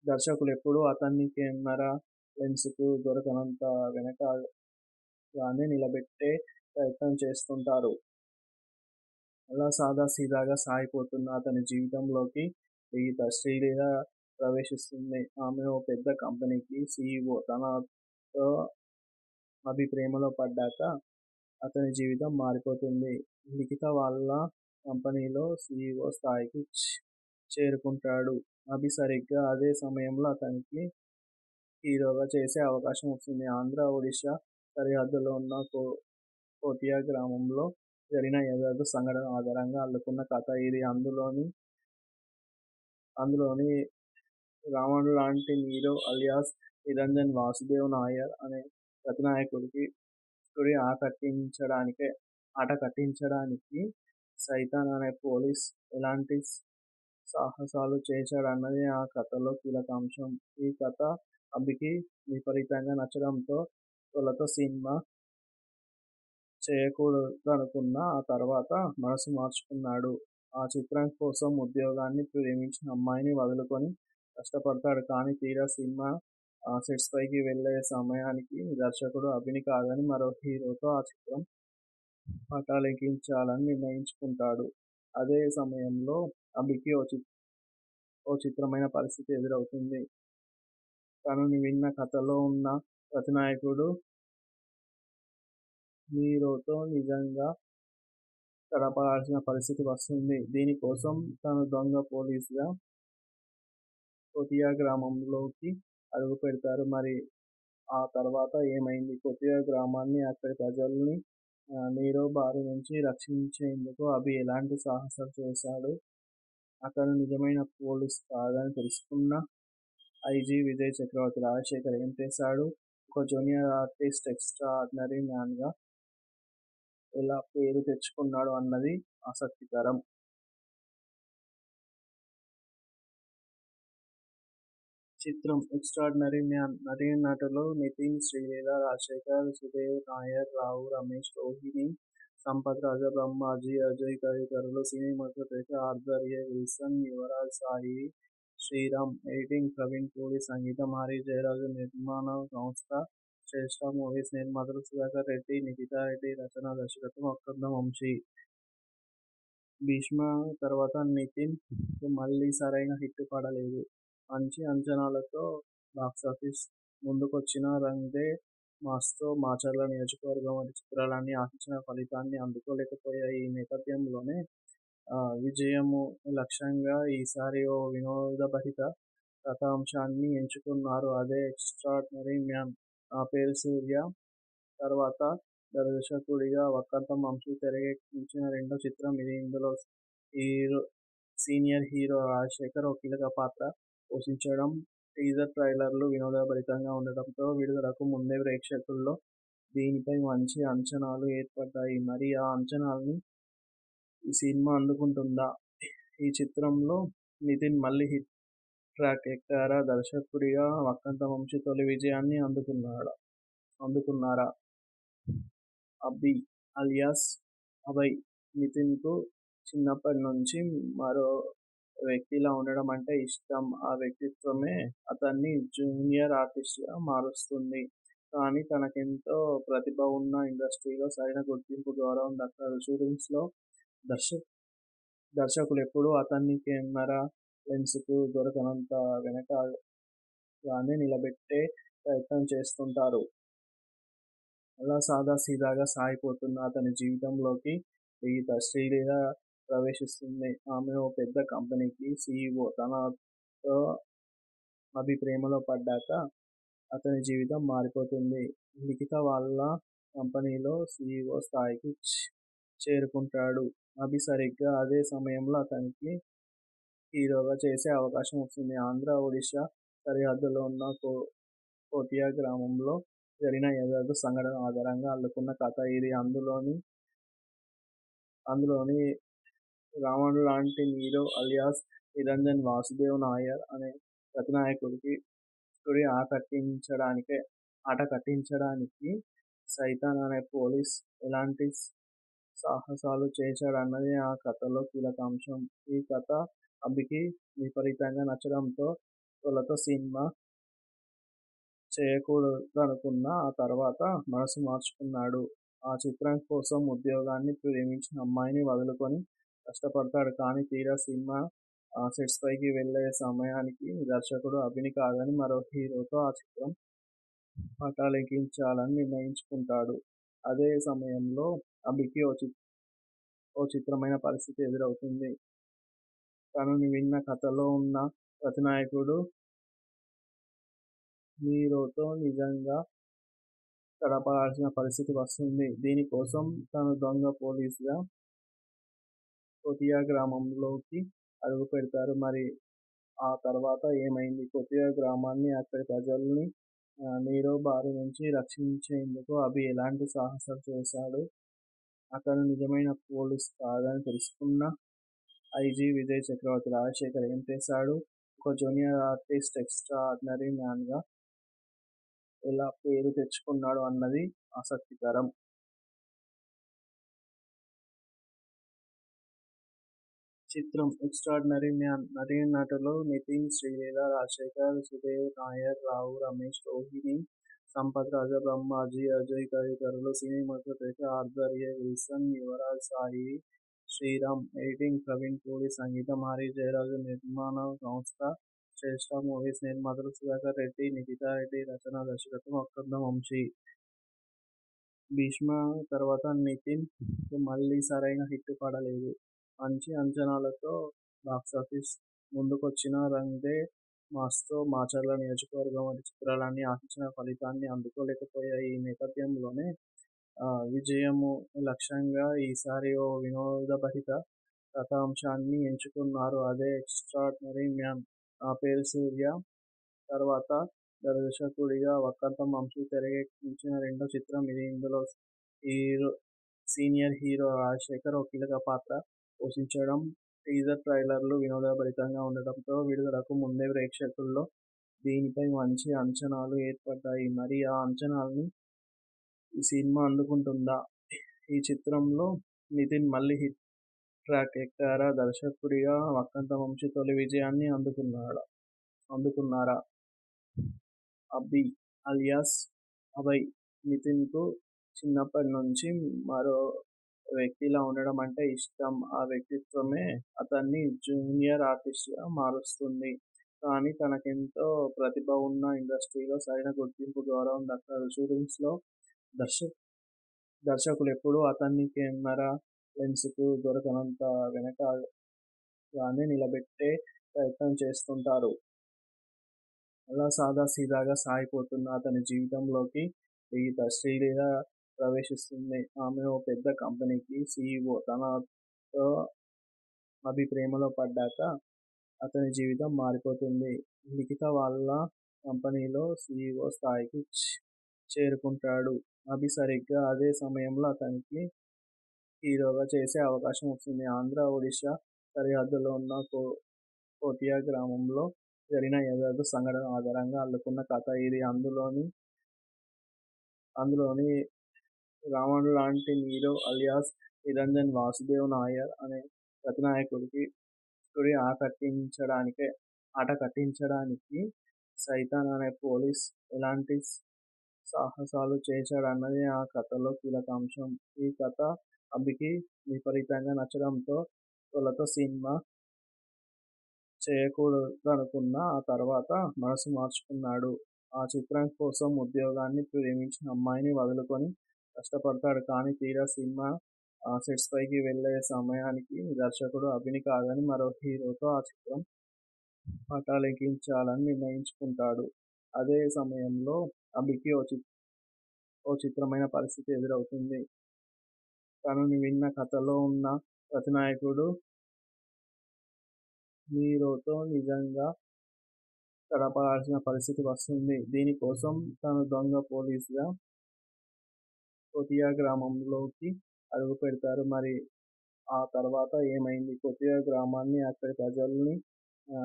దర్శకులెప్పుడూ అతన్ని కెమెరా లెన్స్కు దొరకనంత వెనకగానే నిలబెట్టే ప్రయత్నం చేస్తుంటారు. అలా సాదాసీదాగా సాగిపోతున్న అతని జీవితంలోకి శ్రీలీల ప్రవేశిస్తుంది. ఆమె ఓ పెద్ద కంపెనీకి సీఈఓ. తనతో అభి ప్రేమలో పడ్డాక అతని జీవితం మారిపోతుంది. లిఖిత వాళ్ళ కంపెనీలో సీఈఓ స్థాయికి చేరుకుంటాడు. అభి సరిగ్గా అదే సమయంలో అతనికి హీరోగా చేసే అవకాశం వస్తుంది. ఆంధ్ర, ఒడిషా సరిహద్దులో ఉన్న కోటియా గ్రామంలో జరిగిన యథార్థ సంఘటన ఆధారంగా అల్లుకున్న కథ ఇది. అందులోని రావణ్లాంటి నీరో అలియాస్ నిరంజన్ వాసుదేవ్ నాయర్ అనే ప్రతినాయకుడికి ఆట కట్టించడానికి సైతాన్ అనే పోలీస్ ఎలాంటి సాహసాలు చేశాడన్నది ఆ కథలో కీలక అంశం. ఈ కథ అభికి విపరీతంగా నచ్చడంతో తొలుత సినిమా చేయకూడదనుకున్నా ఆ తర్వాత మనసు మార్చుకున్నాడు. ఆ చిత్రం కోసం ఉద్యోగాన్ని, ప్రేమించిన అమ్మాయిని వదులుకొని కష్టపడతాడు. కానీ తీరా సినిమా సెట్స్పైకి వెళ్లే సమయానికి దర్శకుడు అభిని కాదని మరో హీరోతో ఆ చిత్రం పటాలెక్కించాలని నిర్ణయించుకుంటాడు. అదే సమయంలో అభికి ఓ చిత్రమైన పరిస్థితి ఎదురవుతుంది. తను విన్న కథలో ఉన్న ప్రతినాయకుడు నీరోతో నిజంగా తలపడాల్సిన పరిస్థితి వస్తుంది. దీనికోసం తను దొంగ పోలీసుగా కోటియా గ్రామంలోకి అడుగుపెడతారు. మరి ఆ తర్వాత ఏమైంది? కోటియా గ్రామాన్ని, అక్కడి ప్రజల్ని నీరో బారి నుంచి రక్షించేందుకు అభి ఎలాంటి సాహసాలు చేశాడు? అతను నిజమైన పోలీస్ కాదని తెలుసుకున్న ఐజీ విజయ్ చక్రవర్తి రాజశేఖర్ ఏం చేశాడు? ఒక జూనియర్ ఆర్టిస్ట్ ఎక్స్ట్రా ఆర్డినరీ మ్యాన్గా ఎలా పేరు తెచ్చుకున్నాడు అన్నది ఆసక్తికరం. చిత్రం ఎక్స్ట్రార్డినరీ మ్యాన్. నటీనటులు నితిన్, శ్రీలీల, రాజశేఖర్, సుదేవ్ నాయర్, రావు రమేష్, రోహిణి, సంపత్ రాజా, బ్రహ్మాజీ, అజయ్ తదితరులు. సినిమాటోగ్రఫీ ఆర్థర్ ఎ. విల్సన్, యువరాజ్ సాయి శ్రీరామ్. ఎడిటింగ్ ప్రవీణ్ పూడి. సంగీతం హరి జయరాజ్. నిర్మాణ సంస్థ శ్రేష్ఠ మూవీస్. నిర్మాతలు సుధాకర్ రెడ్డి, నిఖితా రెడ్డి. రచన, దర్శకత్వం వక్కంత వంశీ. భీష్మ తర్వాత నితిన్ కు మళ్లీ సరైన హిట్ పడలేదు. మంచి అంచనాలతో బాక్సాఫీస్ ముందుకొచ్చినా రంగ్ దే మాస్తో మాచర్ల నియోజకవర్గం వంటి చిత్రాలన్నీ ఆశించిన ఫలితాన్ని అందుకోలేకపోయాయి. ఈ నేపథ్యంలోనే విజయము లక్ష్యంగా ఈసారి ఓ వినోదభరిత కథాంశాన్ని ఎంచుకున్నారు. అదే ఎక్స్ట్రార్డినరీ మ్యాన్. నా పేరు సూర్య తర్వాత దర్శకుడిగా వక్కంత వంశీ తెరకెక్కించిన రెండో చిత్రం ఇది. ఇందులో సీనియర్ హీరో రాజశేఖర్ ఓ కీలక పాత్ర పోషించడం. టీజర్ ట్రైలర్లు వినోదభరితంగా ఉండడంతో విడుదలకు ముందే ప్రేక్షకుల్లో దీనిపై మంచి అంచనాలు ఏర్పడ్డాయి. మరి ఆ అంచనాల్ని ఈ సినిమా అందుకుంటుందా? ఈ చిత్రంలో నితిన్ మళ్లీ హిట్ ట్రాక్ ఎక్కారా? దర్శకుడిగా వక్కంత వంశీ తొలి విజయాన్ని అందుకున్నారా? అభి అలియాస్ అభయ్ నితిన్కు చిన్నప్పటి నుంచి మరో వ్యక్తిలా ఉండడం అంటే ఇష్టం. ఆ వ్యక్తిత్వమే అతన్ని జూనియర్ ఆర్టిస్ట్గా మారుస్తుంది. కానీ తనకెంతో ప్రతిభ ఉన్నా ఇండస్ట్రీలో సరైన గుర్తింపు, గౌరవం దక్కదు. షూటింగ్స్లో దర్శకులెప్పుడూ అతన్ని కెమెరా లెన్స్కు దొరకనంత వెనకగానే నిలబెట్టే ప్రయత్నం చేస్తుంటారు. అలా సాదాసీదాగా సాగిపోతున్న అతని జీవితంలోకి శ్రీలీల ప్రవేశిస్తుంది. ఆమె ఓ పెద్ద కంపెనీకి సీఈఓ. తనతో అభి ప్రేమలో పడ్డాక అతని జీవితం మారిపోతుంది. లిఖిత వాళ్ళ కంపెనీలో సీఈఓ స్థాయికి చేరుకుంటాడు. అభి సరిగ్గా అదే సమయంలో అతనికి హీరోగా చేసే అవకాశం వస్తుంది. ఆంధ్ర, ఒడిషా సరిహద్దులో ఉన్న కోటియా గ్రామంలో జరిగిన యథార్థ సంఘటన ఆధారంగా అల్లుకున్న కథ ఇది. అందులోని రావణ్ లాంటి నీరో అలియాస్ నిరంజన్ వాసుదేవ్ నాయర్ అనే ప్రతినాయకుడికి ఆట కట్టించడానికి సైతాన్ అనే పోలీస్ ఎలాంటి సాహసాలు చేశాడన్నది ఆ కథలో కీలక అంశం. ఈ కథ అభికి విపరీతంగా నచ్చడంతో తొలుత సినిమా చేయకూడదనుకున్నా ఆ తర్వాత మనసు మార్చుకున్నాడు. ఆ చిత్రం కోసం ఉద్యోగాన్ని, ప్రేమించిన అమ్మాయిని వదులుకొని కష్టపడతాడు. కానీ తీరా సినిమా సెట్స్ పైకి వెళ్ళే సమయానికి దర్శకుడు అభిని కాదని మరో హీరోతో ఆ చిత్రం పటాలెక్కించాలని నిర్ణయించుకుంటాడు. అదే సమయంలో అభికి ఓ చిత్రమైన పరిస్థితి ఎదురవుతుంది. తనని విన్న కథలో ఉన్న ప్రతినాయకుడు హీరోతో నిజంగా తడపడాల్సిన పరిస్థితి వస్తుంది. దీనికోసం తను దొంగ పోలీసుగా కోటియా గ్రామంలోకి అడుగుపెడతారు. మరి ఆ తర్వాత ఏమైంది? కోటియా గ్రామాన్ని, అక్కడి ప్రజల్ని నీరో బారి నుంచి రక్షించేందుకు అభి ఎలాంటి సాహసాలు చేశాడు? అతను నిజమైన పోలీస్ కాదని తెలుసుకున్న ఐజీ విజయ్ చక్రవర్తి రాజశేఖర్ ఏం చేశాడు? ఒక జూనియర్ ఆర్టిస్ట్ ఎక్స్ట్రా ఆర్డినరీ మ్యాన్గా ఎలా పేరు తెచ్చుకున్నాడు అన్నది ఆసక్తికరం. చిత్రం ఎక్స్ట్రార్డినరీ మ్యాన్. నటీనటులు నితిన్, శ్రీలీల, రాజశేఖర్, సుదేవ్ నాయర్, రావు రమేష్, రోహిణి, సంపత్ రాజా, బ్రహ్మాజీ, అజయ్ తదితరులు. సినిమాటోగ్రఫీ ఆర్థర్ ఎ. విల్సన్, యువరాజ్ సాయి శ్రీరామ్. ఎడిటింగ్ ప్రవీణ్ పూడి. సంగీతం హరి జయరాజ్. నిర్మాణ సంస్థ శ్రేష్ఠ మూవీస్. నిర్మాతలు సుధాకర్ రెడ్డి, నిఖితా రెడ్డి. రచన దర్శకత్వం వక్కంతం వంశీ. భీష్మ తర్వాత నితిన్ కు మళ్లీ సరైన హిట్ పడలేదు. మంచి అంచనాలతో బాక్సాఫీస్ ముందుకొచ్చినా రంగ్ దే మాస్తో మాచర్ల నియోజకవర్గం వంటి చిత్రాలన్నీ ఆశించిన ఫలితాన్ని అందుకోలేకపోయాయి. ఈ నేపథ్యంలోనే విజయము లక్ష్యంగా ఈసారి ఓ వినోదభరిత కథాంశాన్ని ఎంచుకున్నారు. అదే ఎక్స్ట్రార్డినరీ మ్యాన్. నా పేరు సూర్య తర్వాత దర్శకుడిగా వక్కంతం వంశీ తెరకెక్కించిన రెండో చిత్రం ఇది. ఇందులో సీనియర్ హీరో రాజశేఖర్ ఓ కీలక పాత్ర పోషించడం. టీజర్ ట్రైలర్లు వినోదభరితంగా ఉండటంతో విడుదలకు ముందే ప్రేక్షకుల్లో దీనిపై మంచి అంచనాలు ఏర్పడ్డాయి. మరి ఆ అంచనాల్ని ఈ సినిమా అందుకుంటుందా? ఈ చిత్రంలో నితిన్ మళ్లీ హిట్ ట్రాక్ ఎక్కారా? దర్శకుడిగా వక్కంతం వంశీ తొలి విజయాన్ని అందుకున్నారా? అభి అలియాస్ అభయ్. నితిన్కు చిన్నప్పటి నుంచి మరో వ్యక్తిలా ఉండడం అంటే ఇష్టం. ఆ వ్యక్తిత్వమే అతన్ని జూనియర్ ఆర్టిస్ట్గా మారుస్తుంది. కానీ తనకెంతో ప్రతిభ ఉన్నా ఇండస్ట్రీలో సరైన గుర్తింపు, గౌరవం దక్కదు. షూటింగ్స్లో దర్శకులెప్పుడూ అతన్ని కెమెరా లెన్స్కు దొరకనంత వెనకగానే నిలబెట్టే ప్రయత్నం చేస్తుంటారు. అలా సాదాసీదాగా సాగిపోతున్న అతని జీవితంలోకి శ్రీలీల ప్రవేశిస్తుంది. ఆమె ఓ పెద్ద కంపెనీకి సీఈఓ. తనతో అభి ప్రేమలో పడ్డాక అతని జీవితం మారిపోతుంది. లిఖిత వాళ్ళ కంపెనీలో సీఈఓ స్థాయికి చేరుకుంటాడు. అభి సరిగ్గా అదే సమయంలో అతనికి హీరోగా చేసే అవకాశం వస్తుంది. ఆంధ్ర, ఒడిషా సరిహద్దులో ఉన్న కోటియా గ్రామంలో జరిగిన యథార్థ సంఘటన ఆధారంగా అల్లుకున్న కథ ఇది. అందులోని రావణ్ లాంటి నీరో అలియాస్ నిరంజన్ వాసుదేవ్ నాయర్ అనే ప్రతినాయకుడికి ఆట కట్టించడానికి సైతాన్ అనే పోలీస్ ఎలాంటి సాహసాలు చేశాడన్నది ఆ కథలో కీలక అంశం. ఈ కథ అభికి విపరీతంగా నచ్చడంతో తొలుత సినిమా చేయకూడదనుకున్నా ఆ తర్వాత మనసు మార్చుకున్నాడు. ఆ చిత్రం కోసం ఉద్యోగాన్ని, ప్రేమించిన అమ్మాయిని వదులుకొని కష్టపడతాడు. కానీ తీరా సినిమా సెట్స్ పైకి వెళ్ళే సమయానికి దర్శకుడు అభిని కాదని మరో హీరోతో ఆ చిత్రం పటాలెక్కించాలని నిర్ణయించుకుంటాడు. అదే సమయంలో అభికి ఓ చిత్రమైన పరిస్థితి ఎదురవుతుంది. తనని విన్న కథలో ఉన్న ప్రతినాయకుడు హీరోతో నిజంగా తడపడాల్సిన పరిస్థితి వస్తుంది. దీనికోసం తను దొంగ పోలీసుగా కోతియా గ్రామంలోకి అడుగుపెడతారు. మరి ఆ తర్వాత ఏమైంది? కోతియా గ్రామాన్ని, అక్కడి ప్రజల్ని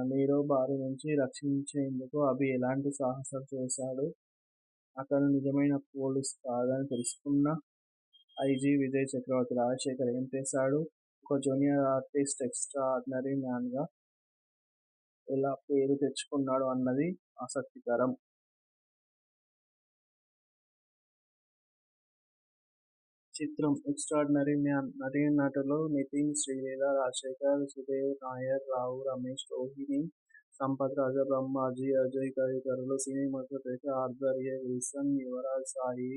నీరో బారి నుంచి రక్షించేందుకు అభి ఎలాంటి సాహసాలు చేశాడు? అతను నిజమైన పోలీస్ కాదని తెలుసుకున్న ఐజీ విజయ్ చక్రవర్తి రాజశేఖర్ ఏం చేశాడు? ఒక జూనియర్ ఆర్టిస్ట్ ఎక్స్ట్రా ఆర్డినరీ మ్యాన్గా ఎలా పేరు తెచ్చుకున్నాడు అన్నది ఆసక్తికరం. చిత్రం ఎక్స్ట్రార్డినరీ మ్యాన్ నటీనటులు నితిన్, శ్రీలీల, రాజశేఖర్, సుదేవ్ నాయర్, రావు రమేష్, రోహిణి, సంపత్ రాజా, బ్రహ్మాజీ, అజయ్ తదితరులు. సినిమాటోగ్రఫీ ఆర్థర్ ఎ. విల్సన్, యువరాజ్ సాయి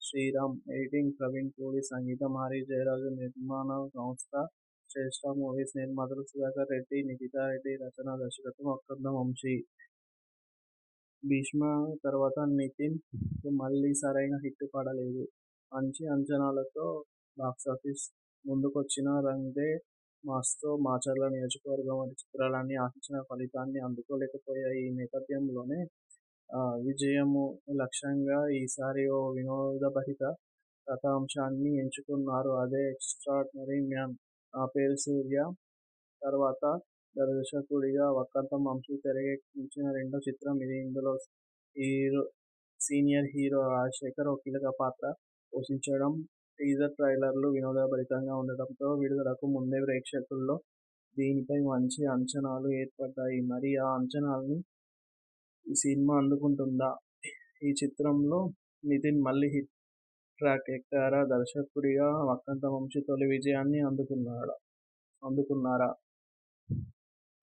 శ్రీరామ్, ఎడిటింగ్ ప్రవీణ్ పూడి, సంగీతం హరి జయరాజు, నిర్మాణ సంస్థ శ్రేష్ఠ మూవీస్, నిర్మాతలు సుధాకర్ రెడ్డి, నిఖితా రెడ్డి, రచన దర్శకత్వం వక్కంతం వంశీ. భీష్మ తర్వాత నితిన్ కు మళ్లీ సరైన హిట్ పడలేదు. మంచి అంచనాలతో బాక్సాఫీస్ ముందుకొచ్చిన రంగ్ దే మాస్తో మాచర్ల నియోజకవర్గం వంటి చిత్రాలన్నీ ఆశించిన ఫలితాన్ని అందుకోలేకపోయాయి. ఈ నేపథ్యంలోనే విజయము లక్ష్యంగా ఈసారి ఓ వినోదభరిత కథాంశాన్ని ఎంచుకున్నారు. అదే ఎక్స్ట్రార్డినరీ మ్యాన్. నా పేరు సూర్య తర్వాత దర్శకుడిగా వక్కంతం వంశీ తెరకెక్కించిన రెండో చిత్రం ఇది. ఇందులో సీనియర్ హీరో రాజశేఖర్ ఓ కీలక పాత్ర పోషించడం. టీజర్ ట్రైలర్లు వినోదభరితంగా ఉండటంతో విడుదలకు ముందే ప్రేక్షకుల్లో దీనిపై మంచి అంచనాలు ఏర్పడ్డాయి. మరి ఆ అంచనాల్ని ఈ సినిమా అందుకుంటుందా? ఈ చిత్రంలో నితిన్ మళ్లీ హిట్ ట్రాక్ ఎక్కారా? దర్శకుడిగా వక్కంతం వంశీ తొలి విజయాన్ని అందుకున్నారా?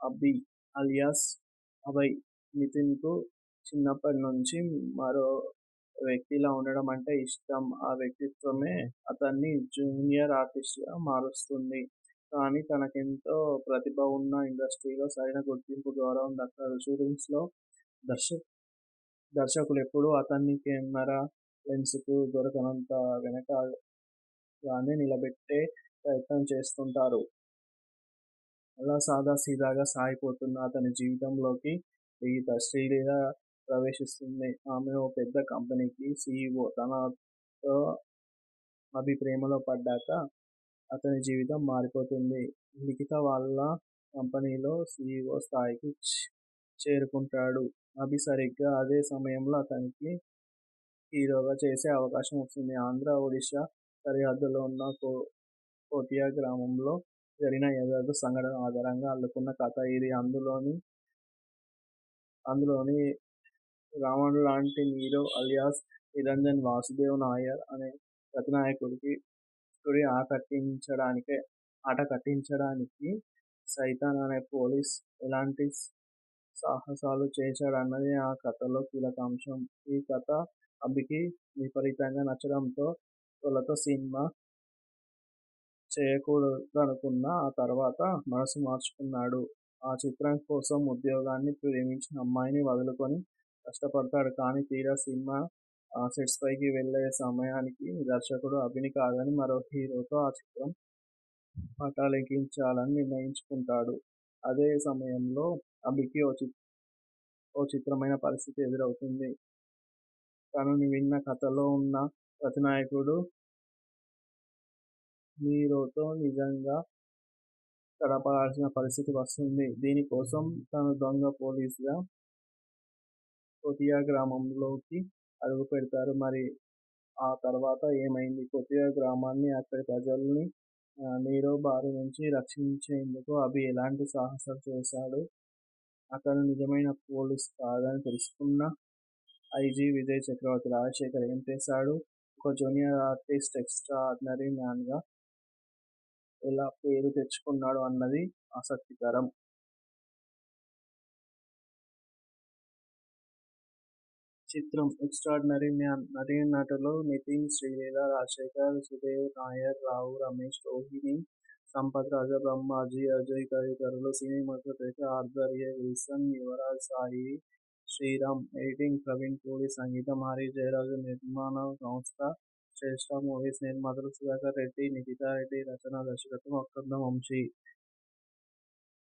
అభి అలియాస్ అభయ్ నితిన్కు చిన్నప్పటి నుంచి మరో వ్యక్తిలా ఉండడం అంటే ఇష్టం. ఆ వ్యక్తిత్వమే అతన్ని జూనియర్ ఆర్టిస్ట్గా మారుస్తుంది. కానీ తనకెంతో ప్రతిభ ఉన్నా ఇండస్ట్రీలో సరైన గుర్తింపు, గౌరవం దక్కదు. షూటింగ్స్లో దర్శకులెప్పుడూ అతన్ని కెమెరా లెన్స్కు దొరకనంత వెనకగానే నిలబెట్టే ప్రయత్నం చేస్తుంటారు. అలా సాదాసీదాగా సాగిపోతున్న అతని జీవితంలోకి శ్రీలీల ప్రవేశిస్తుంది. ఆమె ఓ పెద్ద కంపెనీకి సీఈఓ. తనతో అభి ప్రేమలో పడ్డాక అతని జీవితం మారిపోతుంది. లిఖిత వాళ్ళ కంపెనీలో సీఈఓ స్థాయికి చేరుకుంటాడు. అభి సరిగ్గా అదే సమయంలో అతనికి హీరోగా చేసే అవకాశం వస్తుంది. ఆంధ్ర, ఒడిషా సరిహద్దులో ఉన్న కోతియా గ్రామంలో జరిగిన యథార్థ సంఘటన ఆధారంగా అల్లుకున్న కథ ఇది. అందులోని రావణ్లాంటి నీరో అలియాస్ నిరంజన్ వాసుదేవ్ నాయర్ అనే ప్రతినాయకుడి ఆట కట్టించడానికి సైతాన్ అనే పోలీస్ ఎలాంటి సాహసాలు చేశాడన్నది ఆ కథలో కీలక అంశం. ఈ కథ అభికి విపరీతంగా నచ్చడంతో తొలుత సినిమా చేయకూడదనుకున్నా ఆ తర్వాత మనసు మార్చుకున్నాడు. ఆ చిత్రం కోసం ఉద్యోగాన్ని, ప్రేమించిన అమ్మాయిని వదులుకొని కష్టపడతాడు. కానీ తీరా సినిమా సెట్స్పైకి వెళ్లే సమయానికి దర్శకుడు అభిని కాదని మరో హీరోతో ఆ చిత్రం పటాలెక్కించాలని నిర్ణయించుకుంటాడు. అదే సమయంలో అభికి ఓ చిత్రమైన పరిస్థితి ఎదురవుతుంది. తను విన్న కథలో ఉన్న ప్రతినాయకుడు హీరోతో నిజంగా తడపడాల్సిన పరిస్థితి వస్తుంది. దీనికోసం తను దొంగ పోలీసుగా కోతియా గ్రామంలోకి అడుగుపెడతారు. మరి ఆ తర్వాత ఏమైంది? కోతియా గ్రామాన్ని, అక్కడి ప్రజల్ని నీరో బారి నుంచి రక్షించేందుకు అభి ఎలాంటి సాహసాలు చేశాడు? అతను నిజమైన పోలీస్ కాదని తెలుసుకున్న ఐజీ విజయ్ చక్రవర్తి రాజశేఖర్ ఏం చేశాడు? ఒక జూనియర్ ఆర్టిస్ట్ ఎక్స్ట్రా ఆర్డినరీ మ్యాన్గా ఎలా పేరు తెచ్చుకున్నాడు అన్నది ఆసక్తికరం. చిత్రం ఎక్స్ట్రార్డినరీ మ్యాన్ నటీనటులు నితిన్, శ్రీలీల, రాజశేఖర్, సుదేవ్ నాయర్, రావు రమేష్, రోహిణి, సంపత్ రాజా, బ్రహ్మాజీ, అజయ్ తదితరులు. సినిమాటోగ్రఫీ ఆర్థర్ ఎ. విల్సన్, యువరాజ్ సాయి శ్రీరామ్, ఎడిటింగ్ ప్రవీణ్ పూడి, సంగీతం హరి జయరాజు, నిర్మాణ సంస్థ శ్రేష్ఠ మూవీస్ నిర్మాతలు సుధాకర్ రెడ్డి, నిఖితా రెడ్డి, రచన, దర్శకత్వం వక్కంతం వంశీ.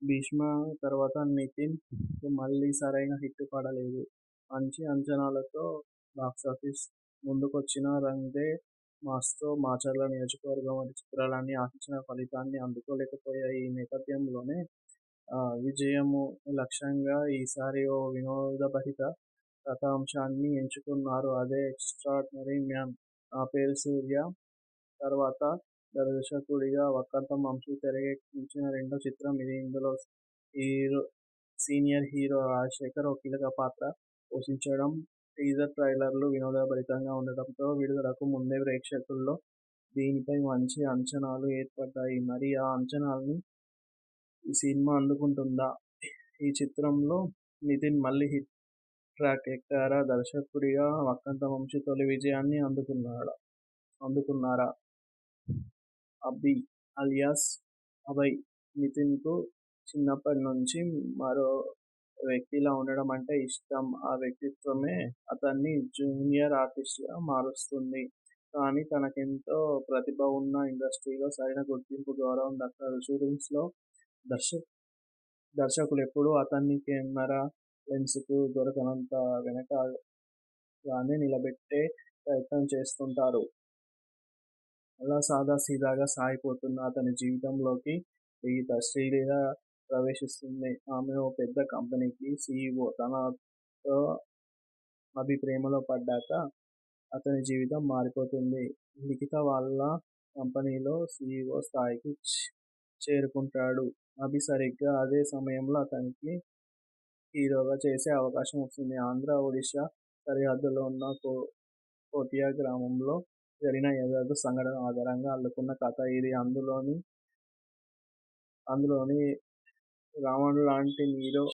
'భీష్మ' తర్వాత నితిన్‌కు మళ్లీ సరైన హిట్ పడలేదు. మంచి అంచనాలతో బాక్సాఫీస్ ముందుకొచ్చిన 'రంగ్ దే మాస్'తో మాచర్ల నియోజకవర్గం వంటి చిత్రాలన్నీ ఆశించిన ఫలితాన్ని అందుకోలేకపోయాయి. ఈ నేపథ్యంలోనే విజయము లక్ష్యంగా ఈసారి ఓ వినోదభరిత కథాంశాన్ని ఎంచుకున్నారు. అదే 'ఎక్స్ట్రార్డినరీ మ్యాన్'. నా పేరు సూర్య తర్వాత దర్శకుడిగా వక్కంతం వంశీ తెరకెక్కించిన రెండో చిత్రం ఇది. ఇందులో సీనియర్ హీరో రాజశేఖర్ ఓ కీలక పాత్ర పోషించడం. టీజర్ ట్రైలర్లు వినోదభరితంగా ఉండటంతో విడుదలకు ముందే ప్రేక్షకుల్లో దీనిపై మంచి అంచనాలు ఏర్పడ్డాయి. మరి ఆ అంచనాల్ని ఈ సినిమా అందుకుంటుందా? ఈ చిత్రంలో నితిన్ మళ్లీ హిట్ ట్రాక్ ఎక్కారా? దర్శకుడిగా వక్కంతం వంశీ తొలి విజయాన్ని అందుకున్నారా? అభి అలియాస్ అభయ్ నితిన్‌కు చిన్నప్పటి నుంచి మరో వ్యక్తిలా ఉండడం అంటే ఇష్టం. ఆ వ్యక్తిత్వమే అతన్ని జూనియర్ ఆర్టిస్ట్‌గా మారుస్తుంది. కానీ తనకెంతో ప్రతిభ ఉన్నా ఇండస్ట్రీలో సరైన గుర్తింపు, గౌరవం దక్కదు. షూటింగ్స్‌లో దర్శకులెప్పుడూ అతన్ని కెమెరా లెన్స్‌కు దొరకనంత వెనకగానే నిలబెట్టే ప్రయత్నం చేస్తుంటారు. అలా సాదాసీదాగా సాగిపోతున్న అతని జీవితంలోకి లిఖిత శ్రీలీల ప్రవేశిస్తుంది. ఆమె ఓ పెద్ద కంపెనీకి సీఈఓ. తనతో అభి ప్రేమలో పడ్డాక అతని జీవితం మారిపోతుంది. లిఖిత వాళ్ళ కంపెనీలో సీఈఓ స్థాయికి చేరుకుంటాడు. అభి సరిగ్గా అదే సమయంలో అతనికి హీరోగా చేసే అవకాశం వస్తుంది. ఆంధ్ర, ఒడిషా సరిహద్దులో ఉన్న కోటియా గ్రామంలో జరిగిన యథార్థ సంఘటన ఆధారంగా అల్లుకున్న కథ ఇది. అందులోని రావణుడిలాంటి హీరో